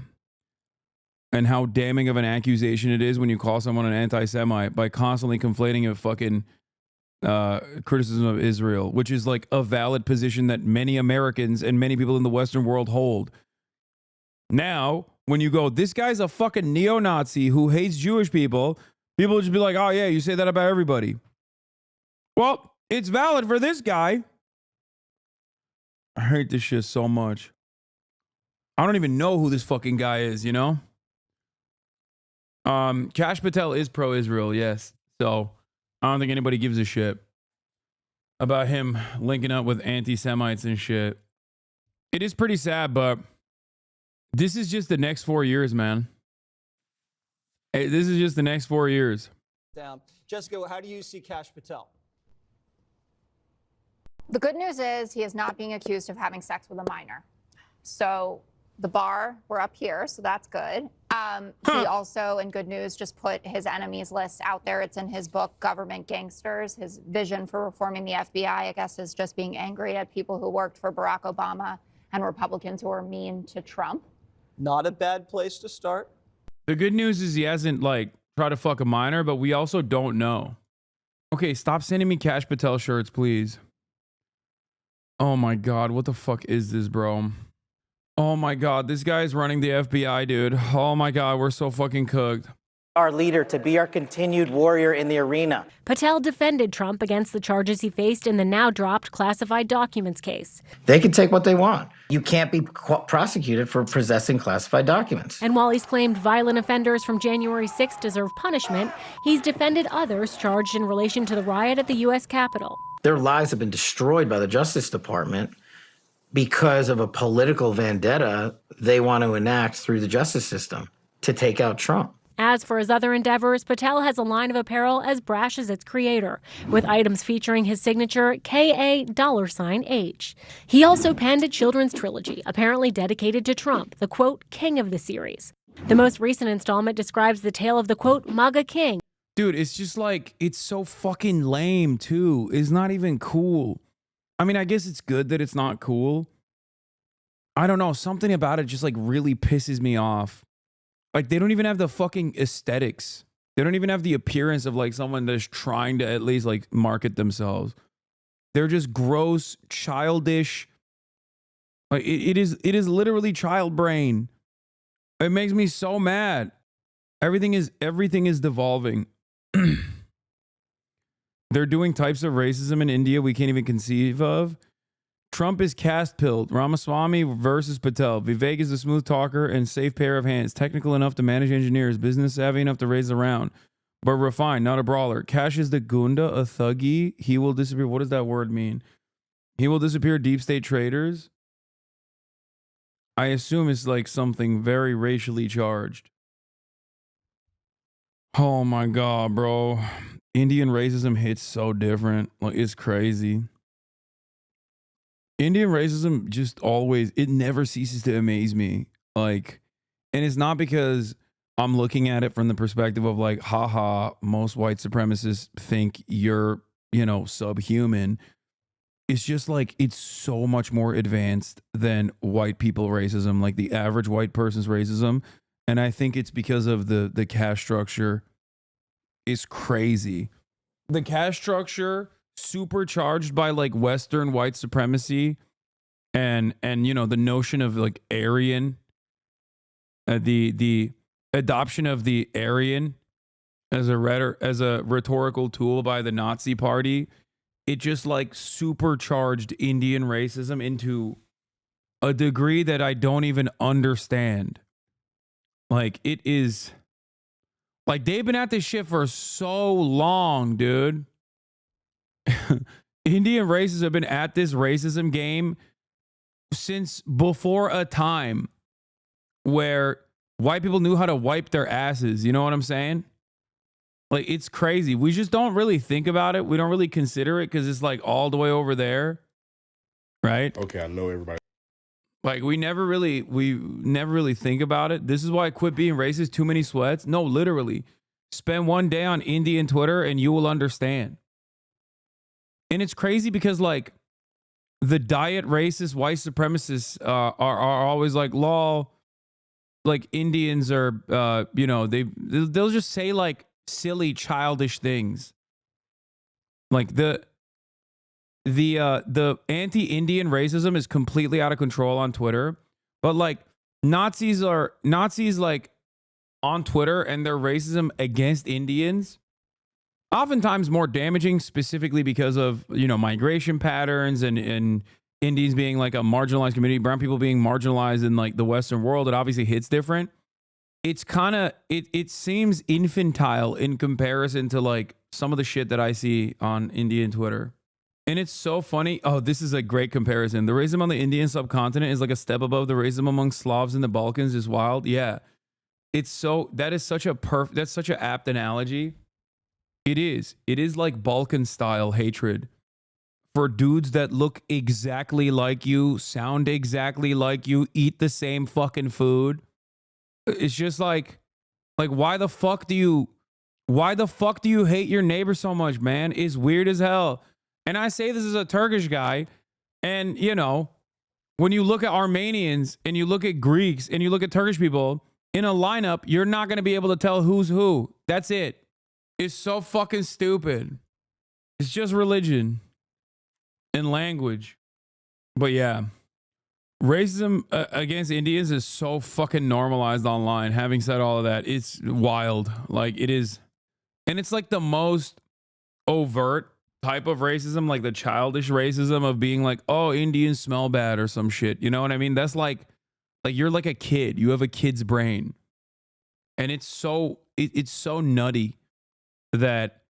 [SPEAKER 2] and how damning of an accusation it is when you call someone an anti-Semite by constantly conflating a fucking criticism of Israel, which is like a valid position that many Americans and many people in the Western world hold. Now, when you go, this guy's a fucking neo-Nazi who hates Jewish people, people will just be like, oh yeah, you say that about everybody. Well, it's valid for this guy. I hate this shit so much. I don't even know who this fucking guy is, you know? Kash Patel is pro-Israel, yes. So I don't think anybody gives a shit about him linking up with anti-Semites and shit. It is pretty sad, but this is just the next 4 years, man. Hey, this is just the next 4 years.
[SPEAKER 13] Jessica, how do you see Kash Patel?
[SPEAKER 14] The good news is he is not being accused of having sex with a minor. So the bar, we're up here, so that's good. He also, in good news, just put his enemies list out there. It's in his book, Government Gangsters. His vision for reforming the FBI, I guess, is just being angry at people who worked for Barack Obama and Republicans who are mean to Trump.
[SPEAKER 13] Not a bad place to start.
[SPEAKER 2] The good news is he hasn't, like, tried to fuck a minor, but we also don't know. Okay, stop sending me Kash Patel shirts, please. Oh my God, what the fuck is this, bro? Oh my God, this guy's running the FBI, dude. Oh my God, we're so fucking cooked.
[SPEAKER 7] Our leader, to be our continued warrior in the arena.
[SPEAKER 10] Patel defended Trump against the charges he faced in the now dropped classified documents case.
[SPEAKER 3] They can take what they want. You can't be prosecuted for possessing classified documents.
[SPEAKER 10] And while he's claimed violent offenders from January 6th deserve punishment, he's defended others charged in relation to the riot at the U.S. Capitol.
[SPEAKER 3] Their lives have been destroyed by the Justice Department because of a political vendetta they want to enact through the justice system to take out Trump.
[SPEAKER 10] As for his other endeavors, Patel has a line of apparel as brash as its creator, with items featuring his signature KA$H. He also penned a children's trilogy, apparently dedicated to Trump, the, quote, king of the series. The most recent installment describes the tale of the, quote, MAGA king.
[SPEAKER 2] Dude, it's just like, it's so fucking lame, too. It's not even cool. I mean, I guess it's good that it's not cool. I don't know, something about it just like really pisses me off. Like they don't even have the fucking aesthetics. They don't even have the appearance of like someone that's trying to at least like market themselves. They're just gross, childish. Like it is literally child brain. It makes me so mad. Everything is devolving. They're doing types of racism in India we can't even conceive of. Trump is caste-pilled. Ramaswamy versus Patel. Vivek is a smooth talker and safe pair of hands. Technical enough to manage engineers. Business savvy enough to raise around. But refined, not a brawler. Kash is the Gunda, a thuggy. He will disappear. What does that word mean? He will disappear deep state traders. I assume it's like something very racially charged. Oh my God, bro. Indian racism hits so different. Like, it's crazy. Indian racism just always, it never ceases to amaze me. Like, and it's not because I'm looking at it from the perspective of like, haha, most white supremacists think you're, subhuman. It's just like, it's so much more advanced than white people racism, like the average white person's racism. And I think it's because of the caste structure is crazy. The caste structure supercharged by like Western white supremacy and the notion of like Aryan, the adoption of the Aryan as a rhetorical tool by the Nazi party. It just like supercharged Indian racism into a degree that I don't even understand. Like, it is like they've been at this shit for so long, dude. Indian racists have been at this racism game since before a time where white people knew how to wipe their asses. You know what I'm saying? Like, it's crazy. We just don't really think about it. We don't really consider it because it's like all the way over there. Right?
[SPEAKER 15] Okay, I know everybody.
[SPEAKER 2] Like, we never really think about it. This is why I quit being racist. Too many sweats. No, literally. Spend one day on Indian Twitter and you will understand. And it's crazy because like the diet racist white supremacists are always like, lol, like Indians are, they'll just say like silly, childish things. Like the anti-Indian racism is completely out of control on Twitter, but like Nazis like on Twitter and their racism against Indians oftentimes more damaging, specifically because of, migration patterns and Indians being like a marginalized community, brown people being marginalized in like the Western world. It obviously hits different. It's kind of, it seems infantile in comparison to like some of the shit that I see on Indian Twitter. And it's so funny. Oh, this is a great comparison. The racism on the Indian subcontinent is like a step above the racism among Slavs in the Balkans is wild. Yeah. That's such an apt analogy. It is like Balkan style hatred for dudes that look exactly like you, sound exactly like you, eat the same fucking food. It's just like why the fuck do you hate your neighbor so much, man? It's weird as hell. And I say this as a Turkish guy, and when you look at Armenians and you look at Greeks and you look at Turkish people in a lineup, you're not going to be able to tell who's who. That's it. It's so fucking stupid. It's just religion and language. But yeah, racism against Indians is so fucking normalized online. Having said all of that, it's wild. Like, it is. And it's like the most overt type of racism, like the childish racism of being like, oh, Indians smell bad or some shit. You know what I mean? That's like you're like a kid. You have a kid's brain. And it's so nutty that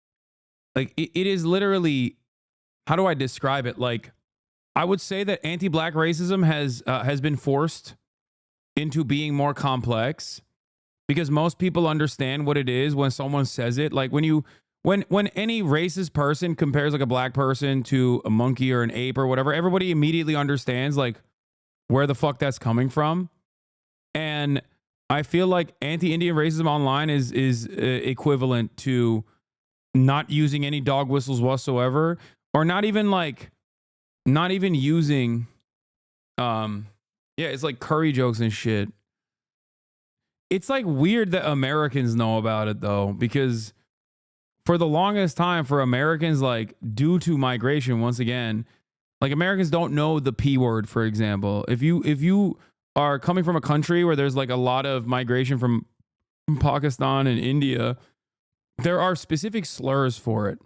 [SPEAKER 2] like it is literally, how do I describe it? Like, I would say that anti-black racism has been forced into being more complex because most people understand what it is when someone says it. Like when any racist person compares like a black person to a monkey or an ape or whatever, everybody immediately understands like where the fuck that's coming from. And I feel like anti-Indian racism online is equivalent to not using any dog whistles whatsoever, or not even using Yeah, it's like curry jokes and shit. It's like weird that Americans know about it though, because for the longest time for Americans, like due to migration, once again, like Americans don't know the P word, for example. If you are coming from a country where there's like a lot of migration from Pakistan and India, there are specific slurs for it,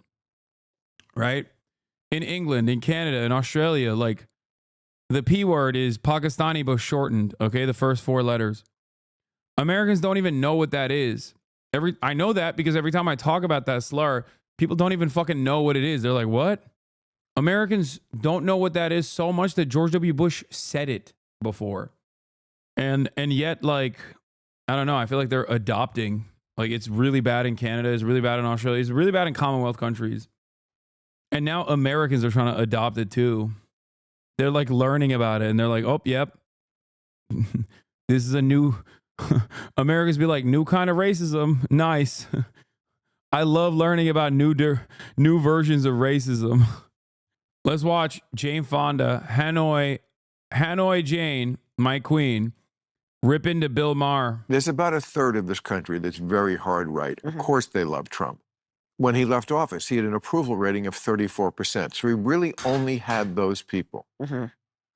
[SPEAKER 2] right? In England, in Canada, in Australia, like the P word is Pakistani but shortened, okay? The first 4 letters. Americans don't even know what that is. I know that because every time I talk about that slur, people don't even fucking know what it is. They're like, what? Americans don't know what that is so much that George W. Bush said it before. And yet, like, I don't know, I feel like they're adopting. Like, it's really bad in Canada, it's really bad in Australia, it's really bad in Commonwealth countries. And now Americans are trying to adopt it too. They're like learning about it and they're like, oh, yep. This is a new, Americans be like, new kind of racism. Nice. I love learning about new versions of racism. Let's watch Jane Fonda, Hanoi Jane, my queen, rip into Bill Maher.
[SPEAKER 15] There's about a third of this country that's very hard right. Of course they love Trump. When he left office, he had an approval rating of 34%. So he really only had those people.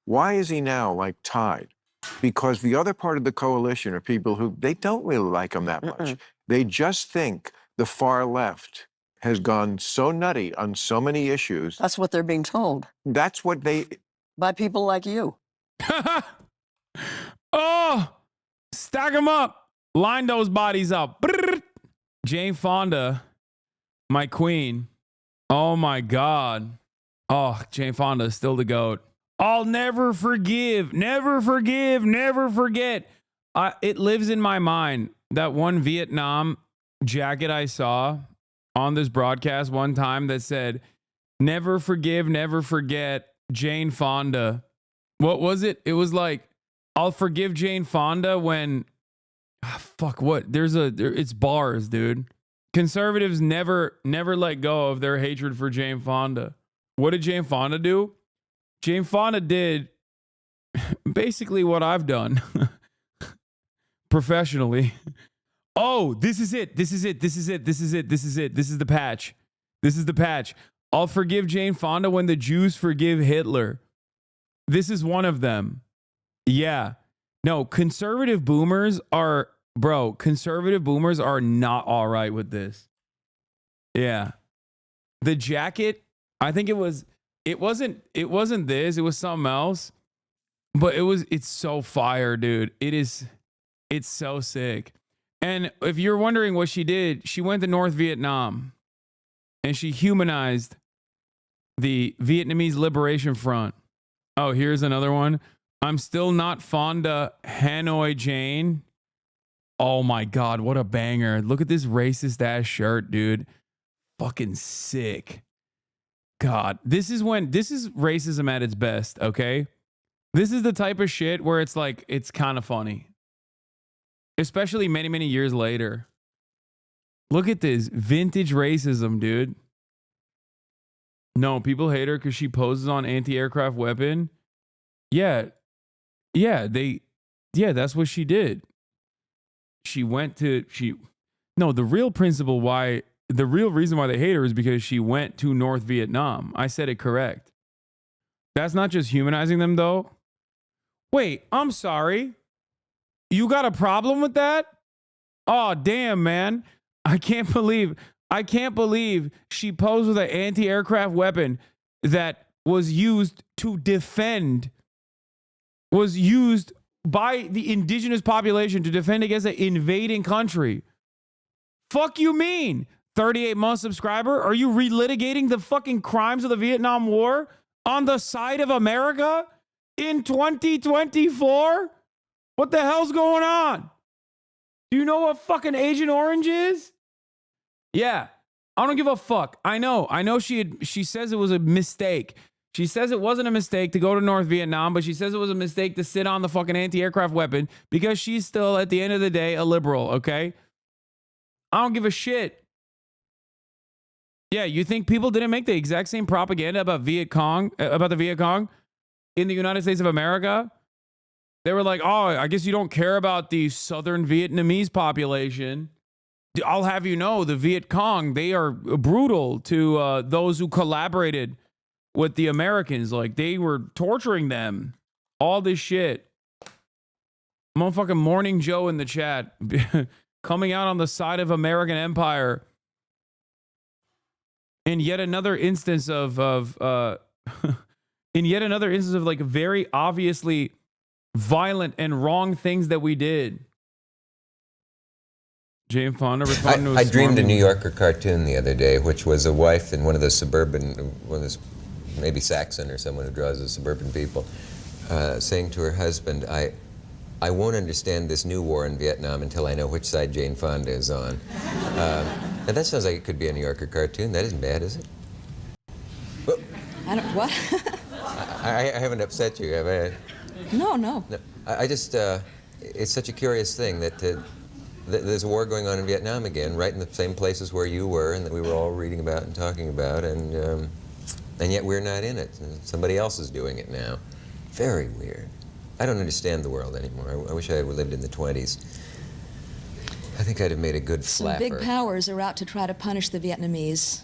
[SPEAKER 15] Why is he now like tied? Because the other part of the coalition are people who, they don't really like him that much. They just think the far left has gone so nutty on so many issues.
[SPEAKER 16] That's what they're being told.
[SPEAKER 15] That's what they...
[SPEAKER 16] By people like you.
[SPEAKER 2] Oh, stack them up. Line those bodies up. Brrr. Jane Fonda, my queen. Oh my God. Oh, Jane Fonda is still the GOAT. I'll never forgive, never forgive, never forget. It lives in my mind. That one Vietnam jacket I saw on this broadcast one time that said, never forgive, never forget Jane Fonda. What was it? It was like, I'll forgive Jane Fonda when, fuck what? It's bars, dude. Conservatives never let go of their hatred for Jane Fonda. What did Jane Fonda do? Jane Fonda did basically what I've done professionally. Oh, this is it. This is it. This is it. This is it. This is it. This is the patch. This is the patch. I'll forgive Jane Fonda when the Jews forgive Hitler. This is one of them. Yeah. No, conservative boomers are not all right with this. Yeah. The jacket, I think it wasn't this, it was something else. But it's so fire, dude. It's so sick. And if you're wondering what she did, she went to North Vietnam and she humanized the Vietnamese Liberation Front. Oh, here's another one. I'm still not Fonda, Hanoi Jane. Oh my God, what a banger. Look at this racist ass shirt, dude. Fucking sick. God, this is racism at its best, okay? This is the type of shit where it's like, it's kind of funny. Especially many, many years later. Look at this vintage racism, dude. No, people hate her because she poses on anti-aircraft weapon. Yeah, that's what she did. The real reason why they hate her is because she went to North Vietnam. I said it correct. That's not just humanizing them, though. Wait, I'm sorry. You got a problem with that? Oh, damn, man. I can't believe she posed with an anti-aircraft weapon that was used by the indigenous population to defend against an invading country. Fuck you mean? 38-month subscriber? Are you relitigating the fucking crimes of the Vietnam War on the side of America in 2024? What the hell's going on? Do you know what fucking Agent Orange is? Yeah, I don't give a fuck. I know she says it was a mistake. She says it wasn't a mistake to go to North Vietnam, but she says it was a mistake to sit on the fucking anti-aircraft weapon because she's still, at the end of the day, a liberal, okay? I don't give a shit. Yeah, you think people didn't make the exact same propaganda about the Viet Cong in the United States of America? They were like, oh, I guess you don't care about the southern Vietnamese population. I'll have you know, the Viet Cong, they are brutal to those who collaborated with the Americans. Like, they were torturing them. All this shit. Motherfucking Morning Joe in the chat. Coming out on the side of American empire. In yet another instance of like very obviously violent and wrong things that we did. Jane Fonda responding to a
[SPEAKER 17] I dreamed a
[SPEAKER 2] swarming-
[SPEAKER 17] New Yorker cartoon the other day, which was a wife in one of those suburban, one of those, maybe Saxon or someone who draws the suburban people, saying to her husband, I won't understand this new war in Vietnam until I know which side Jane Fonda is on. Now that sounds like it could be a New Yorker cartoon. That isn't bad, is it? Well,
[SPEAKER 16] I don't, what?
[SPEAKER 17] I haven't upset you, have I?
[SPEAKER 16] No.
[SPEAKER 17] No, I just, it's such a curious thing that there's a war going on in Vietnam again, right in the same places where you were and that we were all reading about and talking about, and yet we're not in it. Somebody else is doing it now. Very weird. I don't understand the world anymore. I wish I had lived in the 20s. I think I'd have made a good
[SPEAKER 16] Some
[SPEAKER 17] flapper.
[SPEAKER 16] big powers are out to try to punish the Vietnamese,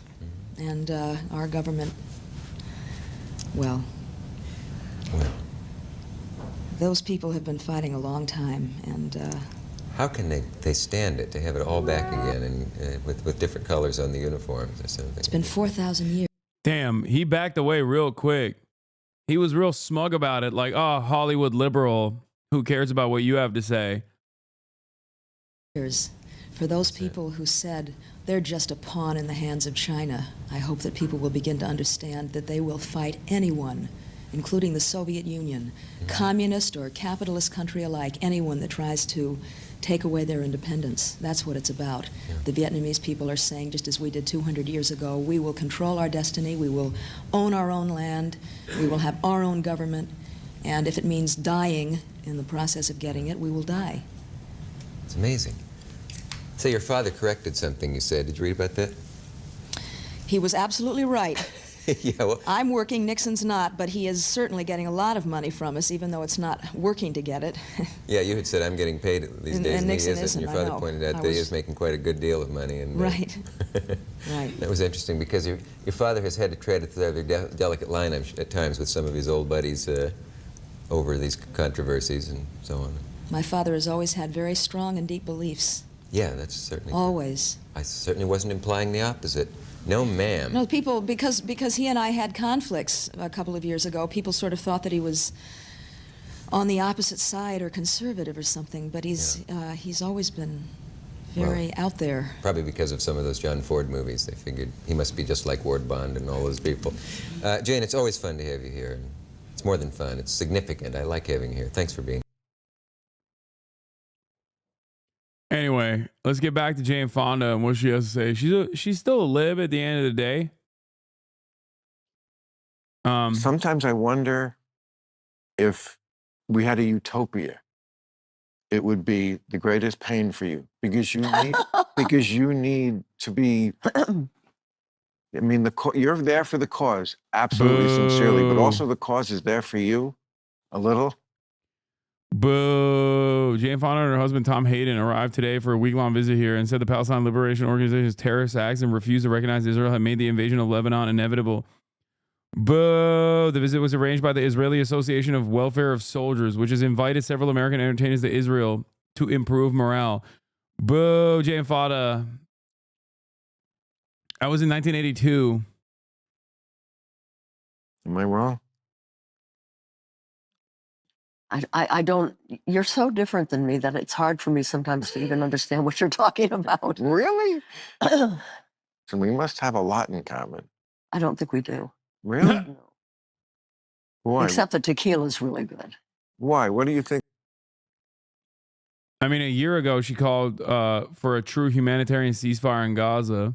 [SPEAKER 16] and our government, well, those people have been fighting a long time, and
[SPEAKER 17] How can they stand it to have it all back again and with different colors on the uniforms or something?
[SPEAKER 16] it's been 4,000 years.
[SPEAKER 2] Damn, he backed away real quick. He was real smug about it, like, oh, Hollywood liberal, who cares about what you have to say?
[SPEAKER 16] For those people who said they're just a pawn in the hands of China, I hope that people will begin to understand that they will fight anyone, including the Soviet Union, communist or capitalist country alike, anyone that tries to take away their independence. That's what it's about. The Vietnamese people are saying, just as we did 200 years ago, we will control our destiny, we will own our own land, we will have our own government, and if it means dying in the process of getting it, we will die.
[SPEAKER 17] It's amazing. So your father corrected something you said. Did you read about that?
[SPEAKER 16] He was absolutely right.
[SPEAKER 17] Yeah, well,
[SPEAKER 16] I'm working, Nixon's not, but he is certainly getting a lot of money from us, even though it's not working to get it.
[SPEAKER 17] yeah, you had said I'm getting paid these days,
[SPEAKER 16] And Nixon
[SPEAKER 17] he isn't. And your
[SPEAKER 16] I
[SPEAKER 17] father
[SPEAKER 16] know.
[SPEAKER 17] pointed out
[SPEAKER 16] I
[SPEAKER 17] that he
[SPEAKER 16] was-
[SPEAKER 17] was making quite a good deal of money. And,
[SPEAKER 16] Right. Right.
[SPEAKER 17] That was interesting because your father has had to tread a rather delicate line at times with some of his old buddies over these controversies and so on.
[SPEAKER 16] My father has always had very strong and deep beliefs.
[SPEAKER 17] Yeah, that's certainly
[SPEAKER 16] Always.
[SPEAKER 17] I certainly wasn't implying the opposite. No, ma'am.
[SPEAKER 16] No, people, because he and I had conflicts a couple of years ago, people sort of thought that he was on the opposite side or conservative or something, but he's always been very out there.
[SPEAKER 17] Probably because of some of those John Ford movies. They figured he must be just like Ward Bond and all those people. Jane, it's always fun to have you here. It's more than fun. It's significant. I like having you here. Thanks for being here.
[SPEAKER 2] Anyway, let's get back to Jane Fonda and what she has to say. She's still a lib at the end of the day.
[SPEAKER 15] Sometimes I wonder if we had a utopia, it would be the greatest pain for you because you need to be. I mean, you're there for the cause, absolutely sincerely, but also the cause is there for you, a little.
[SPEAKER 2] Boo. Jane Fonda and her husband Tom Hayden arrived today for a week-long visit here and said the Palestine Liberation Organization's terrorist acts and refused to recognize Israel had made the invasion of Lebanon inevitable. Boo. The visit was arranged by the Israeli Association of Welfare of Soldiers, which has invited several American entertainers to Israel to improve morale. Boo, Jane Fonda. That was in 1982.
[SPEAKER 15] Am I wrong?
[SPEAKER 16] I don't, you're so different than me that it's hard for me sometimes to even understand what you're talking about.
[SPEAKER 15] Really? So we must have a lot in common.
[SPEAKER 16] I don't think we do.
[SPEAKER 15] Really? Why?
[SPEAKER 16] Except that tequila's really good.
[SPEAKER 15] Why? What do you think?
[SPEAKER 2] I mean, a year ago, she called for a true humanitarian ceasefire in Gaza.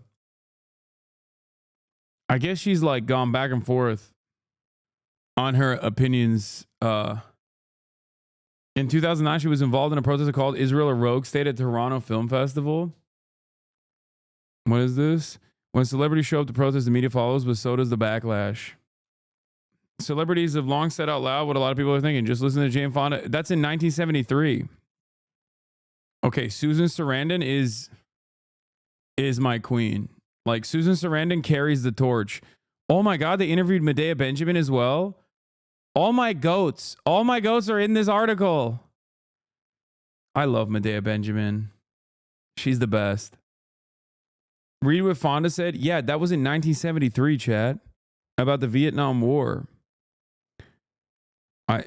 [SPEAKER 2] I guess she's like gone back and forth on her opinions. In 2009, she was involved in a protest called Israel a Rogue State at Toronto Film Festival. What is this? When celebrities show up to protest, the media follows, but so does the backlash. Celebrities have long said out loud what a lot of people are thinking. Just listen to Jane Fonda. That's in 1973. Okay, Susan Sarandon is my queen. Like, Susan Sarandon carries the torch. Oh my God, they interviewed Medea Benjamin as well. All my goats are in this article. I love Medea Benjamin. She's the best. Read what Fonda said. Yeah, that was in 1973, chat, about the Vietnam War.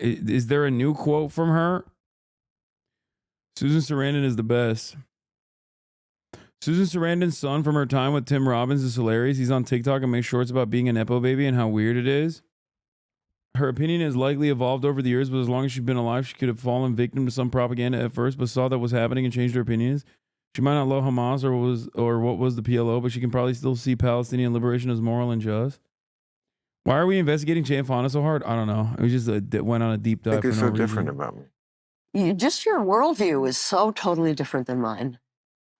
[SPEAKER 2] Is there a new quote from her? Susan Sarandon is the best. Susan Sarandon's son from her time with Tim Robbins is hilarious. He's on TikTok and makes shorts about being a Nepo baby and how weird it is. Her opinion has likely evolved over the years, but as long as she's been alive, she could have fallen victim to some propaganda at first, but saw that was happening and changed her opinions. She might not love Hamas or what was the PLO, but she can probably still see Palestinian liberation as moral and just. Why are we investigating Jane Fonda so hard? I don't know. It was just it went on a deep dive.
[SPEAKER 15] I think it's
[SPEAKER 2] for no
[SPEAKER 15] so different
[SPEAKER 2] reason.
[SPEAKER 15] about me.
[SPEAKER 18] Just your worldview is so totally different than mine.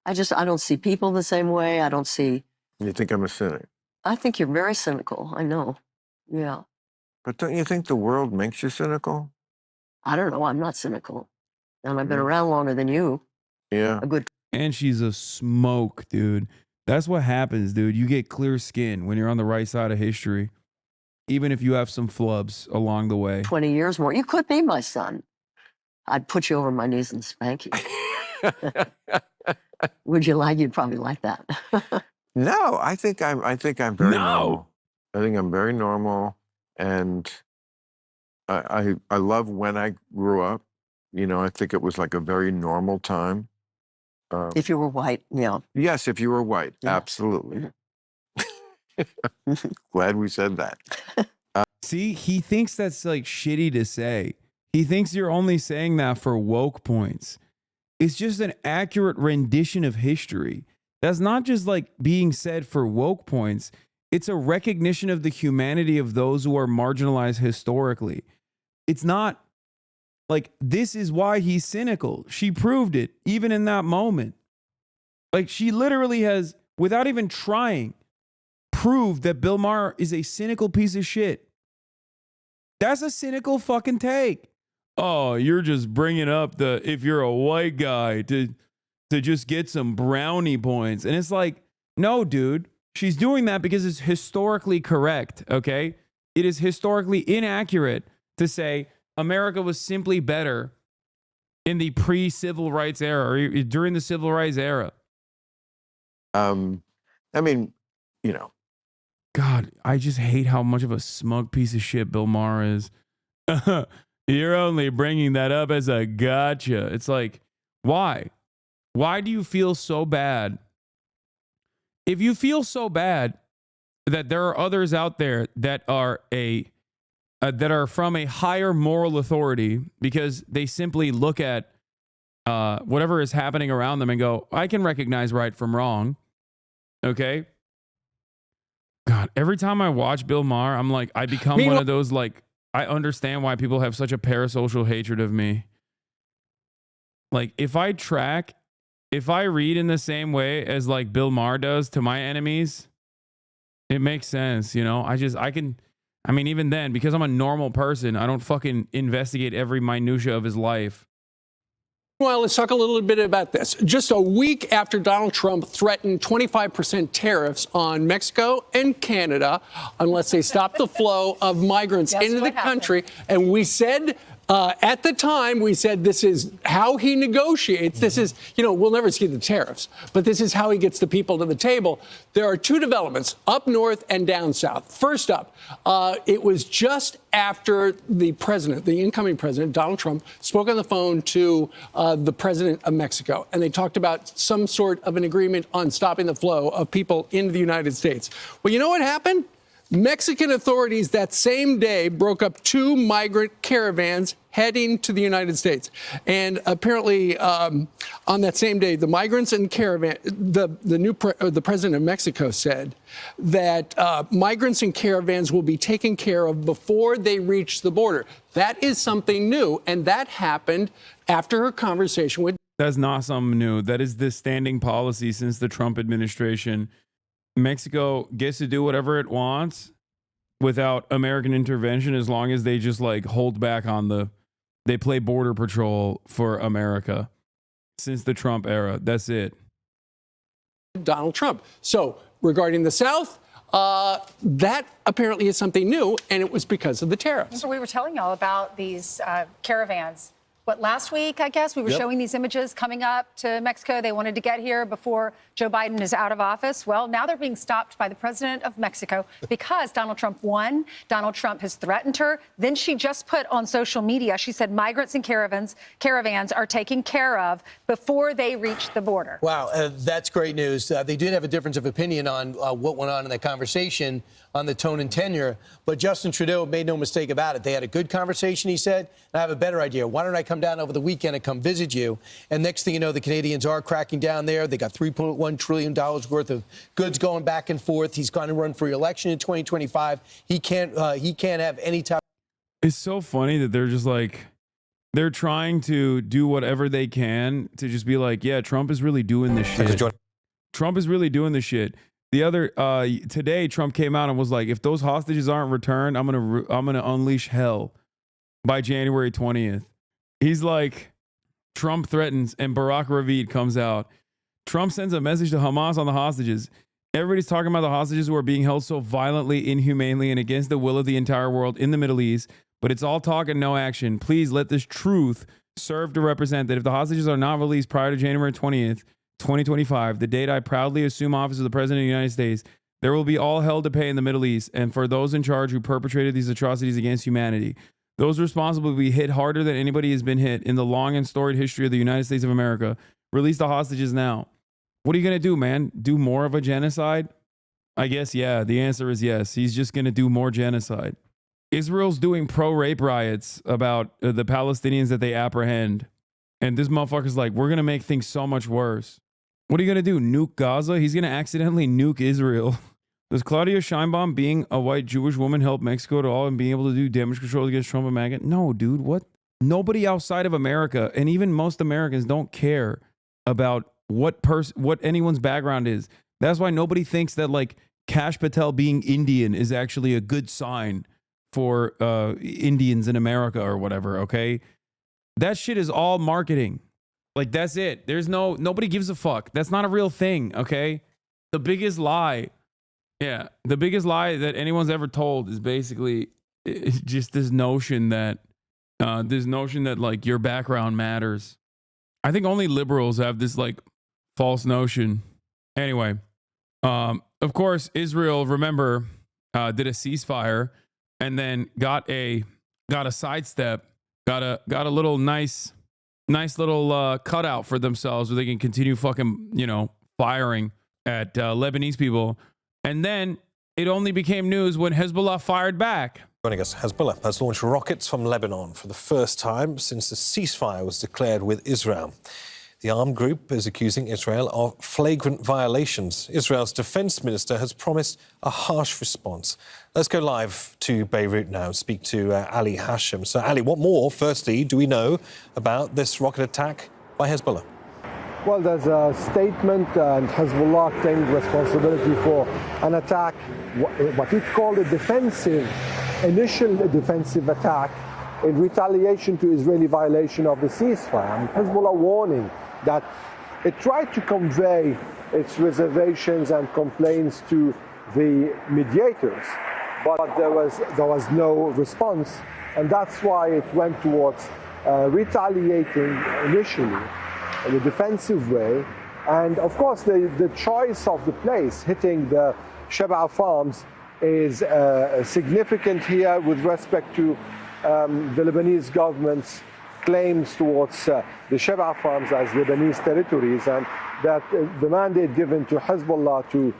[SPEAKER 18] I don't see people the same way. I don't see.
[SPEAKER 15] You think I'm a cynic?
[SPEAKER 18] I think you're very cynical. I know. Yeah.
[SPEAKER 15] But don't you think the world makes you cynical?
[SPEAKER 18] I don't know. I'm not cynical. And I've been around longer than you.
[SPEAKER 15] Yeah.
[SPEAKER 18] A good.
[SPEAKER 2] And she's a smoke, dude. That's what happens, dude. You get clear skin when you're on the right side of history, even if you have some flubs along the way.
[SPEAKER 18] 20 years more. You could be my son. I'd put you over my knees and spank you. Would you like? You'd probably like that.
[SPEAKER 15] No, I think I'm very normal. I think I'm very normal, and I love when I grew up. You know, I think it was like a very normal time.
[SPEAKER 18] If you were white, yeah.
[SPEAKER 15] Yes, if you were white,
[SPEAKER 18] Yeah.
[SPEAKER 15] absolutely. Glad we said that.
[SPEAKER 2] See, he thinks that's like shitty to say. He thinks you're only saying that for woke points. It's just an accurate rendition of history. That's not just like being said for woke points. It's a recognition of the humanity of those who are marginalized historically. It's not like, this is why he's cynical. She proved it even in that moment. Like, she literally has, without even trying, proved that Bill Maher is a cynical piece of shit. That's a cynical fucking take. Oh, you're just bringing up if you're a white guy to just get some brownie points. And it's like, no, dude, she's doing that because it's historically correct, okay? It is historically inaccurate to say America was simply better in the pre-civil rights era or during the civil rights era.
[SPEAKER 15] I mean, you know.
[SPEAKER 2] God, I just hate how much of a smug piece of shit Bill Maher is. You're only bringing that up as a gotcha. It's like, why? Why do you feel so bad? If you feel so bad that there are others out there that are from a higher moral authority because they simply look at whatever is happening around them and go, I can recognize right from wrong. Okay? God, every time I watch Bill Maher, I'm like, I become one of those, like, I understand why people have such a parasocial hatred of me. Like, if I read in the same way as like Bill Maher does to my enemies, it makes sense, you know? I mean, even then, because I'm a normal person, I don't fucking investigate every minutia of his life.
[SPEAKER 19] Well, let's talk a little bit about this. Just a week after Donald Trump threatened 25% tariffs on Mexico and Canada unless they stop the flow of migrants into the country. And we said at the time, we said this is how he negotiates. This is, you know, we'll never see the tariffs, but this is how he gets the people to the table. There are two developments, up north and down south. First up, it was just after the incoming president, Donald Trump, spoke on the phone to the president of Mexico, and they talked about some sort of an agreement on stopping the flow of people into the United States. Well, you know what happened? Mexican authorities that same day broke up 2 migrant caravans heading to the United States. And apparently on that same day, the migrants and caravan, the president of Mexico said that migrants and caravans will be taken care of before they reach the border. That is something new. And that happened after her conversation with.
[SPEAKER 2] That's not something new. That is the standing policy since the Trump administration. Mexico gets to do whatever it wants, without American intervention as long as they just like hold back on they play border patrol for America since the Trump era. That's it.
[SPEAKER 19] Donald Trump. So regarding the South, that apparently is something new, and it was because of the tariffs.
[SPEAKER 1] So we were telling y'all about these caravans. What, last week, I guess, we were showing these images coming up to Mexico. They wanted to get here before Joe Biden is out of office. Well, now they're being stopped by the president of Mexico because Donald Trump won. Donald Trump has threatened her. Then she just put on social media, she said migrants and caravans are taken care of before they reach the border.
[SPEAKER 20] Wow, that's great news. They did have a difference of opinion on what went on in that conversation, on the tone and tenure. But Justin Trudeau made no mistake about it. They had a good conversation, he said. And I have a better idea. Why don't I come down over the weekend and come visit you? And next thing you know, the Canadians are cracking down there. They got $3.1 trillion worth of goods going back and forth. He's going to run for re-election in 2025. He can't have any type.
[SPEAKER 2] It's so funny that they're just like, they're trying to do whatever they can to just be like, yeah, Trump is really doing this shit. Trump is really doing this shit. The other today, Trump came out and was like, if those hostages aren't returned, I'm gonna unleash hell by January 20th. He's like, Trump threatens, and Barack Ravid comes out. Trump sends a message to Hamas on the hostages. Everybody's talking about the hostages who are being held so violently, inhumanely, and against the will of the entire world in the Middle East. But it's all talk and no action. Please let this truth serve to represent that if the hostages are not released prior to January 20th, 2025, the date I proudly assume office of the President of the United States, there will be all hell to pay in the Middle East, and for those in charge who perpetrated these atrocities against humanity. Those responsible will be hit harder than anybody has been hit in the long and storied history of the United States of America. Release the hostages now. What are you going to do, man? Do more of a genocide? I guess, yeah. The answer is yes. He's just going to do more genocide. Israel's doing pro-rape riots about the Palestinians that they apprehend. And this motherfucker's like, we're going to make things so much worse. What are you going to do? Nuke Gaza? He's going to accidentally nuke Israel. Does Claudia Sheinbaum, being a white Jewish woman, help Mexico at all and being able to do damage control against Trump and MAGA? No, dude. What? Nobody outside of America, and even most Americans, don't care about what anyone's background is. That's why nobody thinks that like Kash Patel being Indian is actually a good sign for Indians in America or whatever. Okay, that shit is all marketing. Like, that's it. Nobody gives a fuck. That's not a real thing. Okay, the biggest lie. Yeah, the biggest lie that anyone's ever told is basically just this notion that like your background matters. I think only liberals have this like false notion. Anyway, of course, Israel, remember, did a ceasefire and then got a sidestep, got a little nice little cutout for themselves where they can continue fucking, firing at Lebanese people. And then it only became news when Hezbollah fired back.
[SPEAKER 5] Joining us, Hezbollah has launched rockets from Lebanon for the first time since the ceasefire was declared with Israel. The armed group is accusing Israel of flagrant violations. Israel's defense minister has promised a harsh response. Let's go live to Beirut now and speak to Ali Hashem. So, Ali, what more, firstly, do we know about this rocket attack by Hezbollah?
[SPEAKER 21] Well, there's a statement, and Hezbollah claimed responsibility for an attack, what it called a initial defensive attack in retaliation to Israeli violation of the ceasefire. And Hezbollah warning that it tried to convey its reservations and complaints to the mediators, but there was no response, and that's why it went towards retaliating initially in a defensive way. And of course, the choice of the place, hitting the Sheba farms, is significant here with respect to the Lebanese government's claims towards the Sheba farms as Lebanese territories, and that the mandate given to Hezbollah to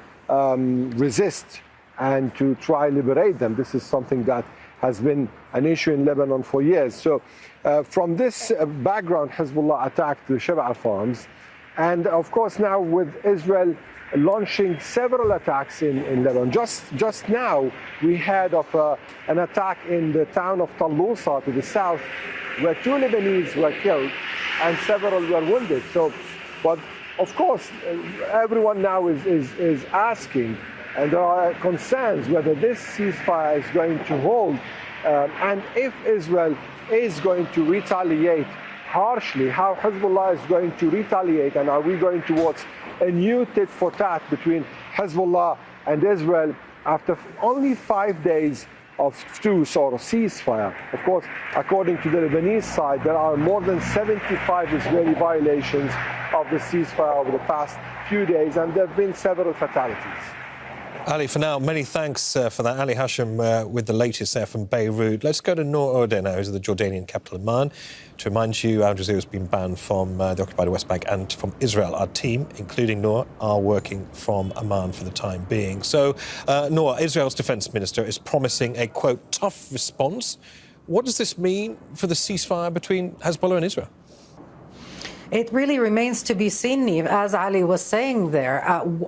[SPEAKER 21] resist and to try liberate them. This is something that has been an issue in Lebanon for years. So from this background, Hezbollah attacked the Sheba farms. And of course, now with Israel launching several attacks in Lebanon. Just now, we heard of an attack in the town of Tallusa to the south, where 2 Lebanese were killed and several were wounded. So, but of course, everyone now is asking And there are concerns whether this ceasefire is going to hold. And if Israel is going to retaliate harshly, how Hezbollah is going to retaliate, and are we going towards a new tit for tat between Hezbollah and Israel after only 5 days of truce or ceasefire? Of course, according to the Lebanese side, there are more than 75 Israeli violations of the ceasefire over the past few days, and there have been several fatalities.
[SPEAKER 5] Ali, for now, many thanks for that. Ali Hashem with the latest there from Beirut. Let's go to Noor Odeh now, who's the Jordanian capital, Amman. To remind you, Al Jazeera has been banned from the occupied West Bank and from Israel. Our team, including Noor, are working from Amman for the time being. So, Noor, Israel's defence minister is promising a, quote, tough response. What does this mean for the ceasefire between Hezbollah and Israel?
[SPEAKER 4] It really remains to be seen, Neve, as Ali was saying there.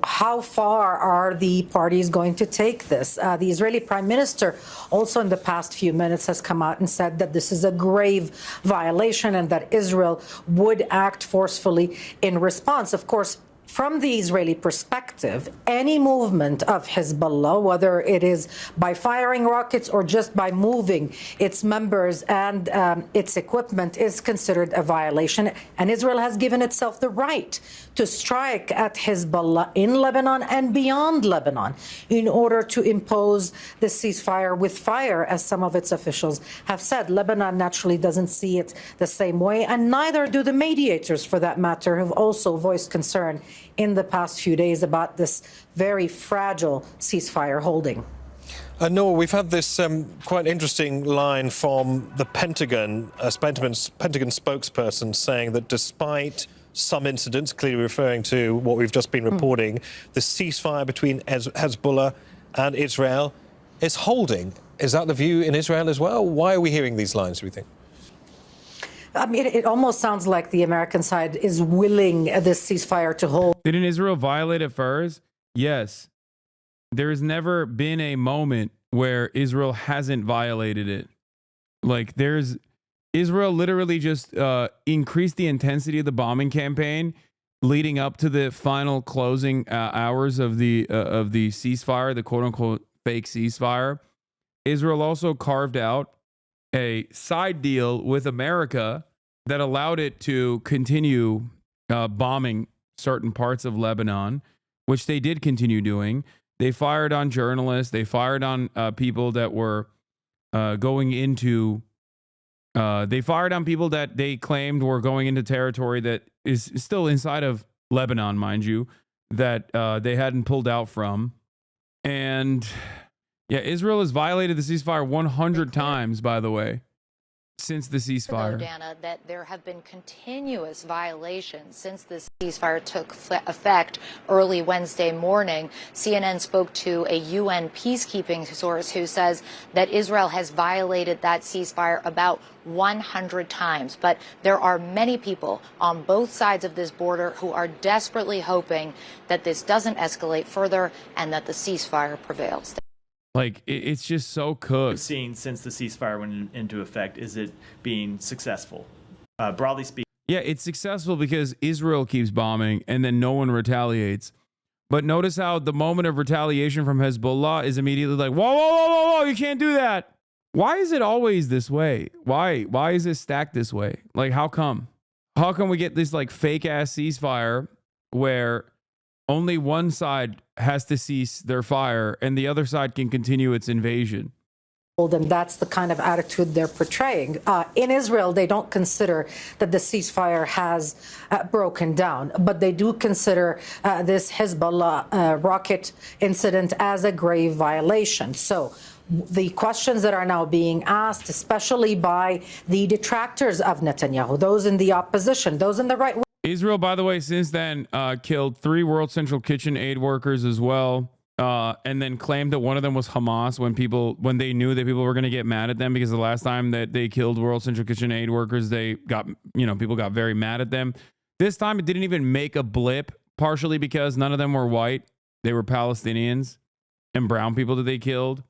[SPEAKER 4] How far are the parties going to take this? The Israeli Prime Minister also in the past few minutes has come out and said that this is a grave violation and that Israel would act forcefully in response. Of course, from the Israeli perspective, any movement of Hezbollah, whether it is by firing rockets or just by moving its members and its equipment, is considered a violation. And Israel has given itself the right to strike at Hezbollah in Lebanon and beyond Lebanon in order to impose the ceasefire with fire, as some of its officials have said. Lebanon naturally doesn't see it the same way, and neither do the mediators, for that matter, who've also voiced concern in the past few days about this very fragile ceasefire holding.
[SPEAKER 5] Noor, we've had this quite interesting line from the Pentagon, Pentagon spokesperson, saying that despite some incidents, clearly referring to what we've just been reporting, the ceasefire between Hezbollah and Israel is holding. Is that the view in Israel as well? Why are we hearing these lines, do we think?
[SPEAKER 4] I mean, it almost sounds like the American side is willing this ceasefire to hold.
[SPEAKER 2] Didn't Israel violate it first? Yes. There's never been a moment where Israel hasn't violated it. Like, Israel literally just increased the intensity of the bombing campaign leading up to the final closing hours of the ceasefire, the quote-unquote fake ceasefire. Israel also carved out a side deal with America that allowed it to continue bombing certain parts of Lebanon, which they did continue doing. They fired on journalists. They fired on people that were going into... they fired on people that they claimed were going into territory that is still inside of Lebanon, mind you, that they hadn't pulled out from. And... yeah, Israel has violated the ceasefire 100 times, by the way, since the ceasefire.
[SPEAKER 6] Dana, that there have been continuous violations since the ceasefire took effect early Wednesday morning. CNN spoke to a UN peacekeeping source who says that Israel has violated that ceasefire about 100 times. But there are many people on both sides of this border who are desperately hoping that this doesn't escalate further and that the ceasefire prevails.
[SPEAKER 2] Like, it's just so cooked.
[SPEAKER 22] We've seen since the ceasefire went into effect, is it being successful? Broadly speaking.
[SPEAKER 2] Yeah, it's successful because Israel keeps bombing and then no one retaliates. But notice how the moment of retaliation from Hezbollah is immediately like, whoa, whoa, whoa, whoa, whoa, you can't do that. Why is it always this way? Why is it stacked this way? Like, how come? How come we get this like fake ass ceasefire where only one side has to cease their fire and the other side can continue its invasion?
[SPEAKER 4] And that's the kind of attitude they're portraying. In Israel, they don't consider that the ceasefire has broken down, but they do consider this Hezbollah rocket incident as a grave violation. So the questions that are now being asked, especially by the detractors of Netanyahu, those in the opposition, those in the right wing.
[SPEAKER 2] Israel, by the way, since then killed 3 World Central Kitchen aid workers as well, and then claimed that one of them was Hamas when they knew that people were going to get mad at them, because the last time that they killed World Central Kitchen aid workers, they got, people got very mad at them. This time it didn't even make a blip, partially because none of them were white. They were Palestinians and brown people that they killed.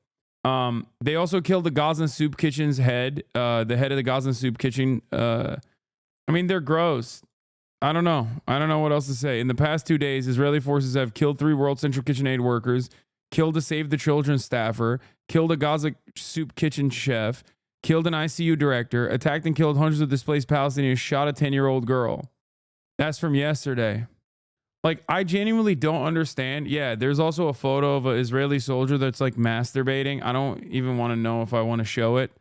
[SPEAKER 2] They also killed the Gaza Soup Kitchen's head, the head of the Gaza Soup Kitchen. I mean, they're gross. I don't know what else to say. In the past 2 days, Israeli forces have killed 3 World Central Kitchen aid workers, killed a Save the Children staffer, killed a Gaza soup kitchen chef, killed an ICU director, attacked and killed hundreds of displaced Palestinians, shot a 10-year-old girl. That's from yesterday. Like, I genuinely don't understand. Yeah, there's also a photo of an Israeli soldier that's like masturbating. I don't even want to know if I want to show it.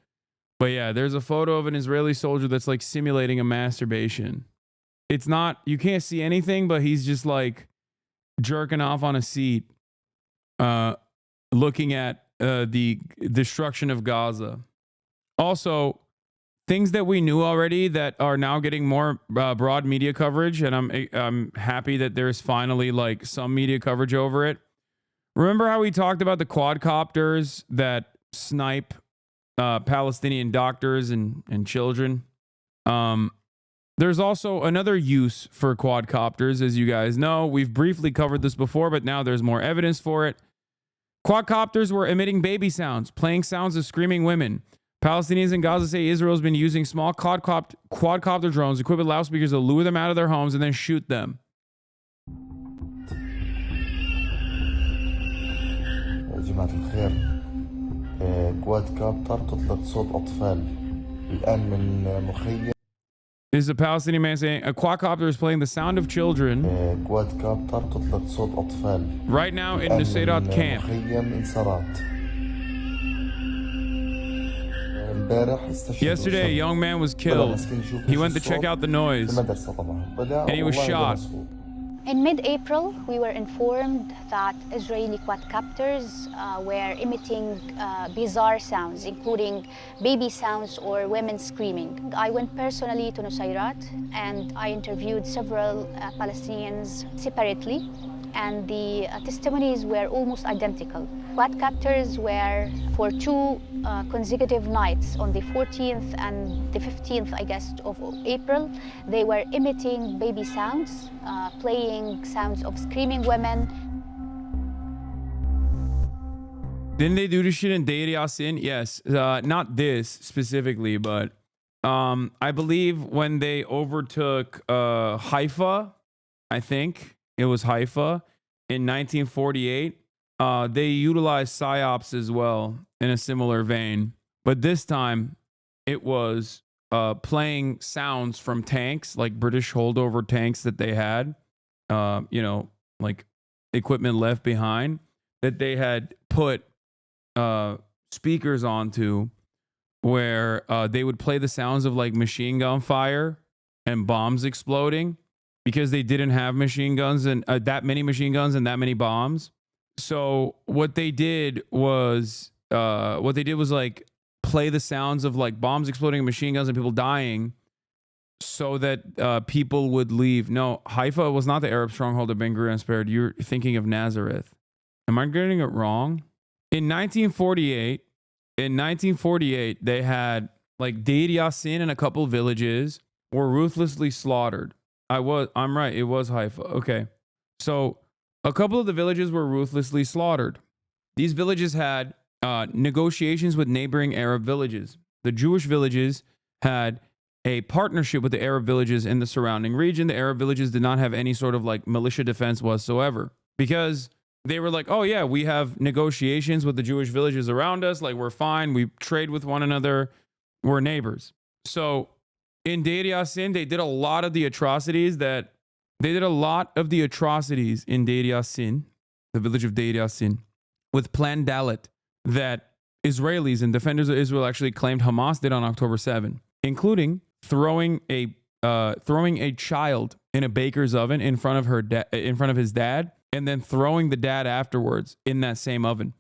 [SPEAKER 2] But yeah, there's a photo of an Israeli soldier that's like simulating a masturbation. It's not, you can't see anything, but he's just like jerking off on a seat, looking at the destruction of Gaza. Also, things that we knew already that are now getting more broad media coverage, and I'm happy that there's finally like some media coverage over it. Remember how we talked about the quadcopters that snipe Palestinian doctors and children? There's also another use for quadcopters, as you guys know. We've briefly covered this before, but now there's more evidence for it. Quadcopters were emitting baby sounds, playing sounds of screaming women. Palestinians in Gaza say Israel's been using small quadcopter drones equipped with loudspeakers to lure them out of their homes and then shoot them.
[SPEAKER 8] جماعة الخير كوادكابتر تطلق صوت أطفال الآن من مخيم.
[SPEAKER 2] This is a Palestinian man saying a quadcopter is playing the sound of children
[SPEAKER 8] كوادكابتر تطلق صوت أطفال
[SPEAKER 2] right now in Nusayrat camp.
[SPEAKER 8] مخيم إنصارات.
[SPEAKER 2] Yesterday, a young man was killed. He went to check out the noise, and he was shot.
[SPEAKER 9] In mid-April, we were informed that Israeli quadcopters were emitting bizarre sounds, including baby sounds or women screaming. I went personally to Nusayrat, and I interviewed several Palestinians separately, and the testimonies were almost identical. Quadcopters were for two consecutive nights on the 14th and the 15th, I guess, of April. They were emitting baby sounds, playing sounds of screaming women.
[SPEAKER 2] Didn't they do this shit in Deir Yassin? Yes, not this specifically, but I believe when they overtook Haifa, I think it was Haifa in 1948, they utilized psyops as well in a similar vein. But this time it was playing sounds from tanks, like British holdover tanks that they had, like equipment left behind that they had put speakers onto, where they would play the sounds of like machine gun fire and bombs exploding, because they didn't have machine guns and that many machine guns and that many bombs. So what they did was like play the sounds of like bombs exploding and machine guns and people dying, so that people would leave. No, Haifa was not the Arab stronghold of Ben Gurion spared. You're thinking of Nazareth. Am I getting it wrong? In 1948, they had like Deir Yassin and a couple villages were ruthlessly slaughtered. I'm right. It was Haifa. Okay. So a couple of the villages were ruthlessly slaughtered. These villages had negotiations with neighboring Arab villages. The Jewish villages had a partnership with the Arab villages in the surrounding region. The Arab villages did not have any sort of like militia defense whatsoever, because they were like, oh yeah, we have negotiations with the Jewish villages around us. Like, we're fine. We trade with one another. We're neighbors. So in Deir Yassin, they did a lot of the atrocities in Deir Yassin, the village of Deir Yassin, with Plan Dalet, that Israelis and defenders of Israel actually claimed Hamas did on October 7, including throwing a child in a baker's oven in front of his dad, and then throwing the dad afterwards in that same oven.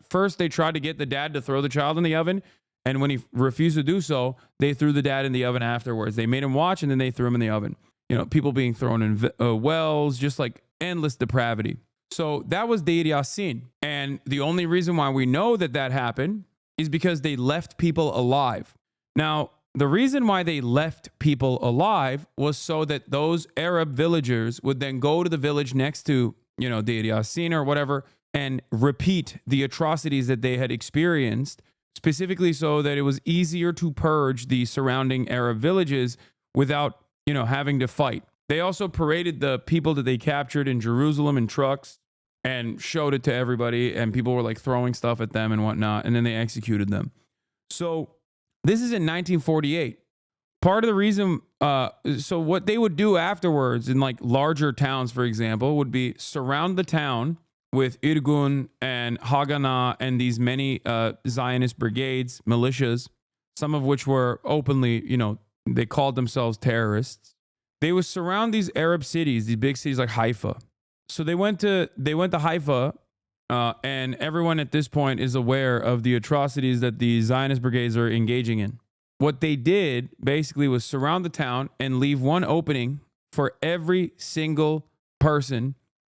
[SPEAKER 2] First, they tried to get the dad to throw the child in the oven, and when he refused to do so, they threw the dad in the oven afterwards. They made him watch, and then they threw him in the oven. People being thrown in wells, just like endless depravity. So that was Deir Yassin. And the only reason why we know that happened is because they left people alive. Now, the reason why they left people alive was so that those Arab villagers would then go to the village next to, Deir Yassin or whatever, and repeat the atrocities that they had experienced, specifically so that it was easier to purge the surrounding Arab villages without, having to fight. They also paraded the people that they captured in Jerusalem in trucks. and showed it to everybody, and people were like throwing stuff at them and whatnot, and then they executed them. So this is in 1948. Part of the reason, so what they would do afterwards in like larger towns, for example, would be surround the town with Irgun and Haganah and these many Zionist brigades, militias, some of which were openly, they called themselves terrorists. They would surround these Arab cities, these big cities like Haifa. So they went to Haifa, and everyone at this point is aware of the atrocities that the Zionist brigades are engaging in. What they did basically was surround the town and leave one opening for every single person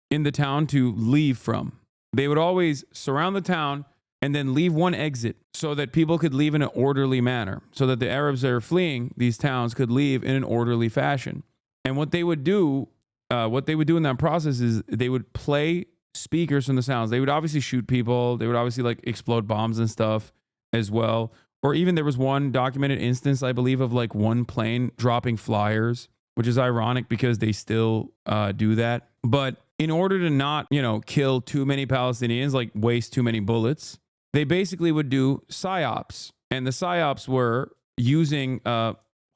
[SPEAKER 2] in the town to leave from. They would always surround the town and then leave one exit so that people could leave in an orderly manner, so that the Arabs that are fleeing these towns could leave in an orderly fashion. And what they would do in that process is they would play speakers from the sounds. They would obviously shoot people. They would obviously like explode bombs and stuff as well. Or even there was one documented instance, I believe, of like one plane dropping flyers, which is ironic because they still do that. But in order to not, kill too many Palestinians, like waste too many bullets, they basically would do psyops. And the psyops were using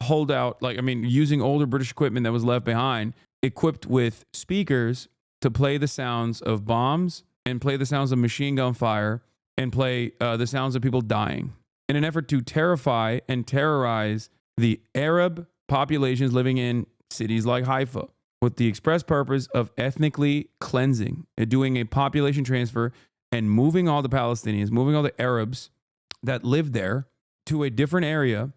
[SPEAKER 2] using older British equipment that was left behind, equipped with speakers to play the sounds of bombs and play the sounds of machine gun fire and play the sounds of people dying, in an effort to terrify and terrorize the Arab populations living in cities like Haifa, with the express purpose of ethnically cleansing and doing a population transfer and moving all the Palestinians, moving all the Arabs that lived there to a different area,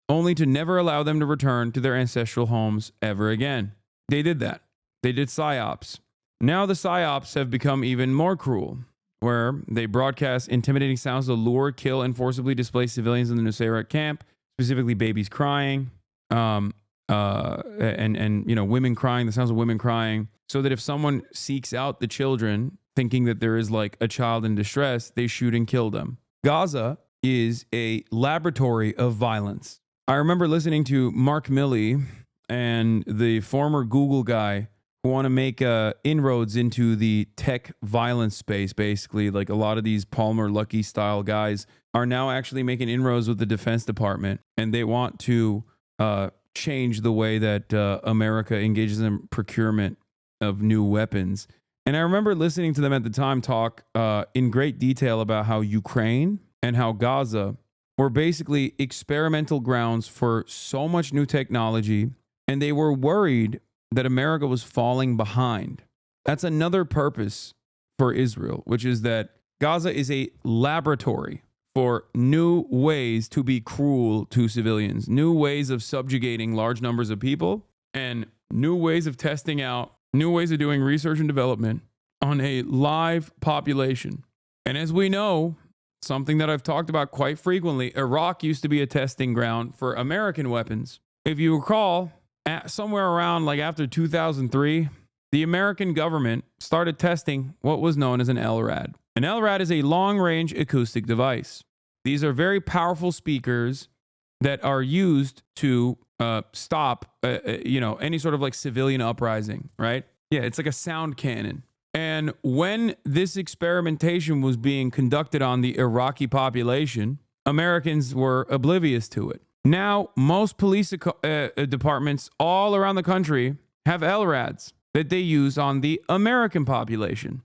[SPEAKER 2] only to never allow them to return to their ancestral homes ever again. They did that. They did psyops. Now the psyops have become even more cruel, where they broadcast intimidating sounds to lure, kill, and forcibly displace civilians in the Nusayrat camp, specifically babies crying, and women crying, the sounds of women crying, so that if someone seeks out the children, thinking that there is like a child in distress, they shoot and kill them. Gaza is a laboratory of violence. I remember listening to Mark Milley and the former Google guy who want to make inroads into the tech violence space, basically. Like a lot of these Palmer Luckey style guys are now actually making inroads with the Defense Department, and they want to change the way that America engages in procurement of new weapons. And I remember listening to them at the time talk in great detail about how Ukraine and how Gaza were basically experimental grounds for so much new technology, and they were worried that America was falling behind. That's another purpose for Israel, which is that Gaza is a laboratory for new ways to be cruel to civilians, new ways of subjugating large numbers of people, and new ways of testing out, new ways of doing research and development on a live population. And as we know, something that I've talked about quite frequently, Iraq used to be a testing ground for American weapons. If you recall, somewhere around like after 2003, the American government started testing what was known as an LRAD. An LRAD is a long-range acoustic device. These are very powerful speakers that are used to stop, any sort of like civilian uprising, right? Yeah, it's like a sound cannon. And when this experimentation was being conducted on the Iraqi population, Americans were oblivious to it. Now, most police departments all around the country have LRADs that they use on the American population.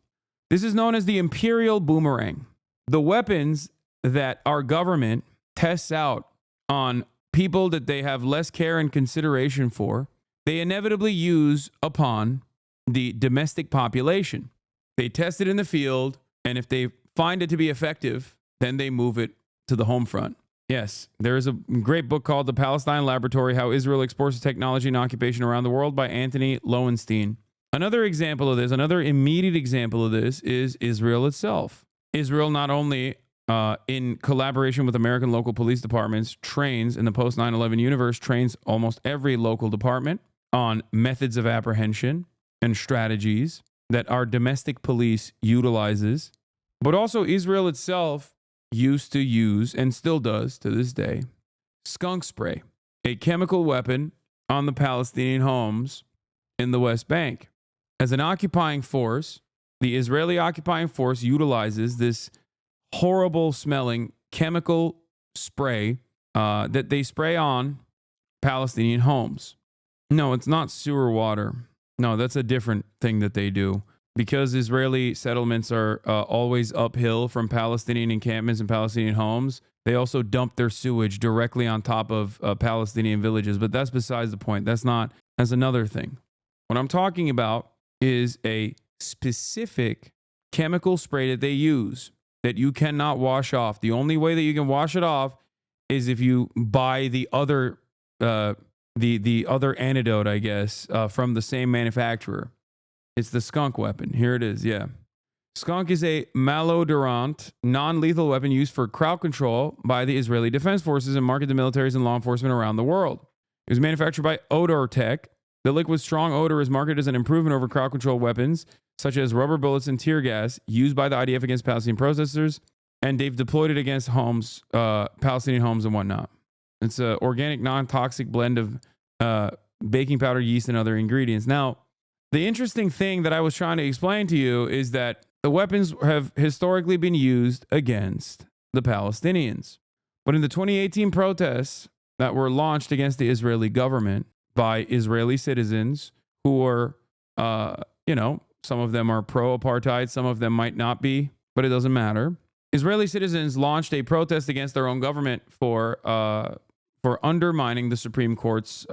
[SPEAKER 2] This is known as the Imperial Boomerang. The weapons that our government tests out on people that they have less care and consideration for, they inevitably use upon the domestic population. They test it in the field, and if they find it to be effective, then they move it to the home front. Yes, there is a great book called The Palestine Laboratory, How Israel Exports Technology and Occupation Around the World by Anthony Lowenstein. Another example of this, another immediate example of this is Israel itself. Israel not only in collaboration with American local police departments trains in the post 9/11 universe, trains almost every local department on methods of apprehension and strategies that our domestic police utilizes, but also Israel itself used to use, and still does to this day, skunk spray, a chemical weapon on the Palestinian homes in the West Bank. As an occupying force, the Israeli occupying force utilizes this horrible smelling chemical spray that they spray on Palestinian homes. No, it's not sewer water. No, that's a different thing that they do. Because Israeli settlements are always uphill from Palestinian encampments and Palestinian homes, they also dump their sewage directly on top of Palestinian villages. But that's besides the point. That's another thing. What I'm talking about is a specific chemical spray that they use that you cannot wash off. The only way that you can wash it off is if you buy the other the other antidote, I guess, from the same manufacturer. It's the skunk weapon. Here it is. Yeah. Skunk is a malodorant, non-lethal weapon used for crowd control by the Israeli Defense Forces and marketed to militaries and law enforcement around the world. It was manufactured by Odor Tech. The liquid's strong odor is marketed as an improvement over crowd control weapons, such as rubber bullets and tear gas, used by the IDF against Palestinian protesters, and they've deployed it against homes, Palestinian homes and whatnot. It's an organic, non-toxic blend of baking powder, yeast, and other ingredients. Now, the interesting thing that I was trying to explain to you is that the weapons have historically been used against the Palestinians. But in the 2018 protests that were launched against the Israeli government by Israeli citizens who were, some of them are pro-apartheid, some of them might not be, but it doesn't matter. Israeli citizens launched a protest against their own government for undermining the Supreme Court's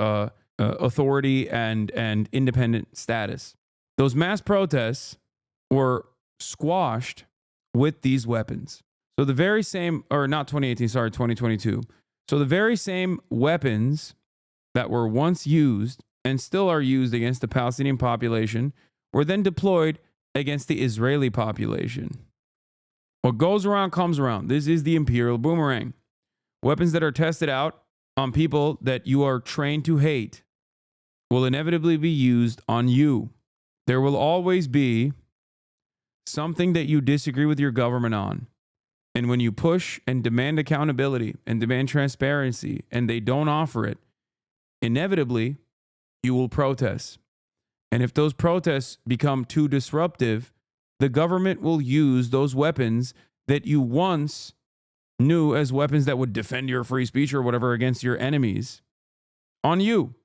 [SPEAKER 2] authority and independent status. Those mass protests were squashed with these weapons. So the very same, or not 2018, sorry, 2022. So the very same weapons that were once used and still are used against the Palestinian population were then deployed against the Israeli population. What goes around comes around. This is the imperial boomerang. Weapons that are tested out on people that you are trained to hate will inevitably be used on you. There will always be something that you disagree with your government on. And when you push and demand accountability and demand transparency and they don't offer it, inevitably you will protest. And if those protests become too disruptive, the government will use those weapons that you once knew as weapons that would defend your free speech or whatever against your enemies on you.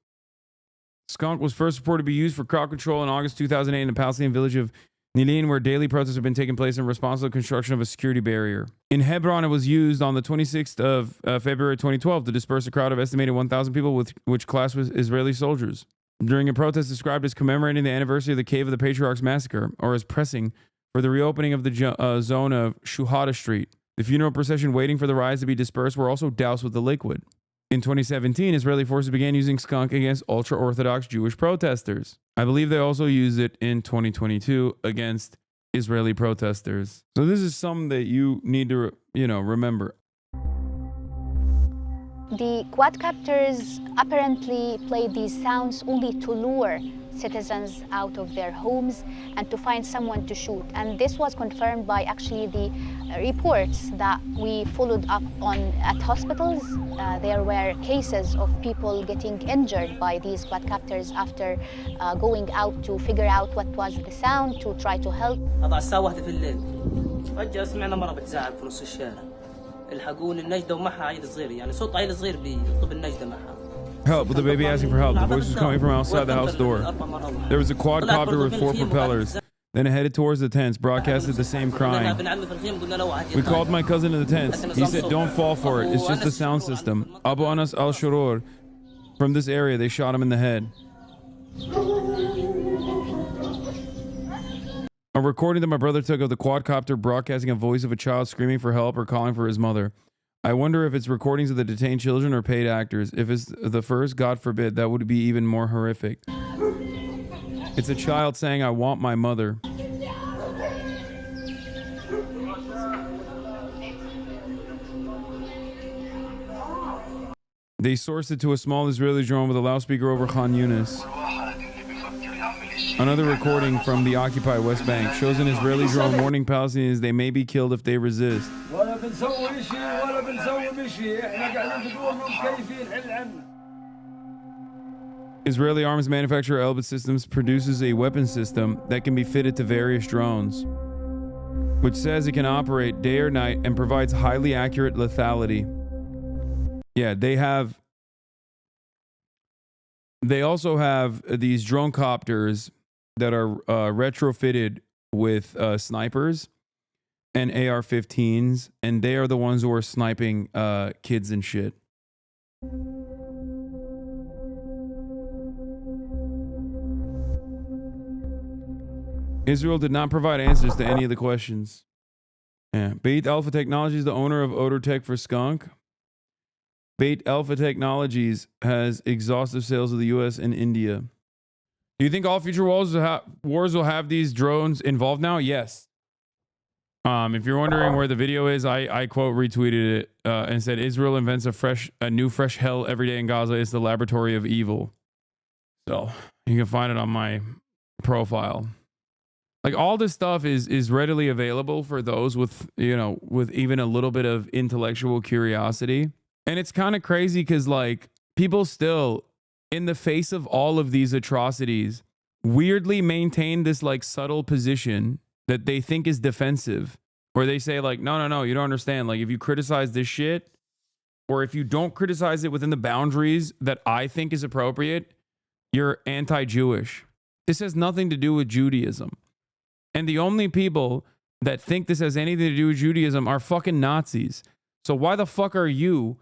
[SPEAKER 2] Skunk was first reported to be used for crowd control in August 2008 in the Palestinian village of Nilin, where daily protests have been taking place in response to the construction of a security barrier. In Hebron, it was used on the 26th of February 2012 to disperse a crowd of estimated 1,000 people, which clashed with Israeli soldiers. During a protest described as commemorating the anniversary of the Cave of the Patriarchs massacre, or as pressing for the reopening of the zone of Shuhada Street, the funeral procession waiting for the riots to be dispersed were also doused with the liquid. In 2017, Israeli forces began using skunk against ultra-Orthodox Jewish protesters. I believe they also used it in 2022 against Israeli protesters. So this is something that you need to, remember.
[SPEAKER 9] The quadcopters apparently played these sounds only to lure citizens out of their homes and to find someone to shoot. And this was confirmed by actually the reports that we followed up on at hospitals. There were cases of people getting injured by these quadcopters after going out to figure out what was the sound, to try to help.
[SPEAKER 11] فجأة سمعنا مرة بتزعق في نص الشارع. الحقوني النجدة ومعها عيل صغير يعني صوت عيل صغير بيطلب النجدة معها.
[SPEAKER 2] Help, with the baby asking for help. The voice was coming from outside the house door. There was a quadcopter with 4 propellers. Then it headed towards the tents, broadcasted the same crying. We called my cousin to the tents. He said, don't fall for it. It's just the sound system. Abu Anas al-Shurur. From this area, they shot him in the head. A recording that my brother took of the quadcopter broadcasting a voice of a child screaming for help or calling for his mother. I wonder if it's recordings of the detained children or paid actors. If it's the first, God forbid, that would be even more horrific. It's a child saying, I want my mother. They sourced it to a small Israeli drone with a loudspeaker over Khan Yunis. Another recording from the occupied West Bank shows an Israeli drone warning Palestinians they may be killed if they resist. Israeli arms manufacturer Elbit Systems produces a weapon system that can be fitted to various drones, which says it can operate day or night and provides highly accurate lethality. Yeah, they also have these drone copters that are retrofitted with snipers and AR-15s, and they are the ones who are sniping kids and shit. Israel did not provide answers to any of the questions. Yeah. Bait Alpha Technologies, the owner of Odor Tech for Skunk. Bait Alpha Technologies has exhaustive sales of the U.S. and India. Do you think all future wars will have these drones involved now? Yes. If you're wondering where the video is, I quote retweeted it and said, Israel invents a new fresh hell every day in Gaza. It's the laboratory of evil. So you can find it on my profile. Like, all this stuff is readily available for those with, you know, with even a little bit of intellectual curiosity. And it's kind of crazy because, like, people still, in the face of all of these atrocities, weirdly maintain this, like, subtle position that they think is defensive, where they say, like, no, you don't understand. Like, if you criticize this shit, or if you don't criticize it within the boundaries that I think is appropriate, you're anti-Jewish. This has nothing to do with Judaism. And the only people that think this has anything to do with Judaism are fucking Nazis. So why the fuck are you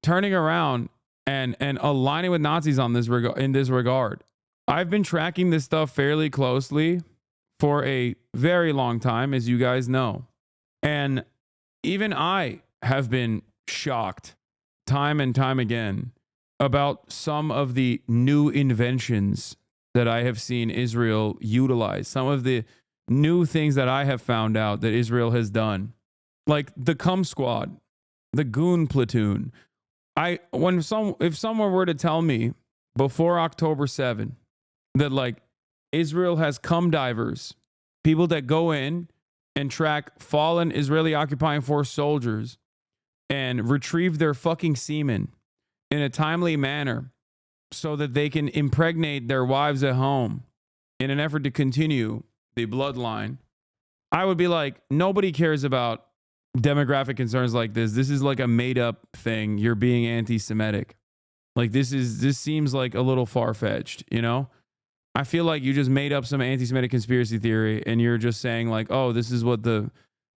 [SPEAKER 2] turning around and aligning with Nazis on this in this regard? I've been tracking this stuff fairly closely for a very long time, as you guys know. And even I have been shocked time and time again about some of the new inventions that I have seen Israel utilize. Some of the new things that I have found out that Israel has done, like the Cum Squad, the Goon Platoon. If someone were to tell me before October 7 that, like, Israel has cum divers, people that go in and track fallen Israeli occupying force soldiers and retrieve their fucking semen in a timely manner so that they can impregnate their wives at home in an effort to continue the bloodline, I would be like, nobody cares about demographic concerns like this. This is like a made up thing. You're being anti-Semitic. Like, this seems like a little far-fetched, you know? I feel like you just made up some anti-Semitic conspiracy theory and you're just saying, like, oh, this is what the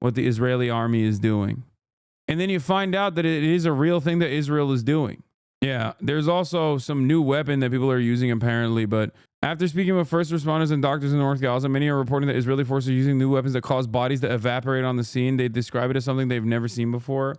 [SPEAKER 2] Israeli army is doing. And then you find out that it is a real thing that Israel is doing. Yeah, there's also some new weapon that people are using apparently, but after speaking with first responders and doctors in North Gaza, many are reporting that Israeli forces are using new weapons that cause bodies to evaporate on the scene. They describe it as something they've never seen before.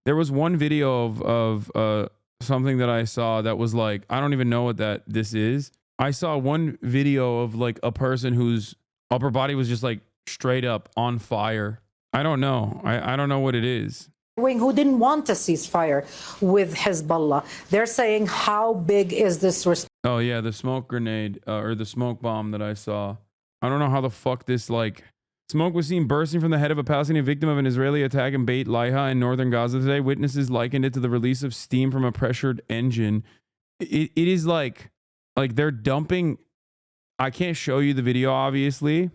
[SPEAKER 2] There was one video of something that I saw that was like, I don't even know what this is. I saw one video of, like, a person whose upper body was just, like, straight up on fire. I don't know. I don't know what it is.
[SPEAKER 4] Wing who didn't want a ceasefire with Hezbollah. They're saying, how big is this response?
[SPEAKER 2] Oh, yeah, the smoke grenade or the smoke bomb that I saw. I don't know how the fuck this, like, smoke was seen bursting from the head of a Palestinian victim of an Israeli attack in Beit Laiha in northern Gaza today. Witnesses likened it to the release of steam from a pressured engine. It is like they're dumping. I can't show you the video, obviously.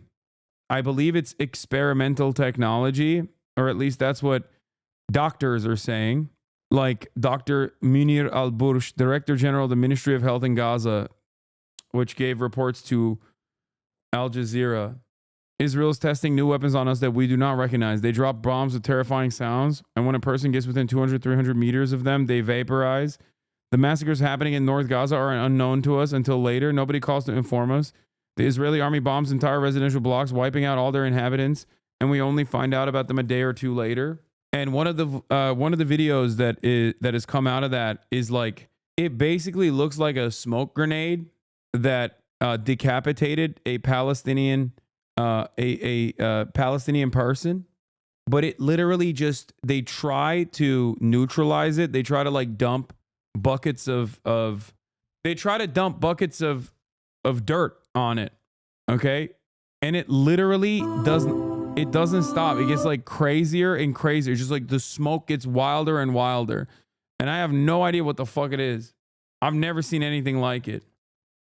[SPEAKER 2] I believe it's experimental technology, or at least that's what doctors are saying. Like Dr. Munir al-Bursh, Director General of the Ministry of Health in Gaza, which gave reports to Al Jazeera. Israel's testing new weapons on us that we do not recognize. They drop bombs with terrifying sounds, and when a person gets within 200, 300 meters of them, they vaporize. The massacres happening in North Gaza are unknown to us until later. Nobody calls to inform us. The Israeli army bombs entire residential blocks, wiping out all their inhabitants, and we only find out about them a day or two later. And one of the videos that has come out of that is like, it basically looks like a smoke grenade that decapitated a Palestinian Palestinian person, but it literally just, they try to neutralize it. They try to like dump buckets of dirt on it. Okay. And it literally doesn't stop. It gets like crazier and crazier. It's just like the smoke gets wilder and wilder. And I have no idea what the fuck it is. I've never seen anything like it.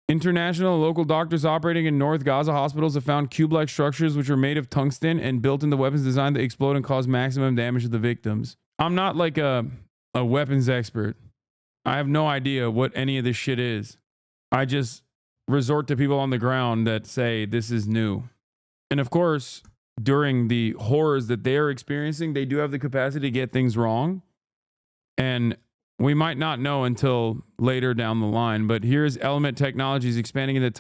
[SPEAKER 2] International and local doctors operating in North Gaza hospitals have found cube-like structures which are made of tungsten and built into weapons designed to explode and cause maximum damage to the victims. I'm not like a weapons expert. I have no idea what any of this shit is. I just resort to people on the ground that say this is new. And of course, during the horrors that they are experiencing, they do have the capacity to get things wrong. And we might not know until later down the line, but here's Element Technologies expanding into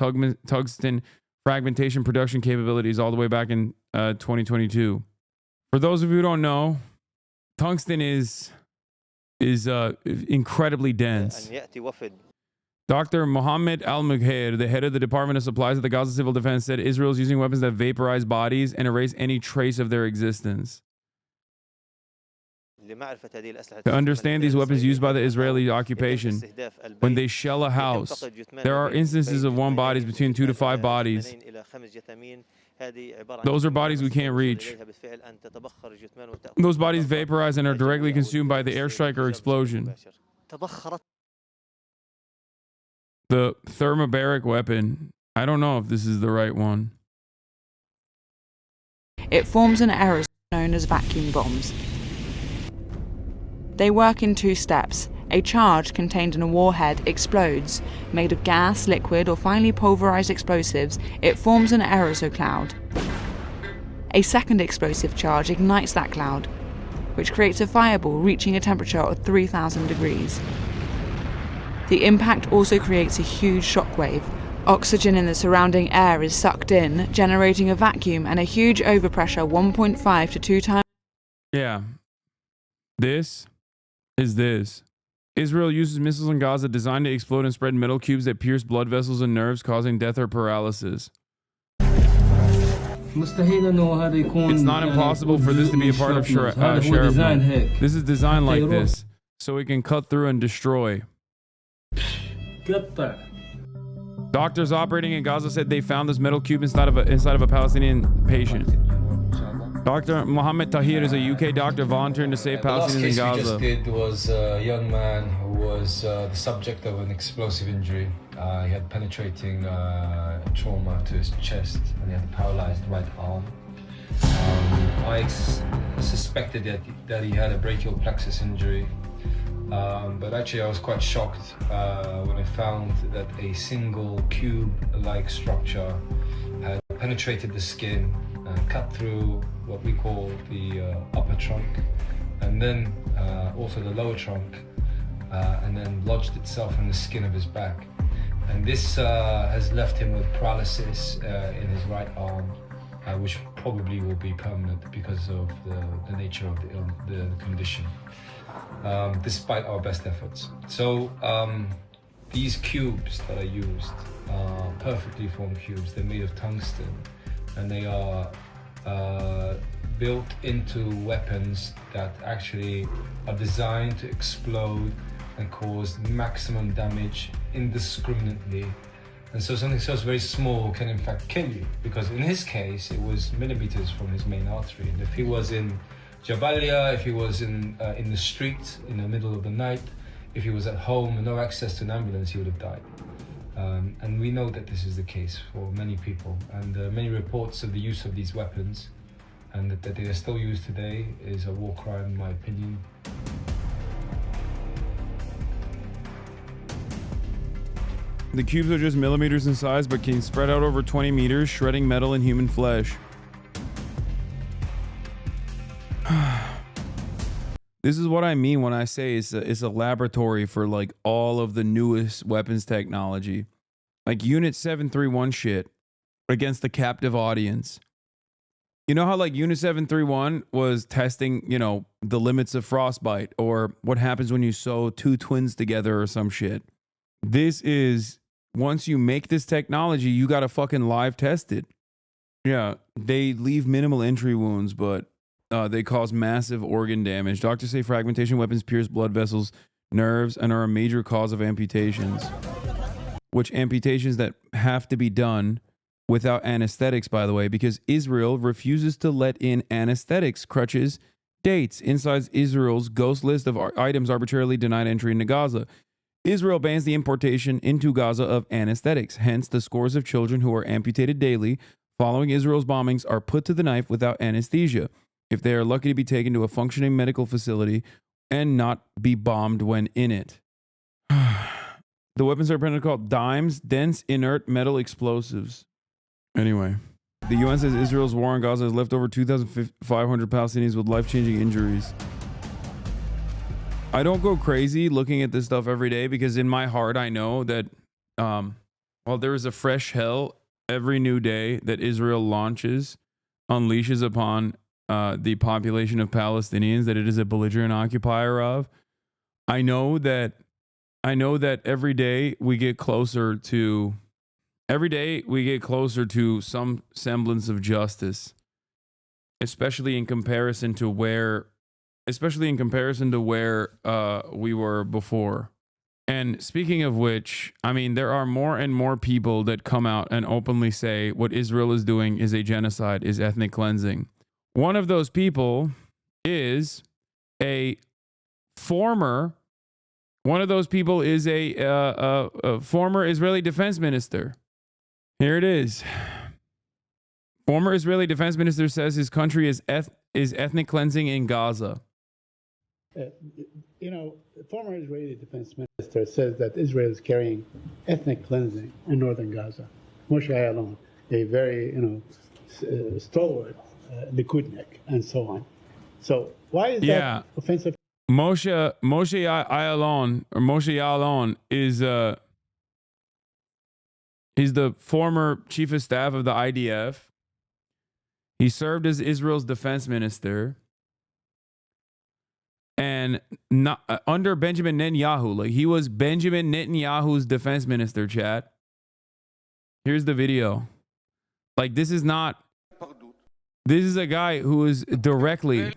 [SPEAKER 2] tungsten fragmentation production capabilities all the way back in 2022. For those of you who don't know, tungsten is incredibly dense. Dr. Mohammed Al-Mughair, the head of the Department of Supplies of the Gaza Civil Defense, said Israel is using weapons that vaporize bodies and erase any trace of their existence. To understand these weapons used by the Israeli occupation, when they shell a house, there are instances of one bodies between 2 to 5 bodies. Those are bodies we can't reach. Those bodies vaporize and are directly consumed by the airstrike or explosion. The thermobaric weapon, I don't know if this is the right one.
[SPEAKER 12] It forms an aerosol known as vacuum bombs. They work in 2 steps. A charge contained in a warhead explodes. Made of gas, liquid, or finely pulverized explosives, it forms an aerosol cloud. A second explosive charge ignites that cloud, which creates a fireball reaching a temperature of 3,000 degrees. The impact also creates a huge shockwave. Oxygen in the surrounding air is sucked in, generating a vacuum and a huge overpressure 1.5 to 2 times.
[SPEAKER 2] Yeah. This is this. Israel uses missiles in Gaza designed to explode and spread metal cubes that pierce blood vessels and nerves, causing death or paralysis. It's not impossible for this to be a part of shrapnel. This is designed like this, so it can cut through and destroy. Doctors operating in Gaza said they found this metal cube inside of a Palestinian patient. Dr. Mohammed Tahir is a UK doctor volunteering to save Palestinians in Gaza.
[SPEAKER 14] The last case we just did was a young man who was the subject of an explosive injury. He had penetrating trauma to his chest and he had a paralyzed right arm. I suspected that he had a brachial plexus injury. But actually I was quite shocked when I found that a single cube-like structure had penetrated the skin, cut through what we call the upper trunk, and then also the lower trunk, and then lodged itself in the skin of his back. And this has left him with paralysis in his right arm, which probably will be permanent because of the nature of the condition. Despite our best efforts. So these cubes that I used are perfectly formed cubes. They're made of tungsten and they are built into weapons that actually are designed to explode and cause maximum damage indiscriminately. And so something so very small can in fact kill you, because in his case it was millimeters from his main artery. And if he was in Jabalia, if he was in the street in the middle of the night, if he was at home and no access to an ambulance, he would have died. And we know that this is the case for many people. And many reports of the use of these weapons and that they are still used today is a war crime, in my opinion.
[SPEAKER 2] The cubes are just millimeters in size, but can spread out over 20 meters, shredding metal and human flesh. This is what I mean when I say it's a laboratory for like all of the newest weapons technology. Like Unit 731 shit against the captive audience. You know how like Unit 731 was testing, you know, the limits of frostbite or what happens when you sew 2 twins together or some shit. This is, once you make this technology, you got to fucking live test it. Yeah, they leave minimal entry wounds, but they cause massive organ damage. Doctors say fragmentation weapons pierce blood vessels, nerves, and are a major cause of amputations. Which amputations that have to be done without anesthetics, by the way, because Israel refuses to let in anesthetics, crutches, dates inside Israel's ghost list of items arbitrarily denied entry into Gaza. Israel bans the importation into Gaza of anesthetics. Hence, the scores of children who are amputated daily following Israel's bombings are put to the knife without anesthesia, if they are lucky to be taken to a functioning medical facility and not be bombed when in it. The weapons are apparently called dimes, dense inert metal explosives. Anyway, the UN says Israel's war on Gaza has left over 2,500 Palestinians with life-changing injuries. I don't go crazy looking at this stuff every day because in my heart I know that while there is a fresh hell every new day that Israel unleashes upon the population of Palestinians that it is a belligerent occupier of, I know that every day we get closer to some semblance of justice, especially in comparison to where we were before. And speaking of which, I mean, there are more and more people that come out and openly say what Israel is doing is a genocide, is ethnic cleansing. One of those people is a former Israeli defense minister. Here it is. Former Israeli defense minister says his country is ethnic cleansing in Gaza.
[SPEAKER 7] Former Israeli defense minister says that Israel is carrying ethnic cleansing in northern Gaza. Moshe Ayalon, a very, stalwart Likudnik, and so on. So why is that offensive?
[SPEAKER 2] Moshe Ayalon is he's the former chief of staff of the IDF. He served as Israel's defense minister. And not under Benjamin Netanyahu, like he was Benjamin Netanyahu's defense minister, chat. Here's the video. Like this is a guy who is directly.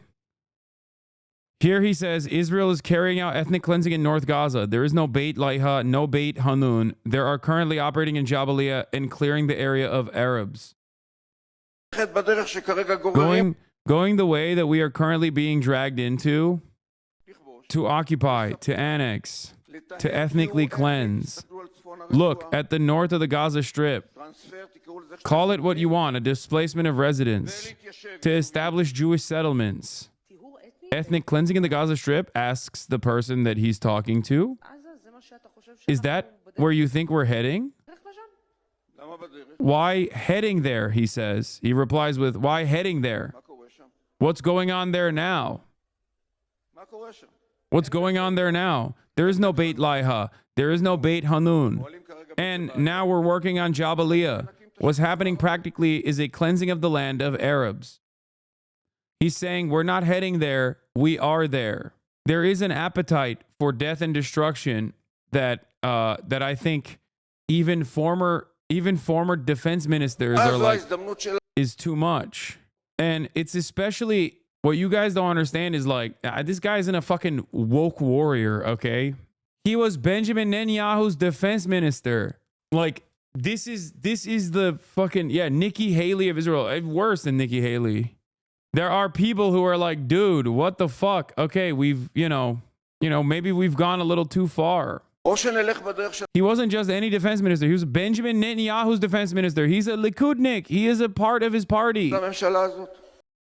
[SPEAKER 2] Here he says Israel is carrying out ethnic cleansing in North Gaza. There is no Beit Laiha, no Beit Hanun. There are currently operating in Jabalia and clearing the area of Arabs. Going the way that we are currently being dragged into, to occupy, to annex, to ethnically cleanse. Look at the north of the Gaza Strip. Call it what you want, a displacement of residents, to establish Jewish settlements. Ethnic cleansing in the Gaza Strip, asks the person that he's talking to. Is that where you think we're heading? Why heading there, he says. He replies with, why heading there? What's going on there now? What's going on there now? There is no Beit Laiha. There is no Beit Hanun. And now we're working on Jabalia. What's happening practically is a cleansing of the land of Arabs. He's saying we're not heading there. We are there. There is an appetite for death and destruction that I think even former defense ministers are like is too much. And it's especially what you guys don't understand is like this guy isn't a fucking woke warrior, okay? He was Benjamin Netanyahu's defense minister. Like this is the fucking Nikki Haley of Israel. Worse than Nikki Haley. There are people who are like, dude, what the fuck? Okay, we've maybe we've gone a little too far. He wasn't just any defense minister. He was Benjamin Netanyahu's defense minister. He's a Likudnik. He is a part of his party.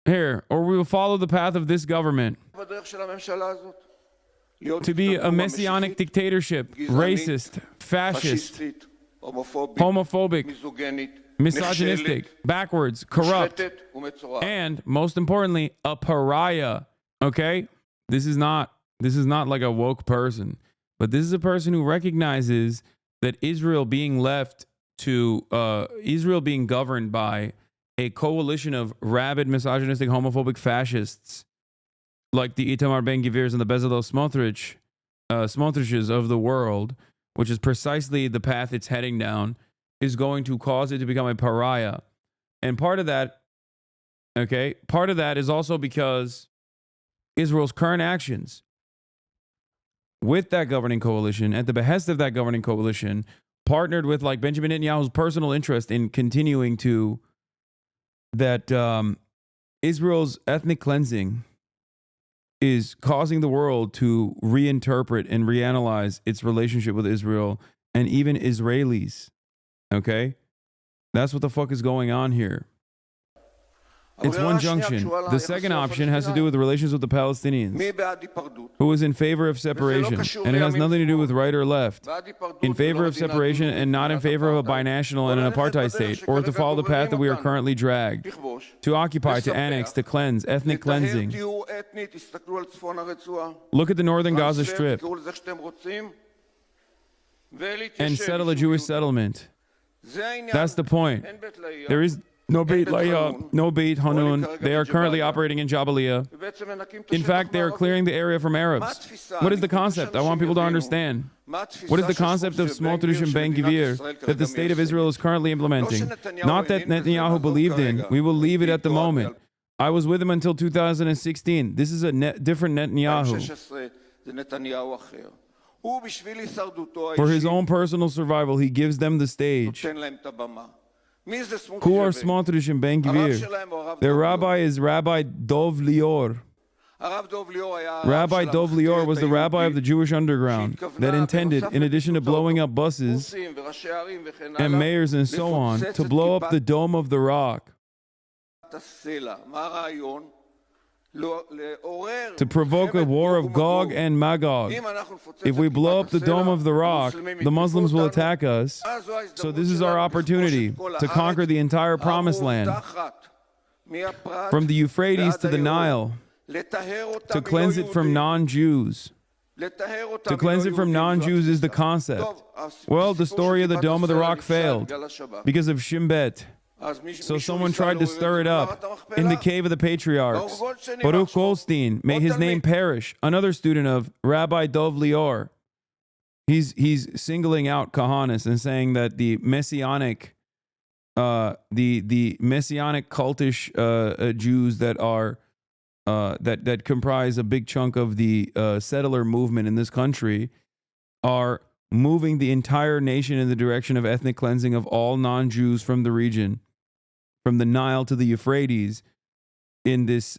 [SPEAKER 2] Here, or we will follow the path of this government. To be a messianic dictatorship, racist, fascist, homophobic, misogynistic, backwards, corrupt, and most importantly, a pariah. Okay? This is not like a woke person, but this is a person who recognizes that Israel being governed by a coalition of rabid, misogynistic, homophobic fascists like the Itamar Ben-Gvirs and the Bezalel Smotriches of the world, which is precisely the path it's heading down, is going to cause it to become a pariah. And part of that is also because Israel's current actions with that governing coalition, at the behest of that governing coalition, partnered with like Benjamin Netanyahu's personal interest in continuing to that Israel's ethnic cleansing is causing the world to reinterpret and reanalyze its relationship with Israel and even Israelis. Okay? That's what the fuck is going on here. It's one junction. The second option has to do with the relations with the Palestinians, who is in favor of separation, and it has nothing to do with right or left. In favor of separation and not in favor of a binational and an apartheid state, or to follow the path that we are currently dragged, to occupy, to annex, to cleanse, ethnic cleansing. Look at the northern Gaza Strip and settle a Jewish settlement. That's the point. There is no Beit Laia, no Beit Hanun. They are currently operating in Jabalia. In fact, they are clearing the area from Arabs. What is the concept? I want people to understand. What is the concept of Smotrich and Ben Gvir that the state of Israel is currently implementing? Not that Netanyahu believed in. We will leave it at the moment. I was with him until 2016. This is a different Netanyahu. For his own personal survival, he gives them the stage. Who are Smotrich and Ben Gvir? Their rabbi is Rabbi Dov Lior. Rabbi Dov Lior was the rabbi of the Jewish underground that intended, in addition to blowing up buses and mayors and so on, to blow up the Dome of the Rock, to provoke a war of Gog and Magog. If we blow up the Dome of the Rock, the Muslims will attack us. So this is our opportunity to conquer the entire Promised Land, from the Euphrates to the Nile, to cleanse it from non-Jews. To cleanse it from non-Jews is the concept. Well, the story of the Dome of the Rock failed because of Shin Bet. So someone tried to stir it up in the cave of the patriarchs. Baruch Goldstein, may his name perish, another student of Rabbi Dov Lior. He's singling out Kahanis and saying that the messianic, the messianic cultish Jews that are that comprise a big chunk of the settler movement in this country are moving the entire nation in the direction of ethnic cleansing of all non-Jews from the region, from the Nile to the Euphrates, in this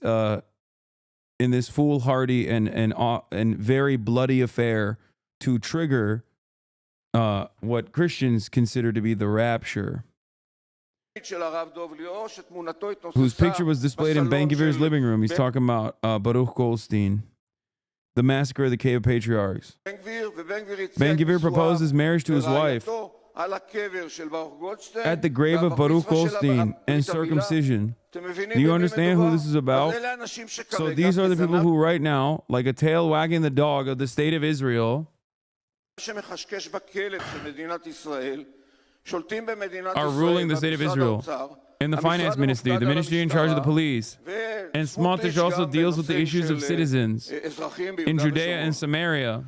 [SPEAKER 2] foolhardy and very bloody affair to trigger what Christians consider to be the rapture, whose picture was displayed in Ben Gvir's living room. He's talking about Baruch Goldstein, the massacre of the Cave of Patriarchs. Ben Gvir proposes marriage to his wife at the grave of Baruch Goldstein and circumcision. Do you understand who this is about? So these are the people who right now, like a tail wagging the dog of the state of Israel, are ruling the state of Israel. In the finance ministry, the ministry in charge of the police. And Smotrich also deals with the issues of citizens in Judea and Samaria.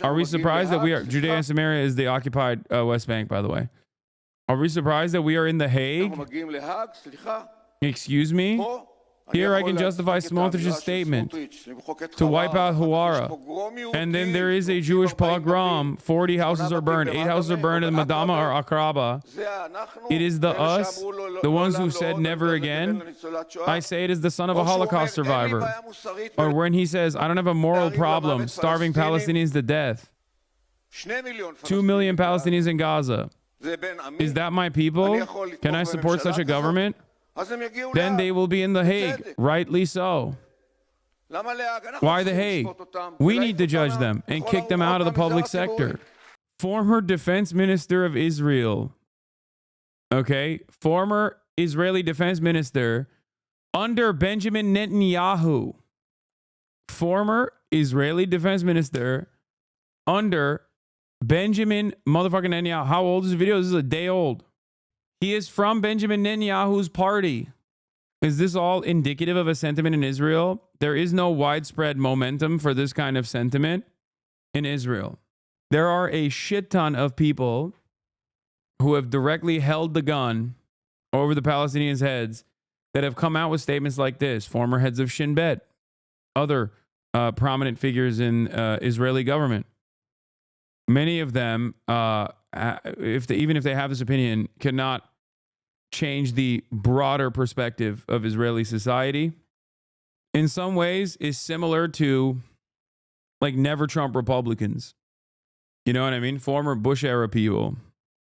[SPEAKER 2] Are we surprised that we are? Judea and Samaria is the occupied West Bank, by the way. Are we surprised that we are in The Hague? Excuse me? Here I can justify Smotrich's statement to wipe out Hawara. And then there is a Jewish pogrom. 40 houses are burned. 8 houses are burned in Madama or Akraba. It is the us, the ones who said never again. I say it as the son of a Holocaust survivor. Or when he says, I don't have a moral problem starving Palestinians to death. 2 million Palestinians in Gaza. Is that my people? Can I support such a government? Then they will be in The Hague, rightly so. Why The Hague? We need to judge them and kick them out of the public sector. Former defense minister of Israel, okay, former Israeli defense minister under Benjamin Netanyahu, former Israeli defense minister under Benjamin motherfucking Netanyahu. How old is this video? This is a day old. He is from Benjamin Netanyahu's party. Is this all indicative of a sentiment in Israel? There is no widespread momentum for this kind of sentiment in Israel. There are a shit ton of people who have directly held the gun over the Palestinians' heads that have come out with statements like this. Former heads of Shin Bet, other prominent figures in Israeli government. Many of them, even if they have this opinion, cannot change the broader perspective of Israeli society in some ways is similar to like never Trump Republicans. You know what I mean? Former Bush era people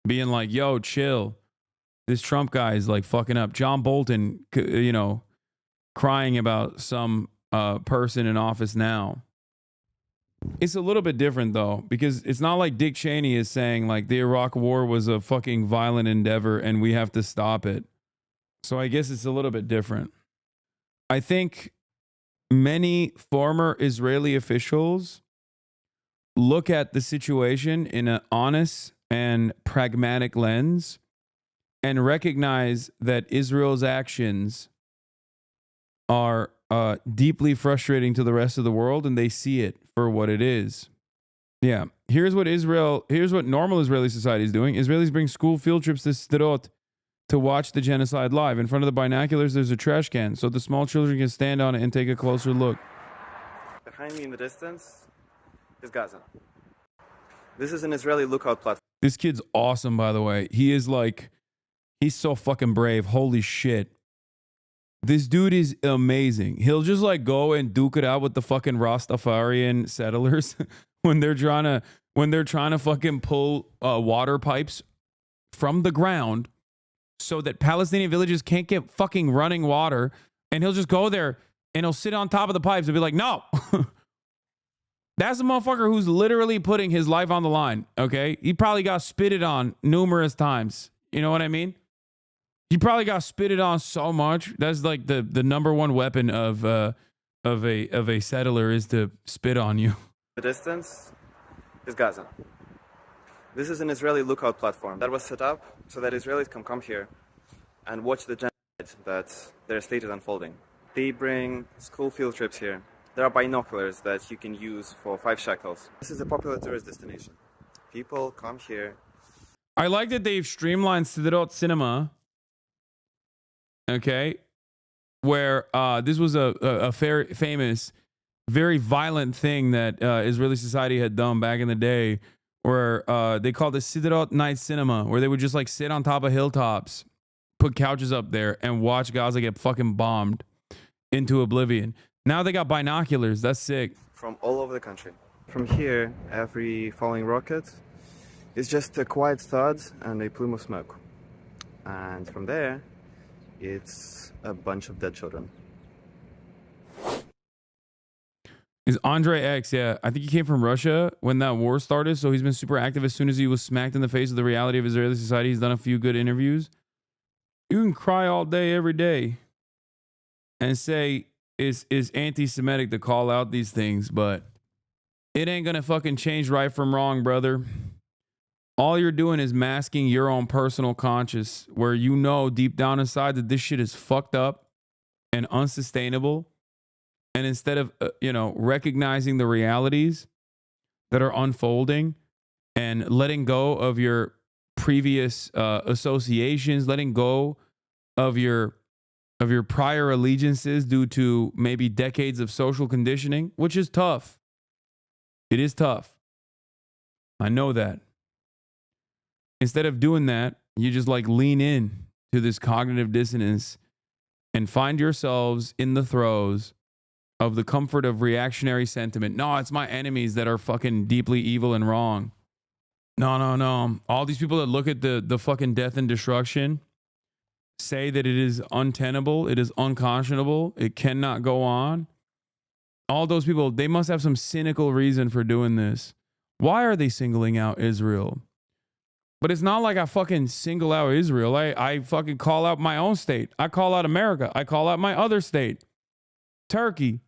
[SPEAKER 2] being like, yo, chill. This Trump guy is like fucking up. John Bolton, you know, crying about some person in office now. It's a little bit different though, because it's not like Dick Cheney is saying like the Iraq war was a fucking violent endeavor and we have to stop it. So I guess it's a little bit different. I think many former Israeli officials look at the situation in an honest and pragmatic lens and recognize that Israel's actions are deeply frustrating to the rest of the world, and they see it for what it is. Yeah. Here's what normal Israeli society is doing. Israelis bring school field trips to Sderot to watch the genocide live. In front of the binoculars, there's a trash can, so the small children can stand on it and take a closer look.
[SPEAKER 3] Behind me in the distance is Gaza. This is an Israeli lookout platform.
[SPEAKER 2] This kid's awesome, by the way. He's so fucking brave. Holy shit. This dude is amazing. He'll just like go and duke it out with the fucking Rastafarian settlers when they're trying to fucking pull water pipes from the ground so that Palestinian villages can't get fucking running water. And he'll just go there and he'll sit on top of the pipes and be like, no. That's a motherfucker who's literally putting his life on the line, okay? He probably got spitted on numerous times. You know what I mean? He probably got spitted on so much. That's like the number one weapon of a settler is to spit on you.
[SPEAKER 3] The distance is Gaza. This is an Israeli lookout platform that was set up so that Israelis can come here and watch the genocide that their state is unfolding. They bring school field trips here. There are binoculars that you can use for 5 shekels. This is a popular tourist destination. People come here.
[SPEAKER 2] I like that they've streamlined Sderot Cinema. Okay. Where this was a famous, very violent thing that Israeli society had done back in the day, where they called it Sderot Night Cinema, where they would just like sit on top of hilltops, put couches up there, and watch Gaza get fucking bombed into oblivion. Now they got binoculars. That's sick.
[SPEAKER 3] From all over the country. From here, every falling rocket is just a quiet thud and a plume of smoke. And from there, it's a bunch of dead children.
[SPEAKER 2] Is Andre X, yeah. I think he came from Russia when that war started, so he's been super active as soon as he was smacked in the face of the reality of Israeli society. He's done a few good interviews. You can cry all day, every day, and say it's anti-Semitic to call out these things, but it ain't gonna fucking change right from wrong, brother. All you're doing is masking your own personal conscience, where you know deep down inside that this shit is fucked up and unsustainable. And instead of, recognizing the realities that are unfolding and letting go of your previous associations, letting go of your prior allegiances due to maybe decades of social conditioning, which is tough. It is tough. I know that. Instead of doing that, you just like lean in to this cognitive dissonance and find yourselves in the throes of the comfort of reactionary sentiment. No, it's my enemies that are fucking deeply evil and wrong. No. All these people that look at the fucking death and destruction say that it is untenable, it is unconscionable, it cannot go on. All those people, they must have some cynical reason for doing this. Why are they singling out Israel? But it's not like I fucking single out Israel. I fucking call out my own state. I call out America. I call out my other state, Turkey.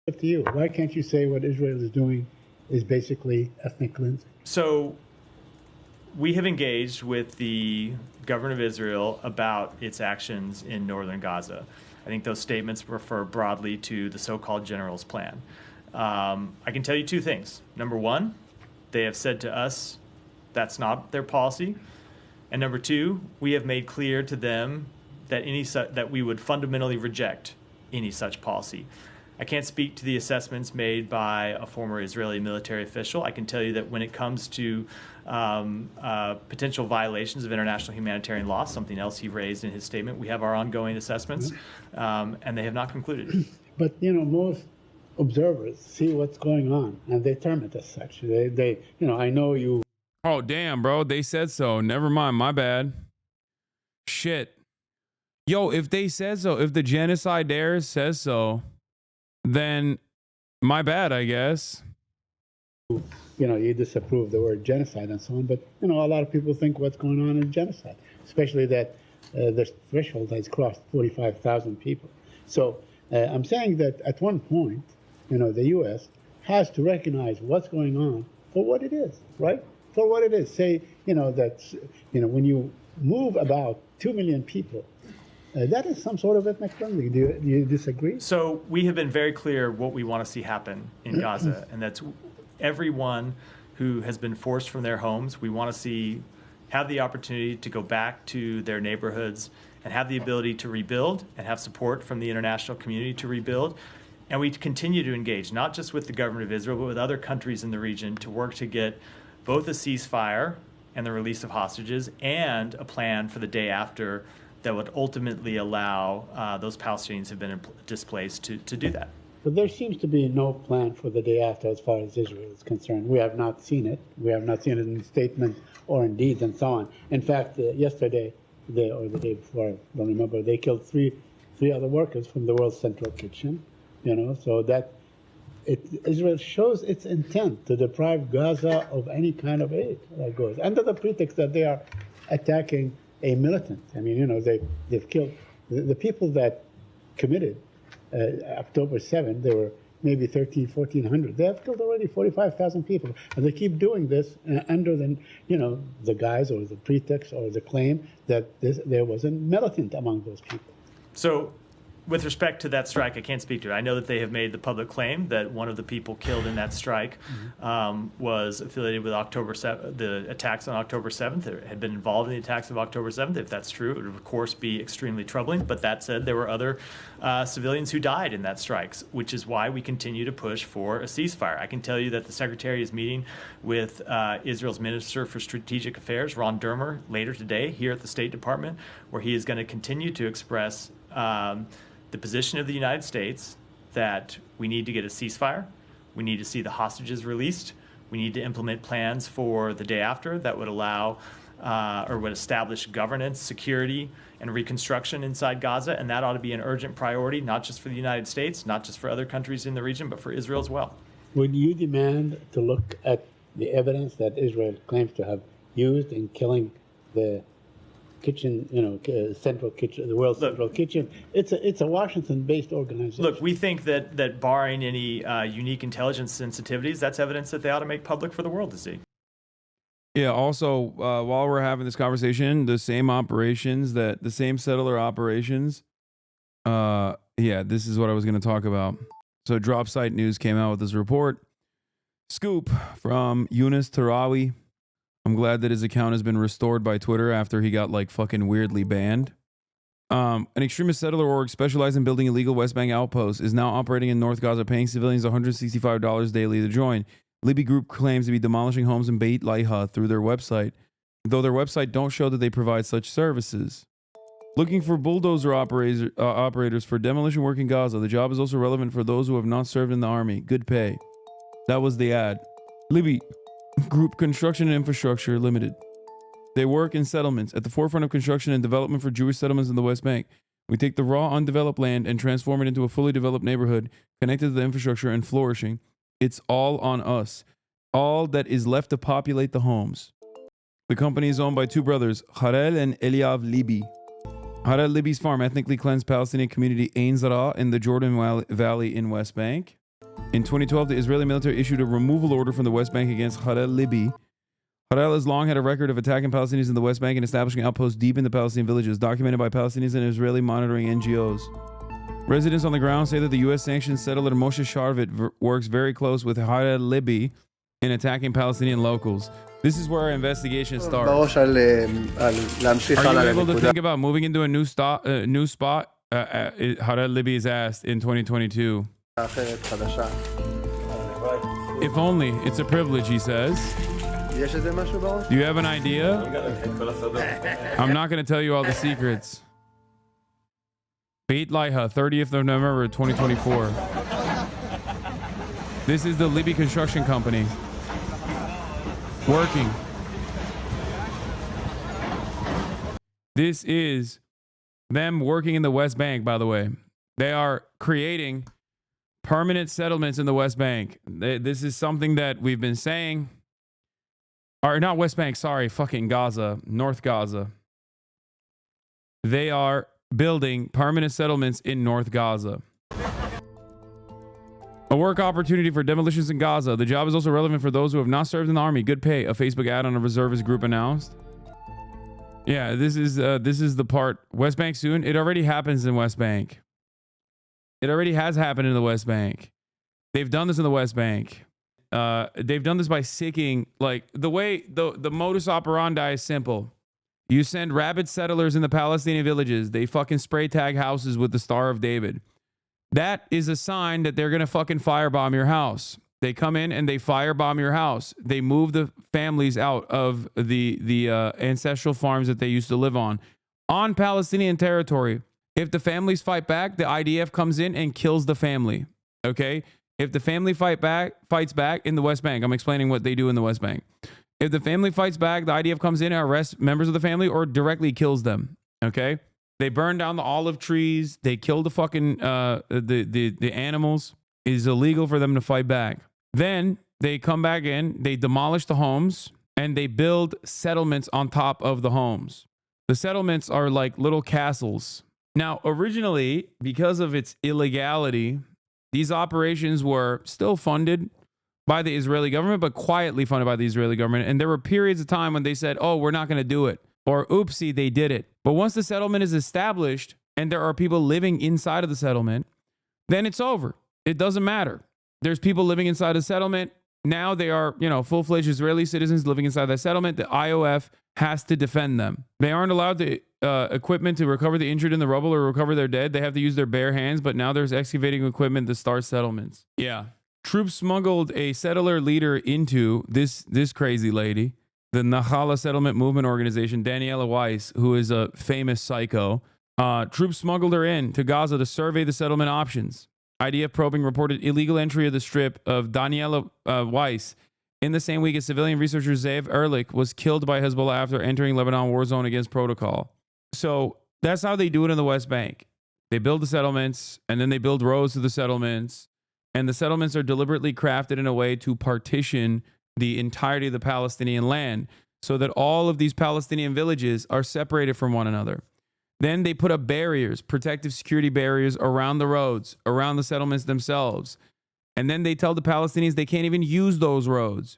[SPEAKER 7] Up to you. Why can't you say what Israel is doing is basically ethnic cleansing?
[SPEAKER 22] So we have engaged with the government of Israel about its actions in northern Gaza. I think those statements refer broadly to the so-called general's plan. I can tell you two things. Number one, they have said to us that's not their policy. And number two, we have made clear to them that that we would fundamentally reject any such policy. I can't speak to the assessments made by a former Israeli military official. I can tell you that when it comes to potential violations of international humanitarian law, something else he raised in his statement, we have our ongoing assessments, and they have not concluded.
[SPEAKER 7] But, most observers see what's going on, and they term it as such. They I know you.
[SPEAKER 2] Oh, damn, bro. They said so. Never mind. My bad. Shit. Yo, if they said so, if the genocide there says so, then my bad, I guess.
[SPEAKER 7] You disapprove the word genocide and so on, but, a lot of people think what's going on is genocide, especially that the threshold has crossed 45,000 people. So I'm saying that at one point, the U.S. has to recognize what's going on for what it is, right? For what it is. Say, that, when you move about 2 million people, that is some sort of ethnic cleansing. Do you disagree?
[SPEAKER 22] So we have been very clear what we want to see happen in Gaza, and that's everyone who has been forced from their homes, we want to see have the opportunity to go back to their neighborhoods and have the ability to rebuild and have support from the international community to rebuild. And we continue to engage, not just with the government of Israel, but with other countries in the region to work to get both a ceasefire and the release of hostages and a plan for the day after that would ultimately allow those Palestinians who have been displaced to do that.
[SPEAKER 7] But there seems to be no plan for the day after as far as Israel is concerned. We have not seen it. We have not seen it in statements or in deeds and so on. In fact, yesterday, or the day before, I don't remember, they killed three other workers from the World Central Kitchen, so that Israel shows its intent to deprive Gaza of any kind of aid that goes, under the pretext that they are attacking a militant. I mean, they've killed the people that committed October 7th. There were maybe 1,400. They have killed already 45,000 people, and they keep doing this under the guise or the pretext or the claim that there was a militant among those people.
[SPEAKER 22] So, with respect to that strike, I can't speak to it. I know that they have made the public claim that one of the people killed in that strike was affiliated with the attacks on October 7th, or had been involved in the attacks of October 7th. If that's true, it would, of course, be extremely troubling. But that said, there were other civilians who died in that strikes, which is why we continue to push for a ceasefire. I can tell you that the Secretary is meeting with Israel's Minister for Strategic Affairs, Ron Dermer, later today here at the State Department, where he is going to continue to express the position of the United States that we need to get a ceasefire, we need to see the hostages released, we need to implement plans for the day after that would allow or would establish governance, security, and reconstruction inside Gaza, and that ought to be an urgent priority, not just for the United States, not just for other countries in the region, but for Israel as well.
[SPEAKER 7] Would you demand to look at the evidence that Israel claims to have used in killing the kitchen, Central Kitchen, the World Central Kitchen? It's a Washington-based organization.
[SPEAKER 22] Look, we think that barring any unique intelligence sensitivities, that's evidence that they ought to make public for the world to see.
[SPEAKER 2] Yeah, also, while we're having this conversation, the same settler operations, this is what I was going to talk about. So Drop Site News came out with this report. Scoop from Yunus Tarawi. I'm glad that his account has been restored by Twitter after he got fucking weirdly banned. An extremist settler org specialized in building illegal West Bank outposts is now operating in North Gaza, paying civilians $165 daily to join. Libby Group claims to be demolishing homes in Beit Laiha through their website, though their website don't show that they provide such services. Looking for bulldozer operators for demolition work in Gaza. The job is also relevant for those who have not served in the army. Good pay. That was the ad. Libby Group Construction and Infrastructure Limited. They work in settlements at the forefront of construction and development for Jewish settlements in the West Bank. We take the raw, undeveloped land and transform it into a fully developed neighborhood connected to the infrastructure and flourishing. It's all on us. All that is left to populate the homes. The company is owned by two brothers, Harel and Eliav Libi. Harel Libi's farm ethnically cleansed Palestinian community Ein Zara in the Jordan Valley in West Bank. In 2012, the Israeli military issued a removal order from the West Bank against Harel Libi. Harel has long had a record of attacking Palestinians in the West Bank and establishing outposts deep in the Palestinian villages, documented by Palestinians and Israeli monitoring NGOs. Residents on the ground say that the U.S.-sanctioned settler Moshe Sharvit works very close with Harel Libi in attacking Palestinian locals. This is where our investigation starts. Are you able to think about moving into a new spot? Harel Libi is asked in 2022. If only. It's a privilege, he says. Do you have an idea? I'm not going to tell you all the secrets. Beit Laiha, 30th of November, 2024. This is the Libby Construction Company working. This is them working in the West Bank, by the way. They are creating permanent settlements in the West Bank. This is something that we've been saying. Or not West Bank, sorry, fucking Gaza, North Gaza. They are building permanent settlements in North Gaza. A work opportunity for demolitions in Gaza. The job is also relevant for those who have not served in the army. Good pay. A Facebook ad on a reservist group announced. Yeah, this is the part. West Bank soon. It already happens in West Bank. It already has happened in the West Bank. They've done this in the West Bank. They've done this by sicking, like, the way the modus operandi is simple. You send rabid settlers in the Palestinian villages. They fucking spray tag houses with the Star of David. That is a sign that they're going to fucking firebomb your house. They come in and they firebomb your house. They move the families out of the ancestral farms that they used to live on Palestinian territory. If the families fight back, the IDF comes in and kills the family. Okay? If the family fights back in the West Bank, I'm explaining what they do in the West Bank. If the family fights back, the IDF comes in and arrests members of the family or directly kills them. Okay? They burn down the olive trees. They kill the fucking the animals. It is illegal for them to fight back. Then they come back in, they demolish the homes, and they build settlements on top of the homes. The settlements are like little castles. Now, originally, because of its illegality, these operations were still funded by the Israeli government, but quietly funded by the Israeli government. And there were periods of time when they said, oh, we're not going to do it. Or, oopsie, they did it. But once the settlement is established and there are people living inside of the settlement, then it's over. It doesn't matter. There's people living inside the settlement. Now they are, full-fledged Israeli citizens living inside that settlement. The IOF has to defend them. They aren't allowed the equipment to recover the injured in the rubble or recover their dead. They have to use their bare hands, but now there's excavating equipment to start settlements. Yeah. Troops smuggled a settler leader into this crazy lady, the Nahala Settlement Movement Organization, Daniela Weiss, who is a famous psycho. Troops smuggled her in to Gaza to survey the settlement options. IDF probing reported illegal entry of the strip of Daniela Weiss in the same week as civilian researcher Zeev Erlich was killed by Hezbollah after entering Lebanon war zone against protocol. So that's how they do it in the West Bank. They build the settlements, and then they build roads to the settlements, and the settlements are deliberately crafted in a way to partition the entirety of the Palestinian land so that all of these Palestinian villages are separated from one another. Then they put up barriers, protective security barriers around the roads, around the settlements themselves. And then they tell the Palestinians they can't even use those roads.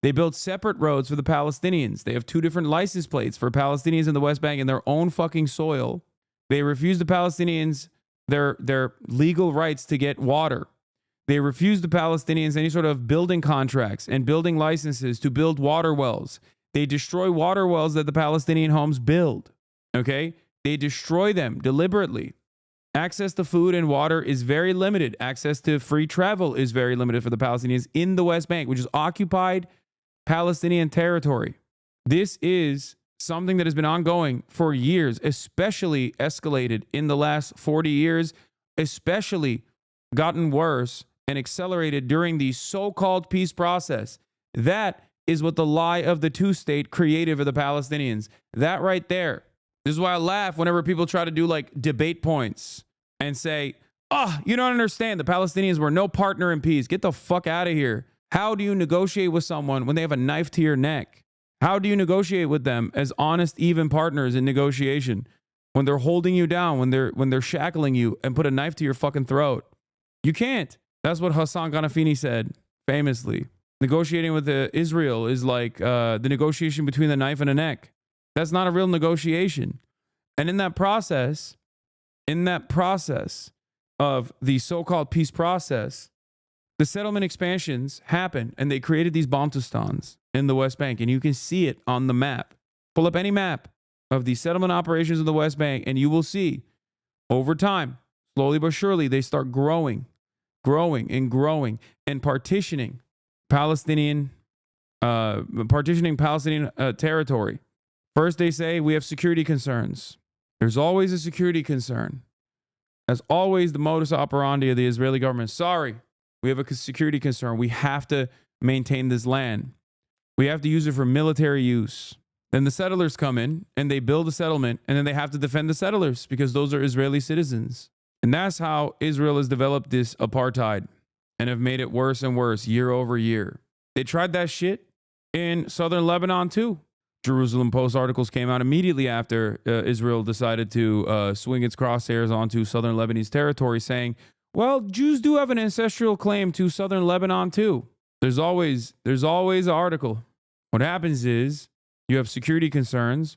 [SPEAKER 2] They built separate roads for the Palestinians. They have 2 different license plates for Palestinians in the West Bank in their own fucking soil. They refuse the Palestinians their legal rights to get water. They refuse the Palestinians any sort of building contracts and building licenses to build water wells. They destroy water wells that the Palestinian homes build. Okay? They destroy them deliberately. Access to food and water is very limited. Access to free travel is very limited for the Palestinians in the West Bank, which is occupied Palestinian territory. This is something that has been ongoing for years, especially escalated in the last 40 years, especially gotten worse and accelerated during the so-called peace process. That is what the lie of the two-state created for the Palestinians. That right there. This is why I laugh whenever people try to do like debate points and say, oh, you don't understand. The Palestinians were no partner in peace. Get the fuck out of here. How do you negotiate with someone when they have a knife to your neck? How do you negotiate with them as honest, even partners in negotiation when they're holding you down, when they're shackling you and put a knife to your fucking throat? You can't. That's what Hassan Ghanafini said famously. Negotiating with Israel is like the negotiation between the knife and a neck. That's not a real negotiation. And in that process of the so-called peace process, the settlement expansions happened, and they created these Bantustans in the West Bank. And you can see it on the map. Pull up any map of the settlement operations in the West Bank, and you will see over time, slowly but surely, they start growing and partitioning Palestinian territory. First, they say we have security concerns. There's always a security concern. As always, the modus operandi of the Israeli government. Sorry, we have a security concern. We have to maintain this land. We have to use it for military use. Then the settlers come in and they build a settlement, and then they have to defend the settlers because those are Israeli citizens. And that's how Israel has developed this apartheid and have made it worse and worse year over year. They tried that shit in southern Lebanon too. Jerusalem Post articles came out immediately after Israel decided to swing its crosshairs onto southern Lebanese territory, saying, well, Jews do have an ancestral claim to southern Lebanon too. There's always an article. What happens is you have security concerns,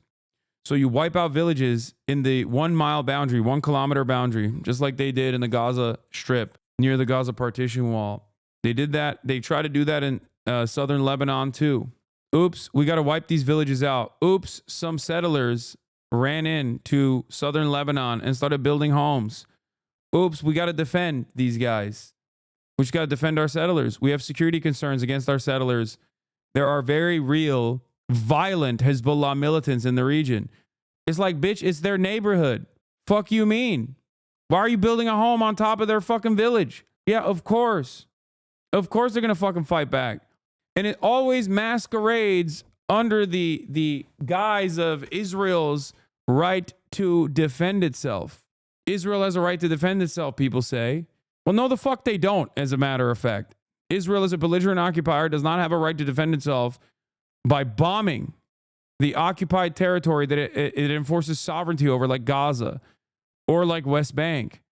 [SPEAKER 2] so you wipe out villages in the 1 mile boundary, 1 kilometer boundary, just like they did in the Gaza Strip near the Gaza partition wall. They did that. They try to do that in southern Lebanon too. Oops, we got to wipe these villages out. Oops, some settlers ran into southern Lebanon and started building homes. Oops, we got to defend these guys. We just got to defend our settlers. We have security concerns against our settlers. There are very real, violent Hezbollah militants in the region. It's like, bitch, it's their neighborhood. Fuck you mean? Why are you building a home on top of their fucking village? Yeah, of course. Of course they're going to fucking fight back. And it always masquerades under the guise of Israel's right to defend itself. Israel has a right to defend itself, people say. Well, no, the fuck they don't, as a matter of fact. Israel, as a belligerent occupier, does not have a right to defend itself by bombing the occupied territory that it enforces sovereignty over, like Gaza or like West Bank.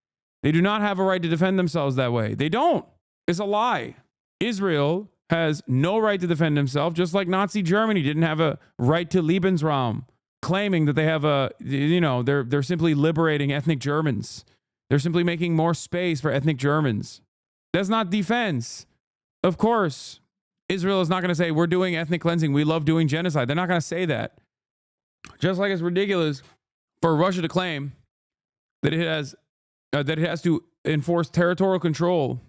[SPEAKER 2] They do not have a right to defend themselves that way. They don't. It's a lie. Israel has no right to defend himself, just like Nazi Germany didn't have a right to Lebensraum, claiming that they have they're simply liberating ethnic Germans. They're simply making more space for ethnic Germans. That's not defense. Of course, Israel is not going to say, we're doing ethnic cleansing. We love doing genocide. They're not going to say that. Just like it's ridiculous for Russia to claim that it has to enforce territorial control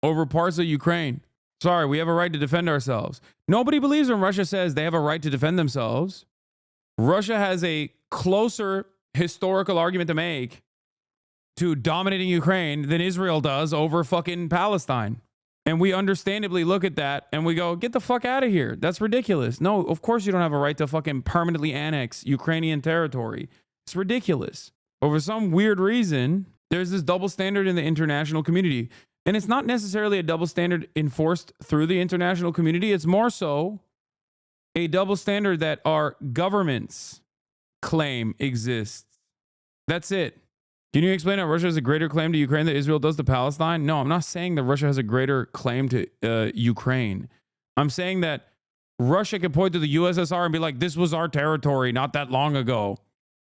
[SPEAKER 2] over parts of Ukraine. Sorry, we have a right to defend ourselves. Nobody believes when Russia says they have a right to defend themselves. Russia has a closer historical argument to make to dominating Ukraine than Israel does over fucking Palestine. And we understandably look at that and we go, get the fuck out of here. That's ridiculous. No, of course you don't have a right to fucking permanently annex Ukrainian territory. It's ridiculous. But for some weird reason, there's this double standard in the international community. And it's not necessarily a double standard enforced through the international community. It's more so a double standard that our governments claim exists. That's it. Can you explain how Russia has a greater claim to Ukraine than Israel does to Palestine? No, I'm not saying that Russia has a greater claim to Ukraine. I'm saying that Russia can point to the USSR and be like, this was our territory not that long ago.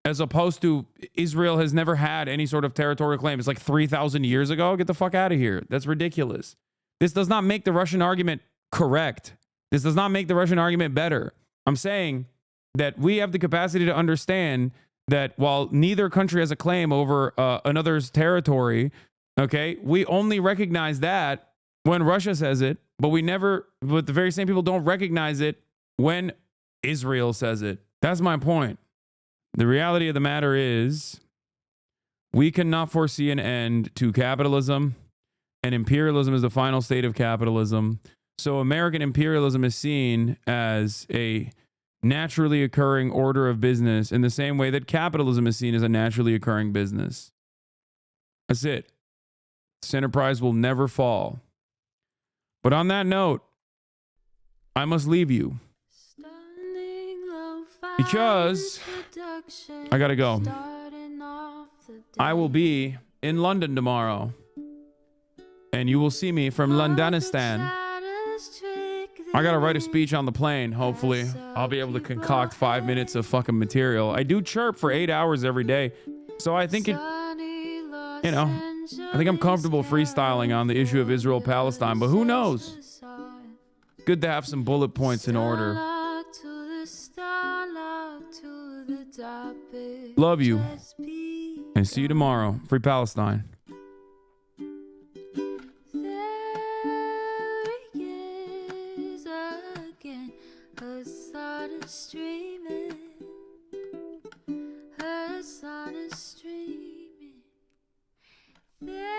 [SPEAKER 2] As opposed to Israel has never had any sort of territorial claim. It's like 3,000 years ago. Get the fuck out of here. That's ridiculous. This does not make the Russian argument correct. This does not make the Russian argument better. I'm saying that we have the capacity to understand that while neither country has a claim over another's territory, okay, we only recognize that when Russia says it, but the very same people don't recognize it when Israel says it. That's my point. The reality of the matter is we cannot foresee an end to capitalism, and imperialism is the final state of capitalism. So American imperialism is seen as a naturally occurring order of business in the same way that capitalism is seen as a naturally occurring business. That's it. This enterprise will never fall. But on that note, I must leave you because I gotta go. I will be in London tomorrow, and you will see me from Londonistan. I gotta write a speech on the plane. Hopefully, I'll be able to concoct 5 minutes of fucking material. I do chirp for 8 hours every day, so I think I think I'm comfortable freestyling on the issue of Israel-Palestine, but who knows? Good to have some bullet points in order. Love you, and see you tomorrow. Free Palestine.
[SPEAKER 10] Yeah.